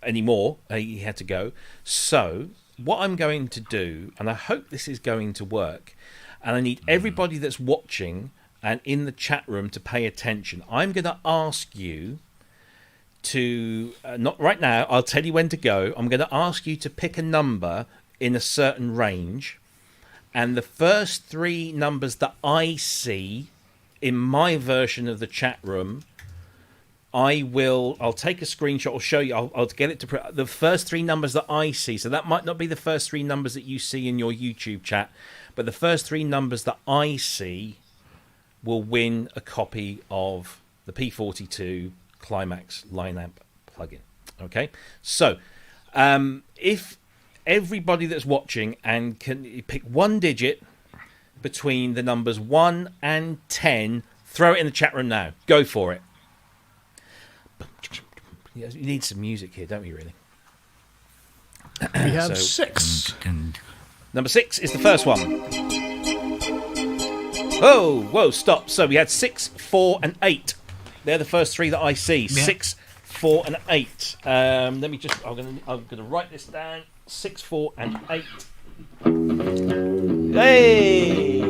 [SPEAKER 2] anymore. He had to go. So what I'm going to do, and I hope this is going to work, and I need everybody that's watching and in the chat room to pay attention. I'm going to ask you to not right now, I'll tell you when to go. I'm going to ask you to pick a number in a certain range, and the first 3 numbers that I see in my version of the chat room, I'll take a screenshot or show you. I'll get it to the first 3 numbers that I see. So that might not be the first 3 numbers that you see in your YouTube chat, but the first 3 numbers that I see will win a copy of the P42 Climax line amp plugin. Okay, so if everybody that's watching and can pick 1 digit between the numbers 1 and 10, throw it in the chat room now. Go for it. You need some music here, don't we? Really.
[SPEAKER 3] We have
[SPEAKER 2] So-
[SPEAKER 3] 6.
[SPEAKER 2] Number 6 is the first one. Whoa, stop. So we had 6, 4, and 8. They're the first 3 that I see.
[SPEAKER 4] Yeah.
[SPEAKER 2] 6, 4, and 8. Let me just. I'm gonna write this down. 6, 4, and 8. Hey!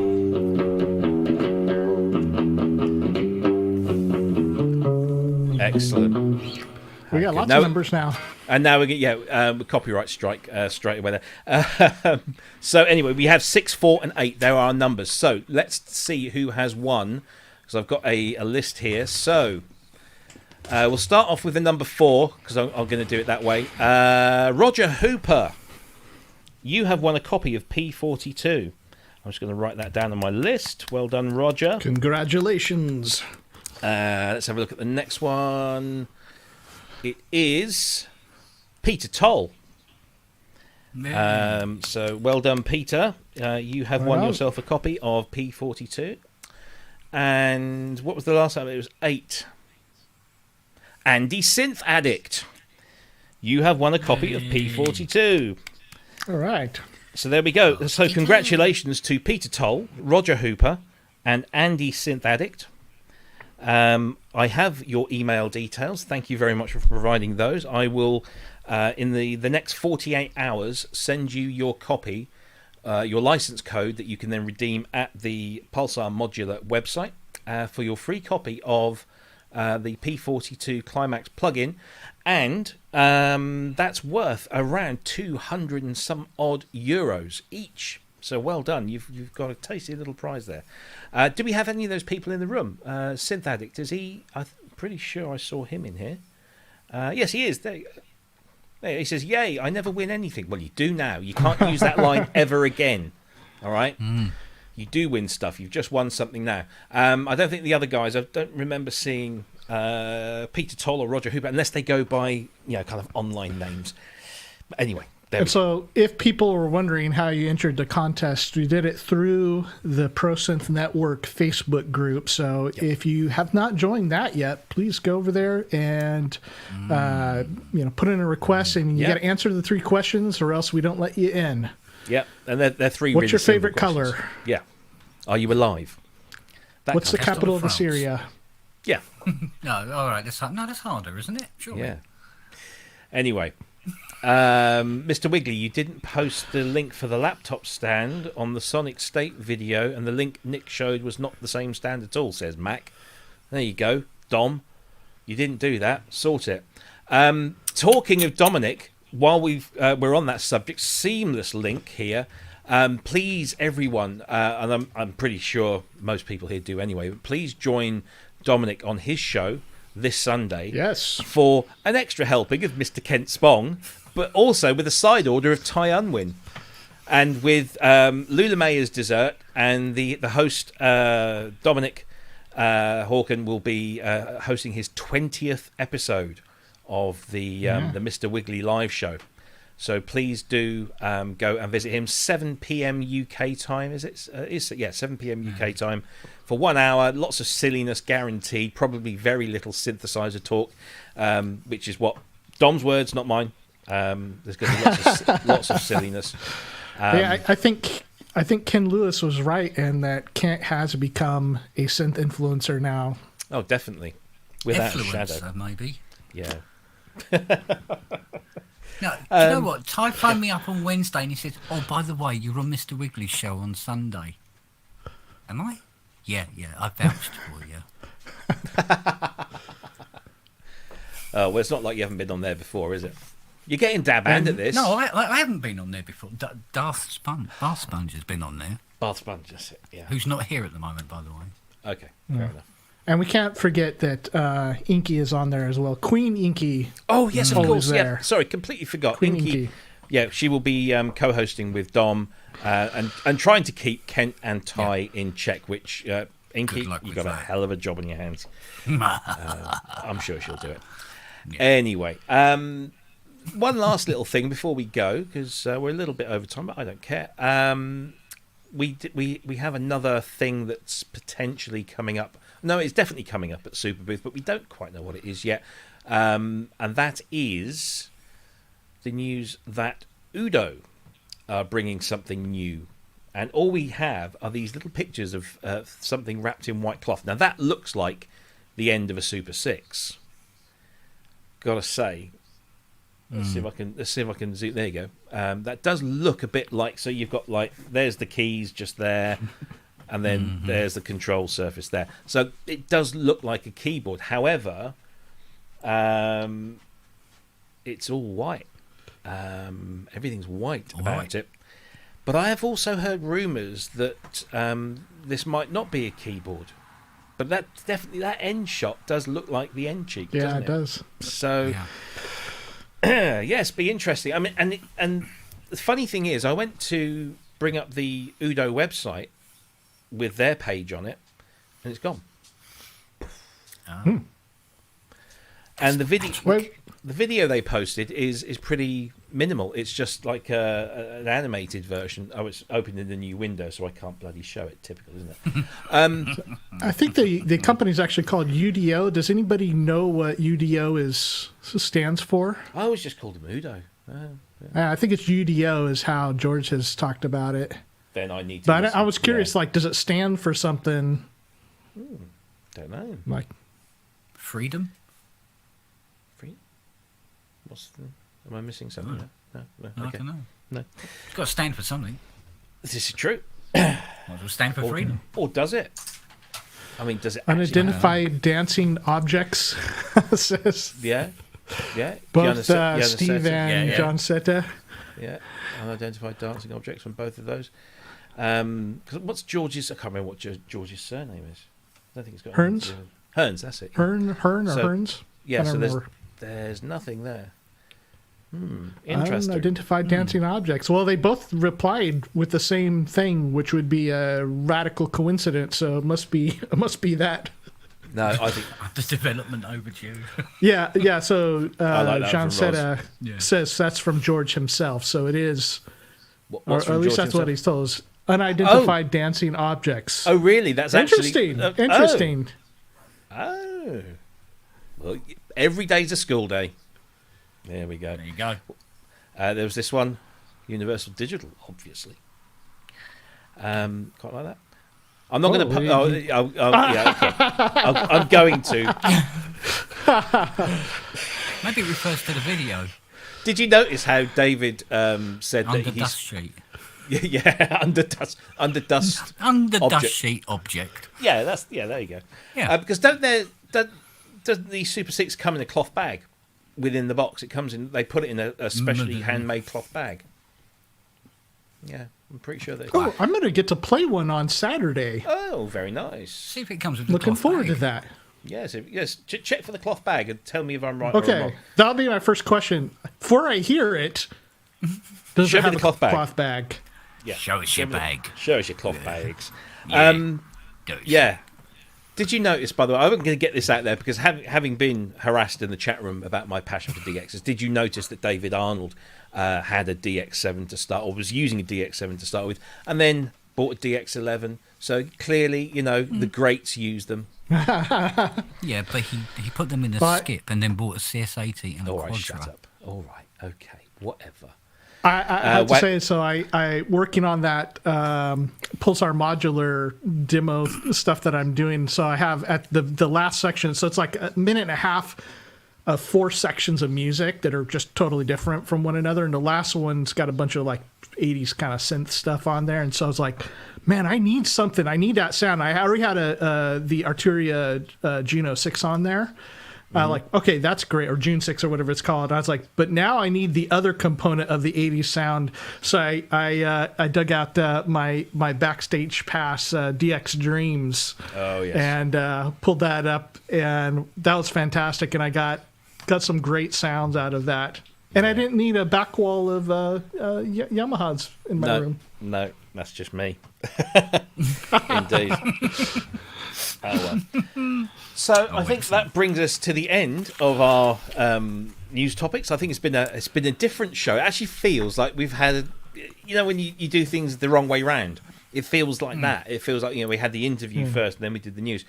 [SPEAKER 2] Excellent.
[SPEAKER 3] We got lots
[SPEAKER 2] Now-
[SPEAKER 3] of numbers now.
[SPEAKER 2] And now we get copyright strike straight away there. So anyway, we have 6, 4, and 8. There are our numbers. So let's see who has won, because I've got a list here. So we'll start off with the number 4, because I'm going to do it that way. Roger Hooper, you have won a copy of P42. I'm just going to write that down on my list. Well done, Roger.
[SPEAKER 3] Congratulations.
[SPEAKER 2] Let's have a look at the next one. It is Peter Toll. So well done, Peter. You have won
[SPEAKER 3] Well.
[SPEAKER 2] yourself a copy of P42. And what was the last time? It was 8. Andy Synth Addict. You have won a copy of P42.
[SPEAKER 3] All right.
[SPEAKER 2] So there we go. So congratulations to Peter Toll, Roger Hooper, and Andy Synth Addict. I have your email details. Thank you very much for providing those. I will, in the next 48 hours, send you your copy, your license code that you can then redeem at the Pulsar Modular website. for your free copy of the P42 Climax plugin, and that's worth around 200 and some odd euros each. So well done. You've got a tasty little prize there. Do we have any of those people in the room? Synth Addict, is he? I'm pretty sure I saw him in here. Yes, he is. There he says, "Yay, I never win anything." Well, you do now. You can't use that line ever again. All right? You do win stuff. You've just won something now. I don't think the other guys, I don't remember seeing Peter Toll or Roger Hooper, unless they go by, kind of online names. But anyway.
[SPEAKER 3] And so if people were wondering how you entered the contest, we did it through the Pro Synth Network Facebook group. So if you have not joined that yet, please go over there and put in a request, and you got to answer the 3 questions or else we don't let you in.
[SPEAKER 2] Yeah, and they're 3
[SPEAKER 3] What's
[SPEAKER 2] really
[SPEAKER 3] your favorite
[SPEAKER 2] questions.
[SPEAKER 3] color?
[SPEAKER 2] Yeah. Are you alive?
[SPEAKER 3] What's the capital of Assyria?
[SPEAKER 2] Yeah.
[SPEAKER 4] No, all right. That's harder, isn't it? Sure.
[SPEAKER 2] Yeah. Anyway, Mr. Wiggly, you didn't post the link for the laptop stand on the Sonic State video, and the link Nick showed was not the same stand at all, says Mac. There you go, Dom. You didn't do that. Sort it. Talking of Dominic, while we're on that subject, seamless link here. Please, everyone, and I'm pretty sure most people here do anyway, but please join Dominic on his show this Sunday.
[SPEAKER 3] Yes.
[SPEAKER 2] For an extra helping of Mr. Kent Spong, but also with a side order of Thai Unwin. And with Lula Mayer's dessert, and the host, Dominic Hawken, will be hosting his 20th episode of the Mr. Wiggly live show. So please do go and visit him. 7 p.m. UK time, is it? 7 p.m. UK time for 1 hour. Lots of silliness guaranteed. Probably very little synthesizer talk, which is what Dom's words, not mine. There's going to be lots of silliness.
[SPEAKER 3] I think Ken Lewis was right in that Kent has become a synth influencer now.
[SPEAKER 2] Oh, definitely, without a shadow.
[SPEAKER 4] Maybe.
[SPEAKER 2] Yeah.
[SPEAKER 4] No, do you know what? Ty phoned me up on Wednesday and he said, "Oh, by the way, you're on Mr. Wiggly's show on Sunday." Am I? Yeah, I vouched for you.
[SPEAKER 2] Well, it's not like you haven't been on there before, is it? You're getting dab hand at this.
[SPEAKER 4] No, I haven't been on there before. Bath Sponge has been on there.
[SPEAKER 2] Bath Sponge, that's it. Yeah.
[SPEAKER 4] Who's not here at the moment, by the way.
[SPEAKER 2] Okay, fair enough.
[SPEAKER 3] And we can't forget that Inky is on there as well. Queen Inky.
[SPEAKER 2] Oh, yes, of course.
[SPEAKER 3] There.
[SPEAKER 2] Yeah, sorry, completely forgot.
[SPEAKER 3] Queen Inky.
[SPEAKER 2] Yeah, she will be co-hosting with Dom and trying to keep Kent and Ty in check, which, Inky, you've got a hell of a job on your hands. I'm sure she'll do it. Yeah. Anyway, one last little thing before we go, because we're a little bit over time, but I don't care. We have another thing that's potentially coming up. No, it's definitely coming up at Super Booth, but we don't quite know what it is yet. And that is the news that Udo are bringing something new. And all we have are these little pictures of something wrapped in white cloth. Now, that looks like the end of a Super 6. Gotta say. Let's see if I can zoom. There you go. That does look a bit like. So you've got there's the keys just there, and then there's the control surface there. So it does look like a keyboard. However, it's all white. Everything's white about it. But I have also heard rumours that this might not be a keyboard. But that end shot does look like the end cheek.
[SPEAKER 3] Yeah,
[SPEAKER 2] doesn't
[SPEAKER 3] it does.
[SPEAKER 2] So. Yeah. Yes, be interesting. I mean, and the funny thing is, I went to bring up the Udo website with their page on it, and it's gone.
[SPEAKER 4] Oh.
[SPEAKER 2] And the video they posted is pretty minimal. It's just like an animated version. Oh, it's opened in the new window, so I can't bloody show it. Typical, isn't it?
[SPEAKER 3] I think the company's actually called UDO. Does anybody know what UDO stands for?
[SPEAKER 2] I always just called him Udo.
[SPEAKER 3] I think it's UDO is how George has talked about it.
[SPEAKER 2] Then I need to.
[SPEAKER 3] But I was curious, does it stand for something?
[SPEAKER 2] Don't know.
[SPEAKER 3] Like
[SPEAKER 4] freedom.
[SPEAKER 2] Am I missing something? No.
[SPEAKER 4] Okay.
[SPEAKER 2] Okay.
[SPEAKER 4] I don't know.
[SPEAKER 2] No.
[SPEAKER 4] It's got to stand for something.
[SPEAKER 2] This is true.
[SPEAKER 4] Might as well stand for freedom.
[SPEAKER 2] Or does it? I mean, does it actually
[SPEAKER 3] Unidentified dancing objects, says
[SPEAKER 2] Yeah.
[SPEAKER 3] both
[SPEAKER 2] Gianna
[SPEAKER 3] Steve
[SPEAKER 2] Setta.
[SPEAKER 3] and John Setta.
[SPEAKER 2] Yeah, unidentified dancing objects from both of those. 'Cause what's George's? I can't remember what George's surname is. I don't think it's got anything to
[SPEAKER 3] Hearns?
[SPEAKER 2] do with- Hearns, that's it.
[SPEAKER 3] Hearn or
[SPEAKER 2] So-
[SPEAKER 3] Hearns?
[SPEAKER 2] Yeah,
[SPEAKER 3] I don't
[SPEAKER 2] so
[SPEAKER 3] remember.
[SPEAKER 2] there's nothing there. Interesting.
[SPEAKER 3] Unidentified dancing objects. Well, they both replied with the same thing, which would be a radical coincidence. So it must be that.
[SPEAKER 2] No, I think
[SPEAKER 4] The development overdue.
[SPEAKER 3] Yeah. So
[SPEAKER 2] I like that
[SPEAKER 3] John
[SPEAKER 2] from Ross.
[SPEAKER 3] Setta
[SPEAKER 4] Yeah.
[SPEAKER 3] says that's from George himself. So it is, or
[SPEAKER 2] what's
[SPEAKER 3] at
[SPEAKER 2] from
[SPEAKER 3] least
[SPEAKER 2] George
[SPEAKER 3] that's what
[SPEAKER 2] himself?
[SPEAKER 3] he's told us. Unidentified dancing objects.
[SPEAKER 2] Oh, really? That's
[SPEAKER 3] interesting.
[SPEAKER 2] actually
[SPEAKER 3] Interesting.
[SPEAKER 2] Oh. Well, every day's a school day. There we go.
[SPEAKER 4] There you go.
[SPEAKER 2] There was this one, Universal Digital, obviously. Quite like that. I'm not going to. Yeah, okay. I'm going to.
[SPEAKER 4] Maybe it refers to the video.
[SPEAKER 2] Did you notice how David said
[SPEAKER 4] Under
[SPEAKER 2] that
[SPEAKER 4] dust
[SPEAKER 2] he's
[SPEAKER 4] sheet.
[SPEAKER 2] yeah under dust
[SPEAKER 4] Under
[SPEAKER 2] object.
[SPEAKER 4] dust sheet object.
[SPEAKER 2] Yeah, there you go.
[SPEAKER 4] Yeah.
[SPEAKER 2] Because doesn't the Super 6 come in a cloth bag within the box? It comes in. They put it in a specially handmade cloth bag. Yeah, I'm pretty sure that.
[SPEAKER 3] Oh, I'm going to get to play one on Saturday.
[SPEAKER 2] Oh, very nice.
[SPEAKER 4] See if it comes with a
[SPEAKER 3] Looking
[SPEAKER 4] cloth
[SPEAKER 3] forward
[SPEAKER 4] bag.
[SPEAKER 3] to that.
[SPEAKER 2] Yes, check for the cloth bag and tell me if I'm right or I'm
[SPEAKER 3] Okay,
[SPEAKER 2] wrong.
[SPEAKER 3] that'll be my first question. Before I hear it, does
[SPEAKER 2] Show
[SPEAKER 3] it
[SPEAKER 2] me
[SPEAKER 3] have
[SPEAKER 2] the
[SPEAKER 3] a
[SPEAKER 2] cloth bag.
[SPEAKER 3] cloth bag?
[SPEAKER 2] Yeah.
[SPEAKER 4] Show us your bag.
[SPEAKER 2] Show us your cloth bags.
[SPEAKER 4] Yeah. Dose.
[SPEAKER 2] Yeah. Did you notice, by the way, I'm going to get this out there because having been harassed in the chat room about my passion for DXs, did you notice that David Arnold had a DX7 to start, or was using a DX7 to start with, and then bought a DX11? So clearly, the greats used them.
[SPEAKER 4] Yeah, but he put them in a
[SPEAKER 3] But-
[SPEAKER 4] skip and then bought a CS80 and a
[SPEAKER 2] All right,
[SPEAKER 4] Quadra.
[SPEAKER 2] shut up. All right, okay, whatever.
[SPEAKER 3] I have to
[SPEAKER 2] wait-
[SPEAKER 3] say, so I working on that Pulsar modular demo stuff that I'm doing. So I have at the last section, so it's like a minute and a half of 4 sections of music that are just totally different from one another. And the last one's got a bunch of like 80s kind of synth stuff on there. And so I was like, man, I need something. I need that sound. I already had the Arturia Juno 6 on there. Like, okay, that's great, or June 6 or whatever it's called. I was like, but now I need the other component of the 80s sound. So I dug out my backstage pass DX Dreams.
[SPEAKER 2] Oh, yes.
[SPEAKER 3] And pulled that up, and that was fantastic. And I got some great sounds out of that. And I didn't need a back wall of Yamahas in my room.
[SPEAKER 2] No, that's just me. Indeed. Oh, well. So I think that brings us to the end of our news topics. I think it's been a different show. It actually feels like we've had, when you do things the wrong way round, it feels like that. It feels like we had the interview first, and then we did the news,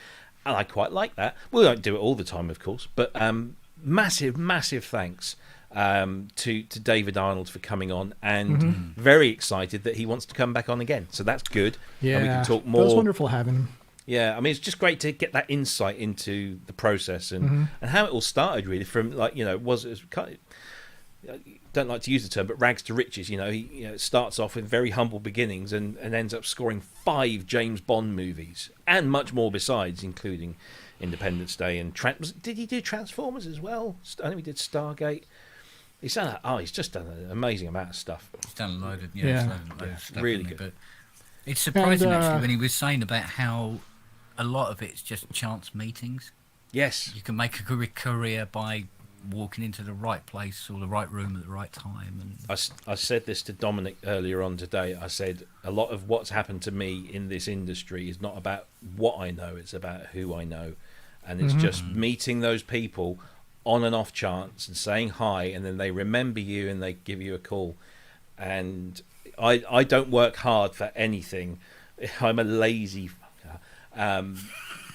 [SPEAKER 2] and I quite like that. We don't do it all the time, of course, but massive thanks to David Arnold for coming on, and very excited that he wants to come back on again. So that's good.
[SPEAKER 3] Yeah,
[SPEAKER 2] and we can talk more.
[SPEAKER 3] That was wonderful having him.
[SPEAKER 2] Yeah, I mean, it's just great to get that insight into the process and how it all started, really, from don't like to use the term, but rags to riches. He starts off with very humble beginnings and ends up scoring 5 James Bond movies and much more besides, including Independence Day and did he do Transformers as well? I think he did Stargate. He's just done an amazing amount of stuff.
[SPEAKER 4] He's done a load of,
[SPEAKER 3] Yeah.
[SPEAKER 4] stuff,
[SPEAKER 2] Really
[SPEAKER 4] hasn't he?
[SPEAKER 2] good.
[SPEAKER 4] But it's surprising,
[SPEAKER 3] And,
[SPEAKER 4] actually, when he was saying about how a lot of it's just chance meetings.
[SPEAKER 2] Yes.
[SPEAKER 4] You can make a career by walking into the right place or the right room at the right time. And
[SPEAKER 2] I said this to Dominic earlier on today. I said a lot of what's happened to me in this industry is not about what I know, it's about who I know. And it's just meeting those people on an off chance and saying hi, and then they remember you and they give you a call. And I don't work hard for anything. I'm a lazy fucker.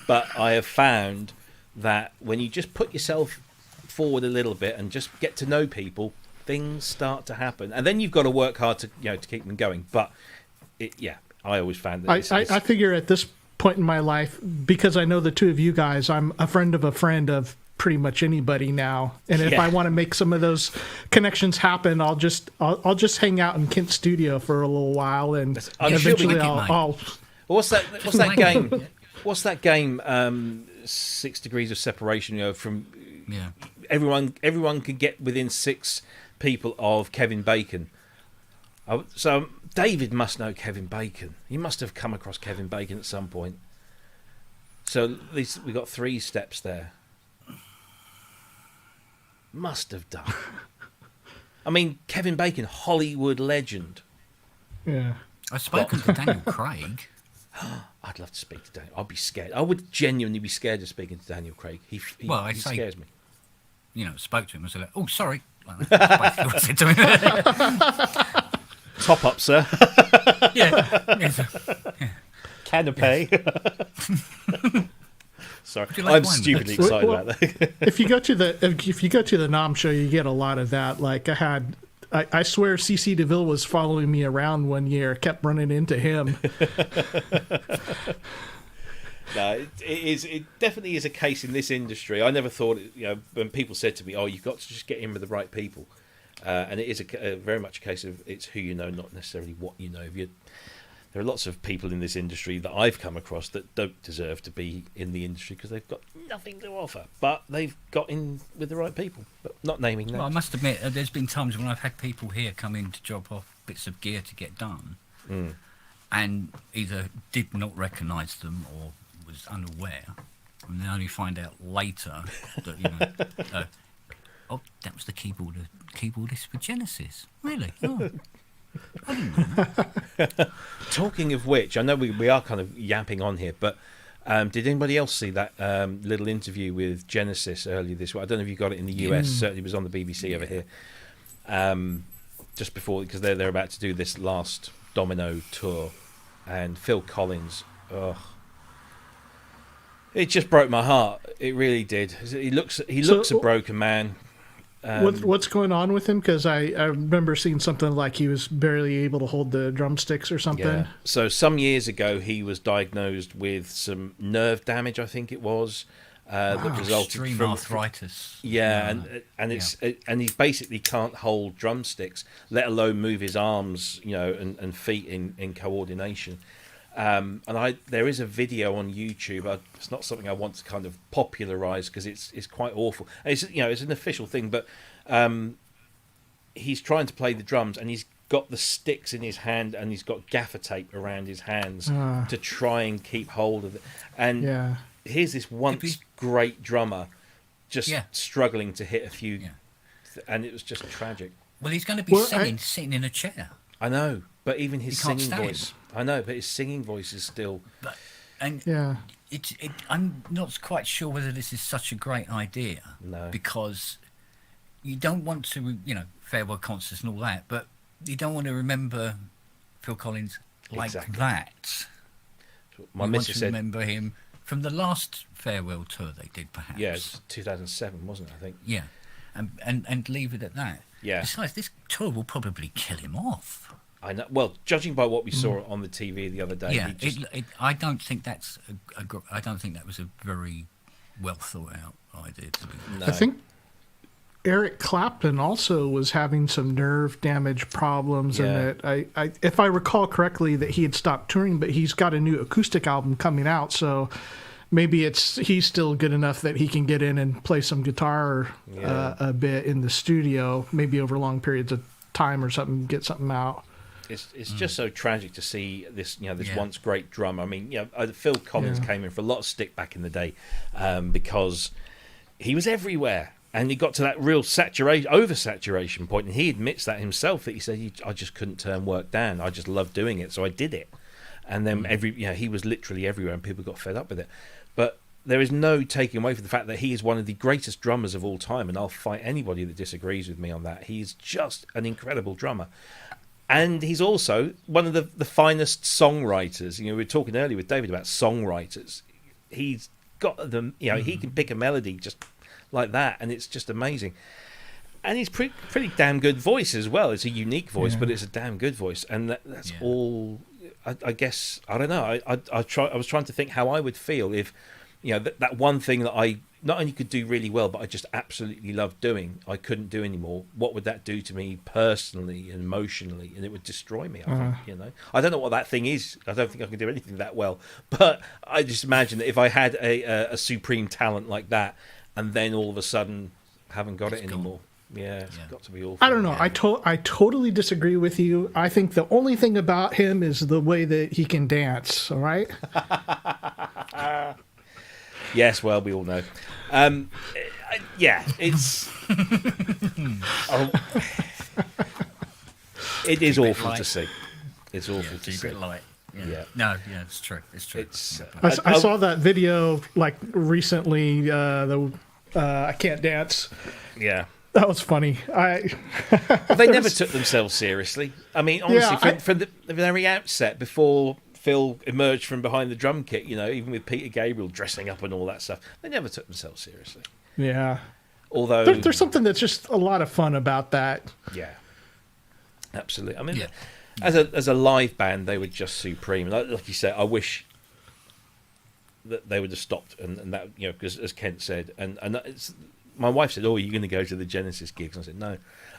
[SPEAKER 2] But I have found that when you just put yourself forward a little bit and just get to know people, things start to happen. And then you've got to work hard to to keep them going. But I always found that
[SPEAKER 3] I figure at this point in my life, because I know the two of you guys, I'm a friend of pretty much anybody now. And if I want to make some of those connections happen, I'll just hang out in Kent's studio for a little while, and
[SPEAKER 2] I'm sure we
[SPEAKER 3] eventually
[SPEAKER 2] can-
[SPEAKER 3] I'll
[SPEAKER 2] what's that game? What's that game? 6 Degrees of Separation. From everyone could get within 6 people of Kevin Bacon. So David must know Kevin Bacon. He must have come across Kevin Bacon at some point. So at least we got 3 steps there. Must have done. I mean, Kevin Bacon, Hollywood legend.
[SPEAKER 3] Yeah.
[SPEAKER 4] I've spoken to Daniel Craig.
[SPEAKER 2] I'd love to speak to Daniel. I'd be scared. I would genuinely be scared of speaking to Daniel Craig. He scares me.
[SPEAKER 4] Spoke to him and said, "Oh, sorry." Like that. That's basically what I said to him.
[SPEAKER 2] Top up, sir.
[SPEAKER 4] Yeah.
[SPEAKER 2] Canapé.
[SPEAKER 4] Yes.
[SPEAKER 2] Sorry,
[SPEAKER 4] like
[SPEAKER 2] I'm
[SPEAKER 4] wine?
[SPEAKER 2] stupidly excited about that.
[SPEAKER 3] If you go to the NAMM show, you get a lot of that. Like I swear CC DeVille was following me around one year, kept running into him.
[SPEAKER 2] No, it definitely is a case in this industry. I never thought, when people said to me, "Oh, you've got to just get in with the right people," and it is very much a case of it's who you know, not necessarily what you know. There are lots of people in this industry that I've come across that don't deserve to be in the industry because they've got nothing to offer, but they've got in with the right people. But not naming names.
[SPEAKER 4] Well, I must admit, there's been times when I've had people here come in to drop off bits of gear to get done, and either did not recognise them or was unaware, and then only find out later that oh, that was the keyboardist for Genesis. Really? Oh. I didn't know that.
[SPEAKER 2] Talking of which, I know we are kind of yapping on here, but did anybody else see that little interview with Genesis earlier this week? I don't know if you got it in the US. Certainly, it was on the BBC over here. Just before, because they're about to do this last Domino tour, and Phil Collins. It just broke my heart. It really did. He looks a broken man.
[SPEAKER 3] What's going on with him? Because I remember seeing something like he was barely able to hold the drumsticks or something.
[SPEAKER 2] Yeah. So some years ago, he was diagnosed with some nerve damage, I think it was, that resulted
[SPEAKER 4] extreme
[SPEAKER 2] from
[SPEAKER 4] arthritis.
[SPEAKER 2] Yeah, and he basically can't hold drumsticks, let alone move his arms, and feet in coordination. And there is a video on YouTube. It's not something I want to kind of popularise because it's quite awful. It's an official thing, but he's trying to play the drums and he's got the sticks in his hand and he's got gaffer tape around his hands to try and keep hold of it. And here's this once great drummer just struggling to hit a few, and it was just tragic.
[SPEAKER 4] Well, he's going to be sitting in a chair.
[SPEAKER 2] I know, but even his
[SPEAKER 4] can't
[SPEAKER 2] singing
[SPEAKER 4] stand.
[SPEAKER 2] voice. I know, but his singing voice is still.
[SPEAKER 4] I'm not quite sure whether this is such a great idea.
[SPEAKER 2] No. Because
[SPEAKER 4] you don't want to, farewell concerts and all that, but you don't want to remember Phil Collins like that.
[SPEAKER 2] My missus said.
[SPEAKER 4] Remember him from the last farewell tour they did, perhaps.
[SPEAKER 2] Yeah, it was 2007, wasn't it? I think.
[SPEAKER 4] Yeah, and leave it at that.
[SPEAKER 2] Yeah.
[SPEAKER 4] Besides, this tour will probably kill him off.
[SPEAKER 2] I know. Well, judging by what we saw on the TV the other day,
[SPEAKER 4] I don't think that's I don't think that was a very well thought out idea.
[SPEAKER 2] No.
[SPEAKER 3] I think Eric Clapton also was having some nerve damage problems, and that if I recall correctly, that he had stopped touring, but he's got a new acoustic album coming out, so maybe he's still good enough that he can get in and play some guitar a bit in the studio, maybe over long periods of time or something, get something out.
[SPEAKER 2] It's just so tragic to see this, once great drummer. I mean, Phil Collins came in for a lot of stick back in the day because he was everywhere. And he got to that real oversaturation point, and he admits that himself, that he said, I just couldn't turn work down. I just loved doing it, so I did it. And then he was literally everywhere, and people got fed up with it. But there is no taking away from the fact that he is one of the greatest drummers of all time, and I'll fight anybody that disagrees with me on that. He's just an incredible drummer. And he's also one of the finest songwriters. We were talking earlier with David about songwriters. He's got them, he can pick a melody just like that, and it's just amazing. And he's pretty damn good voice as well. It's a unique voice, but it's a damn good voice, and that's all. I guess I don't know. I was trying to think how I would feel if that one thing that I not only could do really well, but I just absolutely loved doing, I couldn't do anymore. What would that do to me personally and emotionally? And it would destroy me, I think, I don't know what that thing is. I don't think I can do anything that well. But I just imagine that if I had a supreme talent like that, and then all of a sudden haven't got it anymore. Yeah, it's got to be awful.
[SPEAKER 3] I don't know. I totally disagree with you. I think the only thing about him is the way that he can dance, all right?
[SPEAKER 2] Yes, well, we all know. It's... it is awful to see. It's awful to see.
[SPEAKER 4] A bit light.
[SPEAKER 2] Yeah.
[SPEAKER 4] No, it's true. It's true.
[SPEAKER 3] I saw that video like recently. I Can't Dance.
[SPEAKER 2] Yeah.
[SPEAKER 3] That was funny.
[SPEAKER 2] They never took themselves seriously. I mean, honestly, from the very outset, before Phil emerged from behind the drum kit, even with Peter Gabriel dressing up and all that stuff, they never took themselves seriously.
[SPEAKER 3] Yeah.
[SPEAKER 2] Although
[SPEAKER 3] there's something that's just a lot of fun about that.
[SPEAKER 2] Yeah. Absolutely. I mean, as a live band, they were just supreme. Like you said, I wish that they would have stopped and that, because as Kent said, and my wife said, "Oh, are you going to go to the Genesis gigs?" And I said, "No."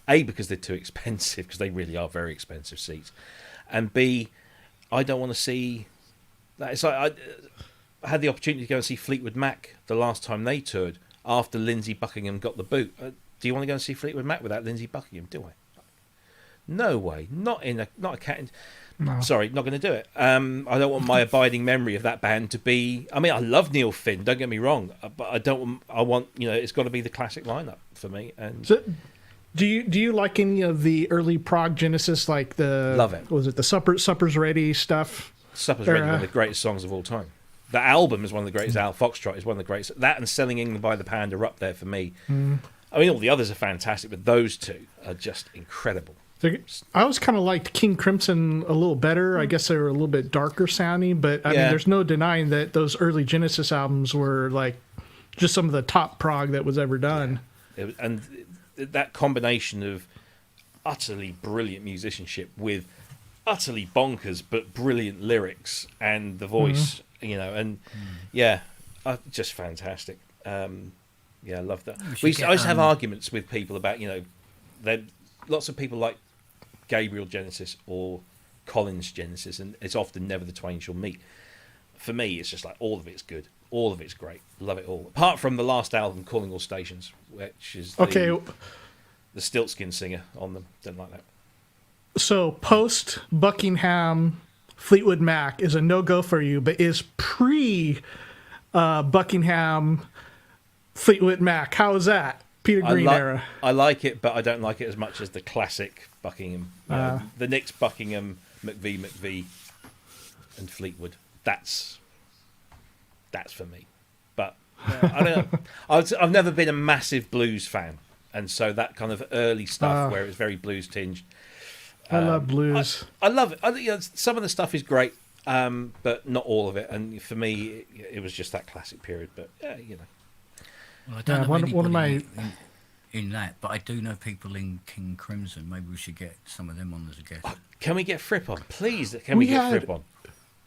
[SPEAKER 2] A, because they're too expensive, because they really are very expensive seats, and B, I don't want to see that. It's like I had the opportunity to go and see Fleetwood Mac the last time they toured after Lindsey Buckingham got the boot. Do you want to go and see Fleetwood Mac without Lindsey Buckingham? Do I? No way. Not a cat. No. Sorry, not going to do it. I don't want my abiding memory of that band to be. I mean, I love Neil Finn. Don't get me wrong, but I don't. I want it's got to be the classic lineup for me. And
[SPEAKER 3] so, do you like any of the early prog Genesis, like the
[SPEAKER 2] love it?
[SPEAKER 3] Was it the Supper's Ready stuff?
[SPEAKER 2] Supper's Ready, one of the greatest songs of all time. The album is one of the greatest. Foxtrot is one of the greatest. That and Selling England by the Pound are up there for me. I mean, all the others are fantastic, but those two are just incredible.
[SPEAKER 3] I always kind of liked King Crimson a little better. I guess they were a little bit darker sounding, but I mean, there's no denying that those early Genesis albums were like just some of the top prog that was ever done.
[SPEAKER 2] Yeah. And that combination of utterly brilliant musicianship with utterly bonkers but brilliant lyrics and the voice, just fantastic. I love that. I used to have arguments with people about, lots of people like Gabriel Genesis or Collins Genesis, and it's often never the twain shall meet. For me, it's just like all of it's good, all of it's great, love it all. Apart from the last album, Calling All Stations, which is the Stiltskin singer on them. Don't like that.
[SPEAKER 3] So post Buckingham, Fleetwood Mac is a no-go for you, but is pre Buckingham, Fleetwood Mac. How is that? Peter Green era.
[SPEAKER 2] I like it, but I don't like it as much as the classic Buckingham. The Knicks, Buckingham, McVie, and Fleetwood. That's for me. But I don't know. I've never been a massive blues fan, and so that kind of early stuff where it's very blues tinged.
[SPEAKER 3] I love blues.
[SPEAKER 2] I love it. Some of the stuff is great, but not all of it. And for me, it was just that classic period. But
[SPEAKER 4] Well, I don't know anybody in that, but I do know people in King Crimson. Maybe we should get some of them on as a guest.
[SPEAKER 2] Can we get Fripp on, please? Can we get Fripp on?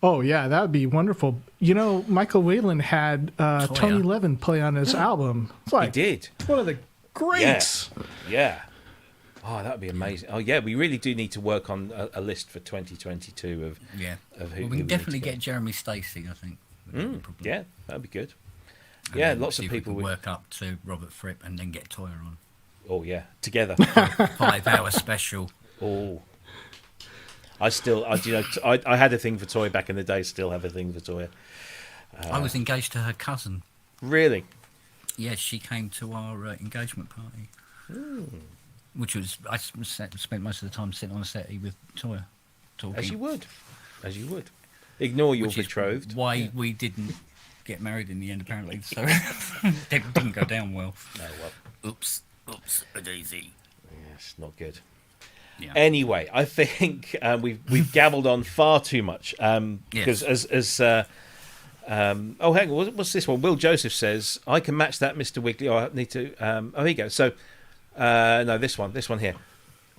[SPEAKER 3] Oh yeah, that would be wonderful. Michael Whalen had Tony Levin play on his album. It's like,
[SPEAKER 2] he did.
[SPEAKER 3] One of the greats.
[SPEAKER 2] Yeah. Oh, that would be amazing. Oh yeah, we really do need to work on a list for 2022 of who.
[SPEAKER 4] We can definitely get Jeremy Stacey, I think.
[SPEAKER 2] Yeah, that'd be good.
[SPEAKER 4] And
[SPEAKER 2] lots of people
[SPEAKER 4] would work up to Robert Fripp and then get Toyah on.
[SPEAKER 2] Oh yeah, together.
[SPEAKER 4] 5-hour special.
[SPEAKER 2] Oh, I had a thing for Toyah back in the day. Still have a thing for Toyah.
[SPEAKER 4] I was engaged to her cousin.
[SPEAKER 2] Really?
[SPEAKER 4] Yes, she came to our engagement party. Which was, I spent most of the time sitting on a settee with Toyah, talking.
[SPEAKER 2] As you would. Ignore your betrothed.
[SPEAKER 4] Why we didn't get married in the end, apparently. So it didn't go down well.
[SPEAKER 2] No, well.
[SPEAKER 4] Oops, a daisy.
[SPEAKER 2] Yes, not good.
[SPEAKER 4] Yeah.
[SPEAKER 2] Anyway, I think we've gabbled on far too much because hang on, what's this one? Will Joseph says I can match that, Mr. Wiggly. Oh, I need to. Here you go. So no, this one here.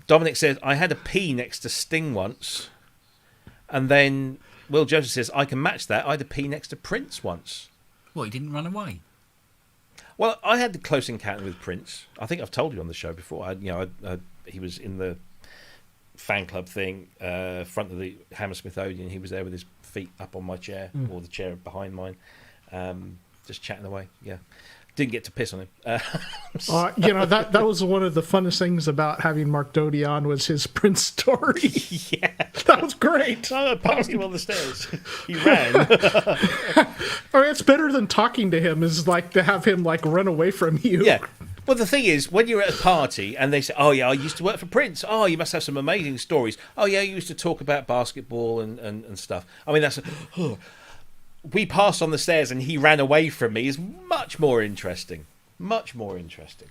[SPEAKER 2] Dominic says I had a P next to Sting once, and then Will Joseph says I can match that. I had a P next to Prince once.
[SPEAKER 4] What? He didn't run away?
[SPEAKER 2] Well, I had the close encounter with Prince. I think I've told you on the show before. He was in the fan club thing, front of the Hammersmith Odeon. He was there with his feet up on my chair, or the chair behind mine, just chatting away. Yeah. Didn't get to piss on him.
[SPEAKER 3] That was one of the funnest things about having Mark Doty on was his Prince story.
[SPEAKER 2] Yeah.
[SPEAKER 3] That was great.
[SPEAKER 2] I passed him on the stairs. He ran.
[SPEAKER 3] I mean, it's better than talking to him is like to have him like run away from you.
[SPEAKER 2] Yeah. Well, the thing is, when you're at a party and they say, "Oh yeah, I used to work for Prince. Oh, you must have some amazing stories. Oh yeah, you used to talk about basketball and stuff." I mean, we passed on the stairs and he ran away from me is much more interesting. Much more interesting.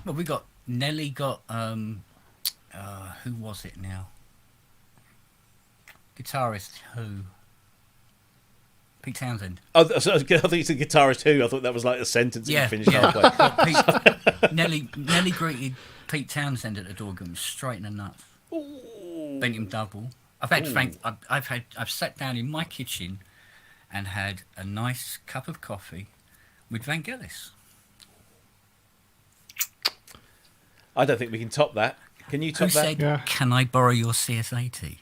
[SPEAKER 4] Well, we got Nelly. Got who was it now? Guitarist who? Pete Townsend.
[SPEAKER 2] Oh, I thought you said guitarist who. I thought that was like a sentence that you finished halfway.
[SPEAKER 4] Nelly greeted Pete Townsend at the door, going straight in the nuts.
[SPEAKER 2] Ooh.
[SPEAKER 4] Bent him double. I've sat down in my kitchen and had a nice cup of coffee with Vangelis.
[SPEAKER 2] I don't think we can top that. Can you top
[SPEAKER 4] Who
[SPEAKER 2] that?
[SPEAKER 4] said,
[SPEAKER 3] Yeah.
[SPEAKER 4] "Can I borrow your CS80?"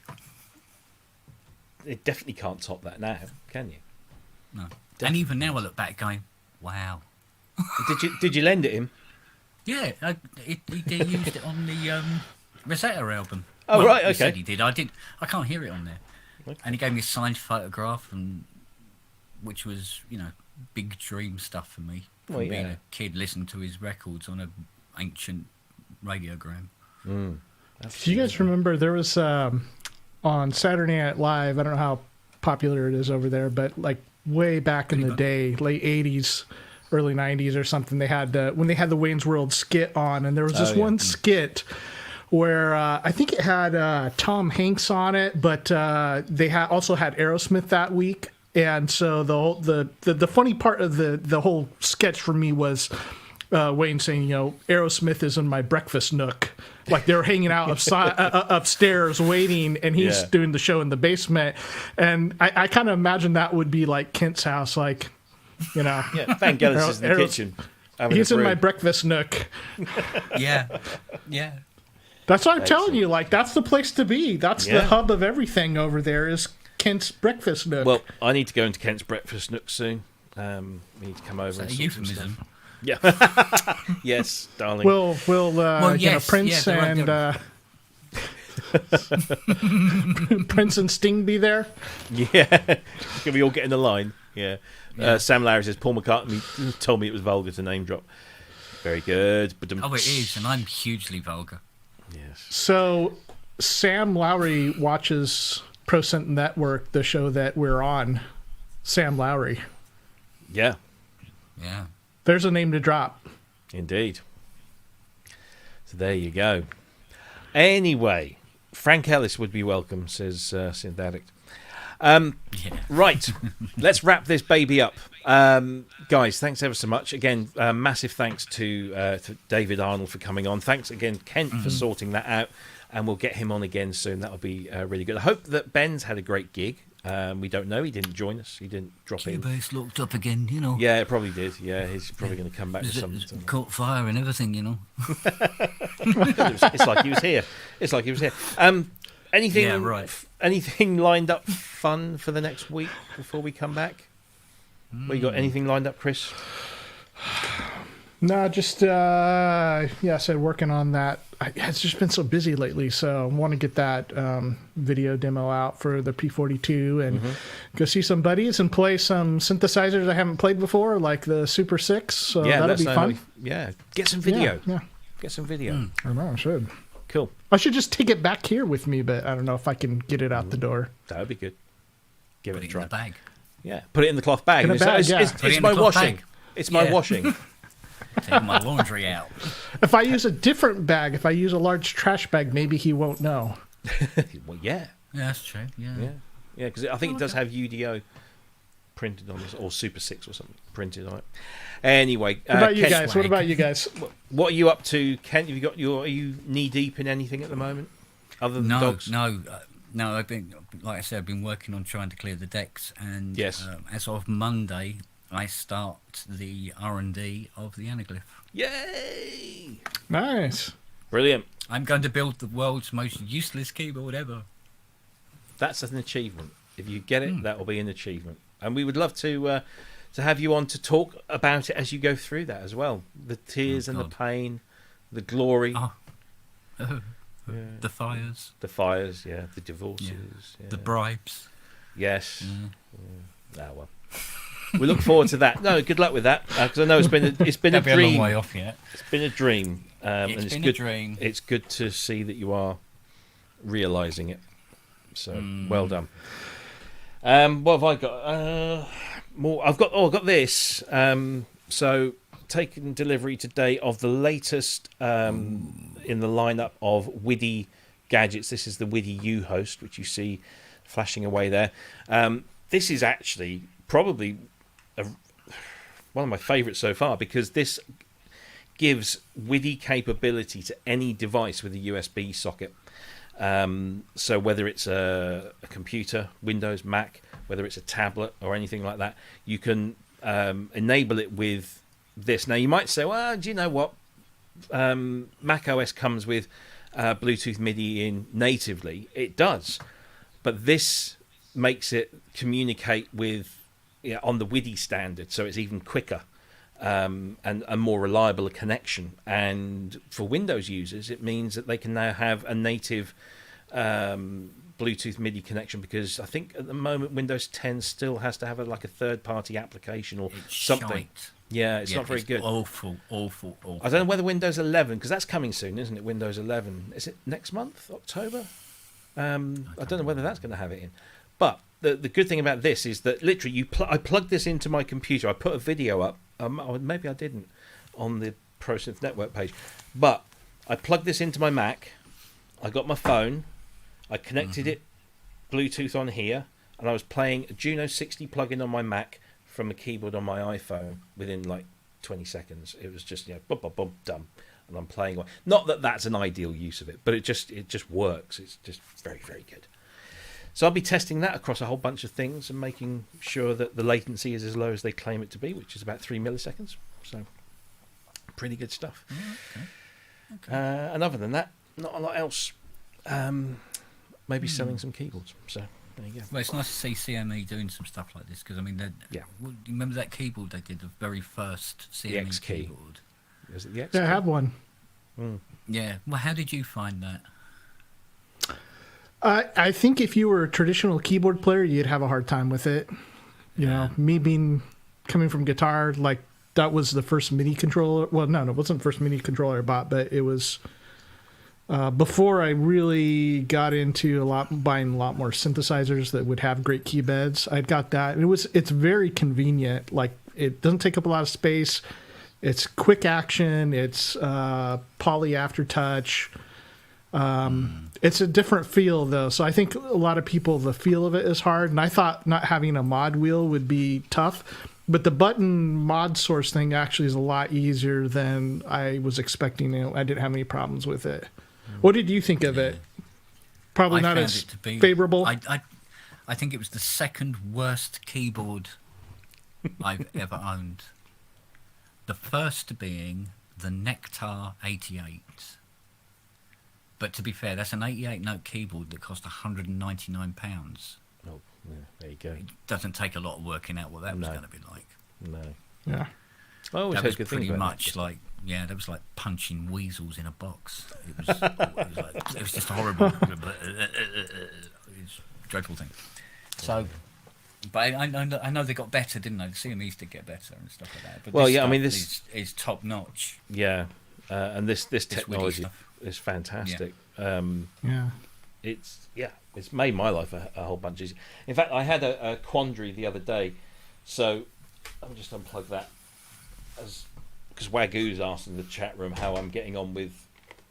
[SPEAKER 2] It definitely can't top that now, can you?
[SPEAKER 4] No.
[SPEAKER 2] Definitely.
[SPEAKER 4] And even now I look back going, wow.
[SPEAKER 2] Did you lend it him?
[SPEAKER 4] Yeah, he used it on the Rosetta album.
[SPEAKER 2] Oh, right,
[SPEAKER 4] He
[SPEAKER 2] okay.
[SPEAKER 4] said he did. I can't hear it on there.
[SPEAKER 2] Okay.
[SPEAKER 4] And he gave me a signed photograph, which was, big dream stuff for me. From
[SPEAKER 2] Well,
[SPEAKER 4] being
[SPEAKER 2] yeah.
[SPEAKER 4] a kid listening to his records on an ancient radiogram.
[SPEAKER 3] Do you guys remember there was on Saturday Night Live, I don't know how popular it is over there, but like way back in the day, late 80s, early 90s or something, they had when they had the Wayne's World skit on, and there was this one skit where I think it had Tom Hanks on it, but they also had Aerosmith that week. And so the funny part of the whole sketch for me was Wayne saying, Aerosmith is in my breakfast nook. Like they're hanging out upstairs waiting, and he's doing the show in the basement. And I kind of imagine that would be like Kent's house, like,
[SPEAKER 2] Yeah, Vangelis is in the kitchen.
[SPEAKER 3] He's in my breakfast nook.
[SPEAKER 4] Yeah.
[SPEAKER 3] That's what I'm telling you. Like, that's the place to be. That's the hub of everything over there is Kent's breakfast nook.
[SPEAKER 2] Well, I need to go into Kent's breakfast nook soon. We need to come over.
[SPEAKER 4] Is that
[SPEAKER 2] and
[SPEAKER 4] a
[SPEAKER 2] sort some
[SPEAKER 4] euphemism?
[SPEAKER 2] stuff. Yeah. Yes, darling.
[SPEAKER 3] We'll
[SPEAKER 4] yes,
[SPEAKER 3] Prince
[SPEAKER 4] yeah,
[SPEAKER 3] and Prince and Sting be there.
[SPEAKER 2] Yeah. Can we all get in the line? Yeah. Sam Larry says Paul McCartney told me it was vulgar to name drop. Very good.
[SPEAKER 4] Oh, it is, and I'm hugely vulgar.
[SPEAKER 2] Yes.
[SPEAKER 3] So Sam Lowry watches Pro Synth Network, the show that we're on. Sam Lowry.
[SPEAKER 2] Yeah.
[SPEAKER 4] Yeah.
[SPEAKER 3] There's a name to drop.
[SPEAKER 2] Indeed. So there you go. Anyway, Frank Ellis would be welcome, says Synth Addict. Right, let's wrap this baby up. Guys, thanks ever so much. Again, massive thanks to David Arnold for coming on. Thanks again, Kent, for sorting that out. And we'll get him on again soon. That'll be really good. I hope that Ben's had a great gig. We don't know. He didn't join us. He didn't drop in.
[SPEAKER 4] Cubase locked up again,
[SPEAKER 2] Yeah, it probably did. Yeah, he's probably going to come back with something.
[SPEAKER 4] Caught fire and everything,
[SPEAKER 2] It's like he was here. It's like he was here. Anything?
[SPEAKER 4] Yeah, right.
[SPEAKER 2] Anything lined up fun for the next week before we come back? Well, you got anything lined up, Chris?
[SPEAKER 3] No, just I said working on that. It's just been so busy lately, so I want to get that video demo out for the P42 and go see some buddies and play some synthesizers I haven't played before, like the Super 6. So that'll be fun.
[SPEAKER 2] Get some video.
[SPEAKER 3] Yeah.
[SPEAKER 2] Get some video.
[SPEAKER 3] I know, I should.
[SPEAKER 2] Cool.
[SPEAKER 3] I should just take it back here with me, but I don't know if I can get it out the door.
[SPEAKER 2] That would be good. Give
[SPEAKER 4] Put
[SPEAKER 2] it a
[SPEAKER 4] it
[SPEAKER 2] try.
[SPEAKER 4] in the bag.
[SPEAKER 2] Yeah, put it in the cloth bag.
[SPEAKER 3] In a bag, yeah.
[SPEAKER 2] It's
[SPEAKER 4] Put it in
[SPEAKER 2] my
[SPEAKER 4] the cloth
[SPEAKER 2] washing.
[SPEAKER 4] bag.
[SPEAKER 2] It's my
[SPEAKER 4] Yeah.
[SPEAKER 2] washing.
[SPEAKER 4] Take my laundry out.
[SPEAKER 3] If I use a different bag, if I use a large trash bag, maybe he won't know.
[SPEAKER 2] Well, yeah.
[SPEAKER 4] Yeah, that's true. Yeah.
[SPEAKER 2] Because I think it does have UDO printed on this, or Super 6 or something printed on it. Anyway,
[SPEAKER 3] What about you
[SPEAKER 2] Kent,
[SPEAKER 3] guys? What about you guys?
[SPEAKER 2] what are you up to, Kent? Have you got are you knee deep in anything at the moment, other than dogs?
[SPEAKER 4] No. I've been, like I said, I've been working on trying to clear the decks, and
[SPEAKER 2] Yes.
[SPEAKER 4] as of Monday, I start the R&D of the anaglyph.
[SPEAKER 2] Yay!
[SPEAKER 3] Nice.
[SPEAKER 2] Brilliant.
[SPEAKER 4] I'm going to build the world's most useless keyboard ever.
[SPEAKER 2] That's an achievement. If you get it, that will be an achievement. And we would love to have you on to talk about it as you go through that as well. The tears and the pain, the glory.
[SPEAKER 4] The fires.
[SPEAKER 2] The fires, yeah. The divorces. Yeah.
[SPEAKER 4] The bribes.
[SPEAKER 2] Yes. Yeah. Ah, well. We look forward to that. No, good luck with that, because I know it's been a
[SPEAKER 4] That'll be
[SPEAKER 2] dream.
[SPEAKER 4] a long way off yet.
[SPEAKER 2] It's been a dream.
[SPEAKER 4] It's been
[SPEAKER 2] good,
[SPEAKER 4] a dream.
[SPEAKER 2] It's good to see that you are realising it. So well done. What have I got? More. I've got this. So taking delivery today of the latest in the lineup of WIDI gadgets. This is the WIDI U host, which you see flashing away there. This is actually probably one of my favourites so far, because this gives WIDI capability to any device with a USB socket. So whether it's a computer, Windows, Mac, whether it's a tablet or anything like that, you can enable it with this. Now you might say, well, do you know what? macOS comes with Bluetooth MIDI in natively. It does, but this makes it communicate with on the WIDI standard, so it's even quicker and a more reliable connection. And for Windows users, it means that they can now have a native Bluetooth MIDI connection, because I think at the moment Windows 10 still has to have a third-party application or something.
[SPEAKER 4] Shite.
[SPEAKER 2] Yeah, it's not very good.
[SPEAKER 4] Awful.
[SPEAKER 2] I don't know whether Windows 11, because that's coming soon, isn't it? Windows 11. Is it next month, October? I don't know whether that's going to have it in. But the good thing about this is that literally I plugged this into my computer. I put a video up. Or maybe I didn't on the Synth Network page. But I plugged this into my Mac. I got my phone. I connected it Bluetooth on here. And I was playing a Juno 60 plugin on my Mac from a keyboard on my iPhone within 20 seconds. It was just, boom, boom, boom, done. And I'm playing away. Not that that's an ideal use of it, but it just works. It's just very, very good. So I'll be testing that across a whole bunch of things and making sure that the latency is as low as they claim it to be, which is about 3 milliseconds. So pretty good stuff. Okay. And other than that, not a lot else. Maybe selling some keyboards. So there you go.
[SPEAKER 4] Well, it's nice to see CME doing some stuff like this, because I mean, you remember that keyboard they did, the very first CME keyboard?
[SPEAKER 2] Is it the X?
[SPEAKER 3] Yeah, I have one.
[SPEAKER 4] Yeah. Well, how did you find that?
[SPEAKER 3] I think if you were a traditional keyboard player, you'd have a hard time with it. You know, me coming from guitar, that was the first MIDI controller. Well, no, it wasn't the first MIDI controller I bought, but it was before I really got into buying a lot more synthesizers that would have great key beds. I'd got that. It's very convenient. It doesn't take up a lot of space. It's quick action. It's poly aftertouch. It's a different feel, though. So I think a lot of people, the feel of it is hard. And I thought not having a mod wheel would be tough. But the button mod source thing actually is a lot easier than I was expecting. I didn't have any problems with it. What did you think of it? Probably not as favorable.
[SPEAKER 4] I think it was the second worst keyboard I've ever owned. The first being the Nectar 88. But to be fair, that's an 88-note keyboard that cost £199.
[SPEAKER 2] Oh, yeah, there you go.
[SPEAKER 4] It doesn't take a lot of working out what that was going to be like.
[SPEAKER 2] No.
[SPEAKER 3] Yeah.
[SPEAKER 2] I always
[SPEAKER 4] that
[SPEAKER 2] had
[SPEAKER 4] was
[SPEAKER 2] good
[SPEAKER 4] pretty
[SPEAKER 2] things about
[SPEAKER 4] much
[SPEAKER 2] that.
[SPEAKER 4] that was like punching weasels in a box. It was just horrible. It was a dreadful thing. So, but I know they got better, didn't they? The CMEs did get better and stuff like that. But this is top notch.
[SPEAKER 2] Yeah, and this technology is fantastic.
[SPEAKER 3] Yeah.
[SPEAKER 2] It's made my life a whole bunch easier. In fact, I had a quandary the other day, so I'll just unplug that, because Wagoo's asked in the chat room how I'm getting on with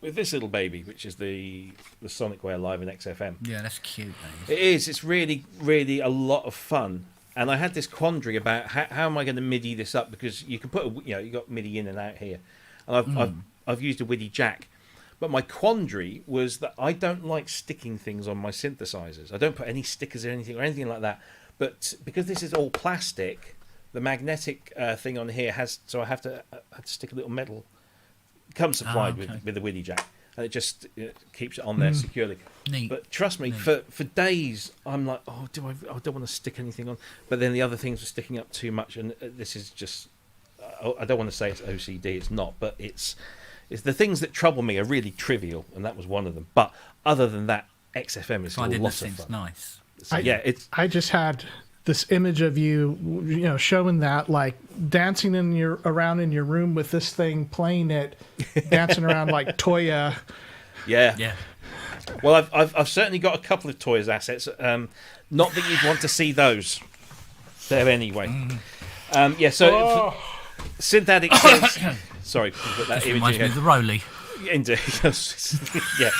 [SPEAKER 2] this little baby, which is the Sonic Way Live in XFM.
[SPEAKER 4] Yeah, that's cute.
[SPEAKER 2] It is. It's really, really a lot of fun. And I had this quandary about how am I going to MIDI this up, because you can put you got MIDI in and out here, and I've used a WIDI jack. But my quandary was that I don't like sticking things on my synthesizers. I don't put any stickers or anything like that. But because this is all plastic, the magnetic thing on here has, so I have to stick a little metal. It comes supplied with the WIDI jack, and it just keeps it on there securely.
[SPEAKER 4] Neat.
[SPEAKER 2] But trust me, for days I'm like, I don't want to stick anything on. But then the other things were sticking up too much, and this is just, I don't want to say it's OCD. It's not, but it's the things that trouble me are really trivial, and that was one of them. But other than that, XFM is still a lot of fun.
[SPEAKER 4] Nice.
[SPEAKER 2] So,
[SPEAKER 3] I just had this image of you, showing that, like dancing around in your room with this thing, playing it, dancing around like Toya.
[SPEAKER 2] Yeah. Well, I've certainly got a couple of Toys assets. Not that you'd want to see those. There anyway. So Synth Addict says. Sorry, put that image
[SPEAKER 4] reminds me of the Rolly.
[SPEAKER 2] Indeed. Yeah.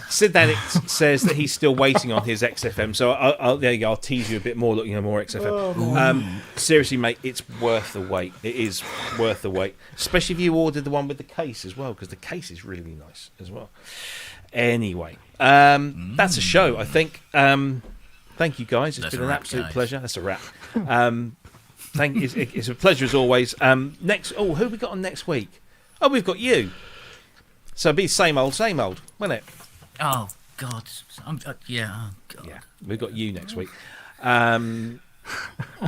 [SPEAKER 2] Synth Addict says that he's still waiting on his XFM, so there you go. I'll tease you a bit more, looking at more XFM. Seriously, mate, it's worth the wait. It is worth the wait, especially if you ordered the one with the case as well, because the case is really nice as well. Anyway, that's a show, I think. Thank you, guys. It's been an absolute pleasure. That's a wrap. It's a pleasure as always. Who have we got on next week? Oh, we've got you. So it'll be same old, won't it?
[SPEAKER 4] Oh God! Yeah. Oh, God.
[SPEAKER 2] Yeah, we've got you next week.
[SPEAKER 4] Yeah.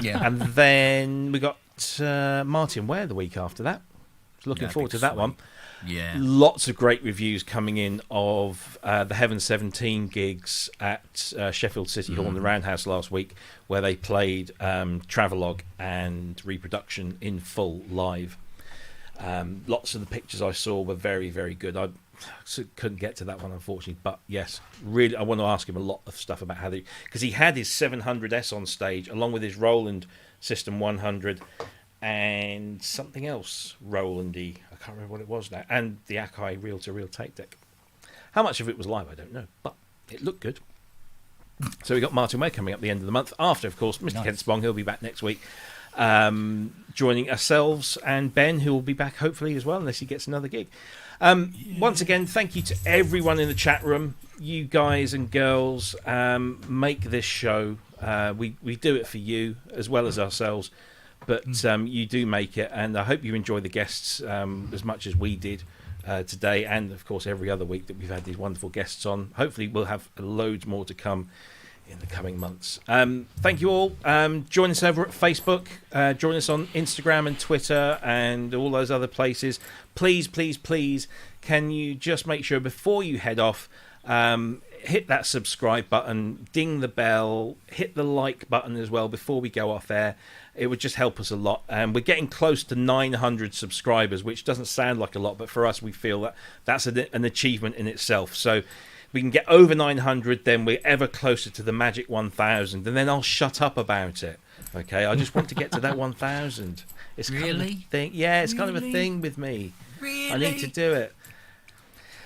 [SPEAKER 2] And then we got Martin Ware the week after that. Looking forward to that one.
[SPEAKER 4] Yeah.
[SPEAKER 2] Lots of great reviews coming in of the Heaven 17 gigs at Sheffield City Hall in the Roundhouse last week, where they played Travelogue and Reproduction in full live. Lots of the pictures I saw were very, very good. I couldn't get to that one, unfortunately, but yes, really, I want to ask him a lot of stuff about how because he had his 700S on stage along with his Roland System 100 and something else Rolandy, I can't remember what it was now, and the Akai reel-to-reel tape deck. How much of it was live, I don't know, but it looked good. So we got Martin Ware coming up at the end of the month. After, of course, Mr. Kent Spong, he'll be back next week, joining ourselves and Ben, who will be back hopefully as well, unless he gets another gig. Once again, thank you to everyone in the chat room. You guys and girls make this show. We do it for you as well as ourselves, but you do make it, and I hope you enjoy the guests as much as we did today, and of course every other week that we've had these wonderful guests on. Hopefully we'll have loads more to come in the coming months. Thank you all. Join us over at Facebook. Join us on Instagram and Twitter and all those other places. Please, can you just make sure before you head off, hit that subscribe button, ding the bell, hit the like button as well before we go off air. It would just help us a lot. We're getting close to 900 subscribers, which doesn't sound like a lot, but for us we feel that that's an achievement in itself. So we can get over 900, then we're ever closer to the magic 1,000, and then I'll shut up about it. Okay, I just want to get to that 1,000. It's
[SPEAKER 4] really?
[SPEAKER 2] kind of a thing. Yeah, it's kind of a thing with me.
[SPEAKER 4] Really?
[SPEAKER 2] I need to do it.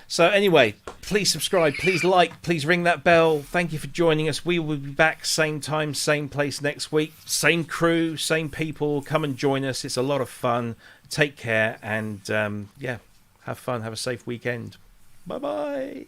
[SPEAKER 2] So anyway, please subscribe, please like, please ring that bell. Thank you for joining us. We will be back same time, same place next week. Same crew, same people. Come and join us. It's a lot of fun. Take care and have fun. Have a safe weekend. Bye-bye.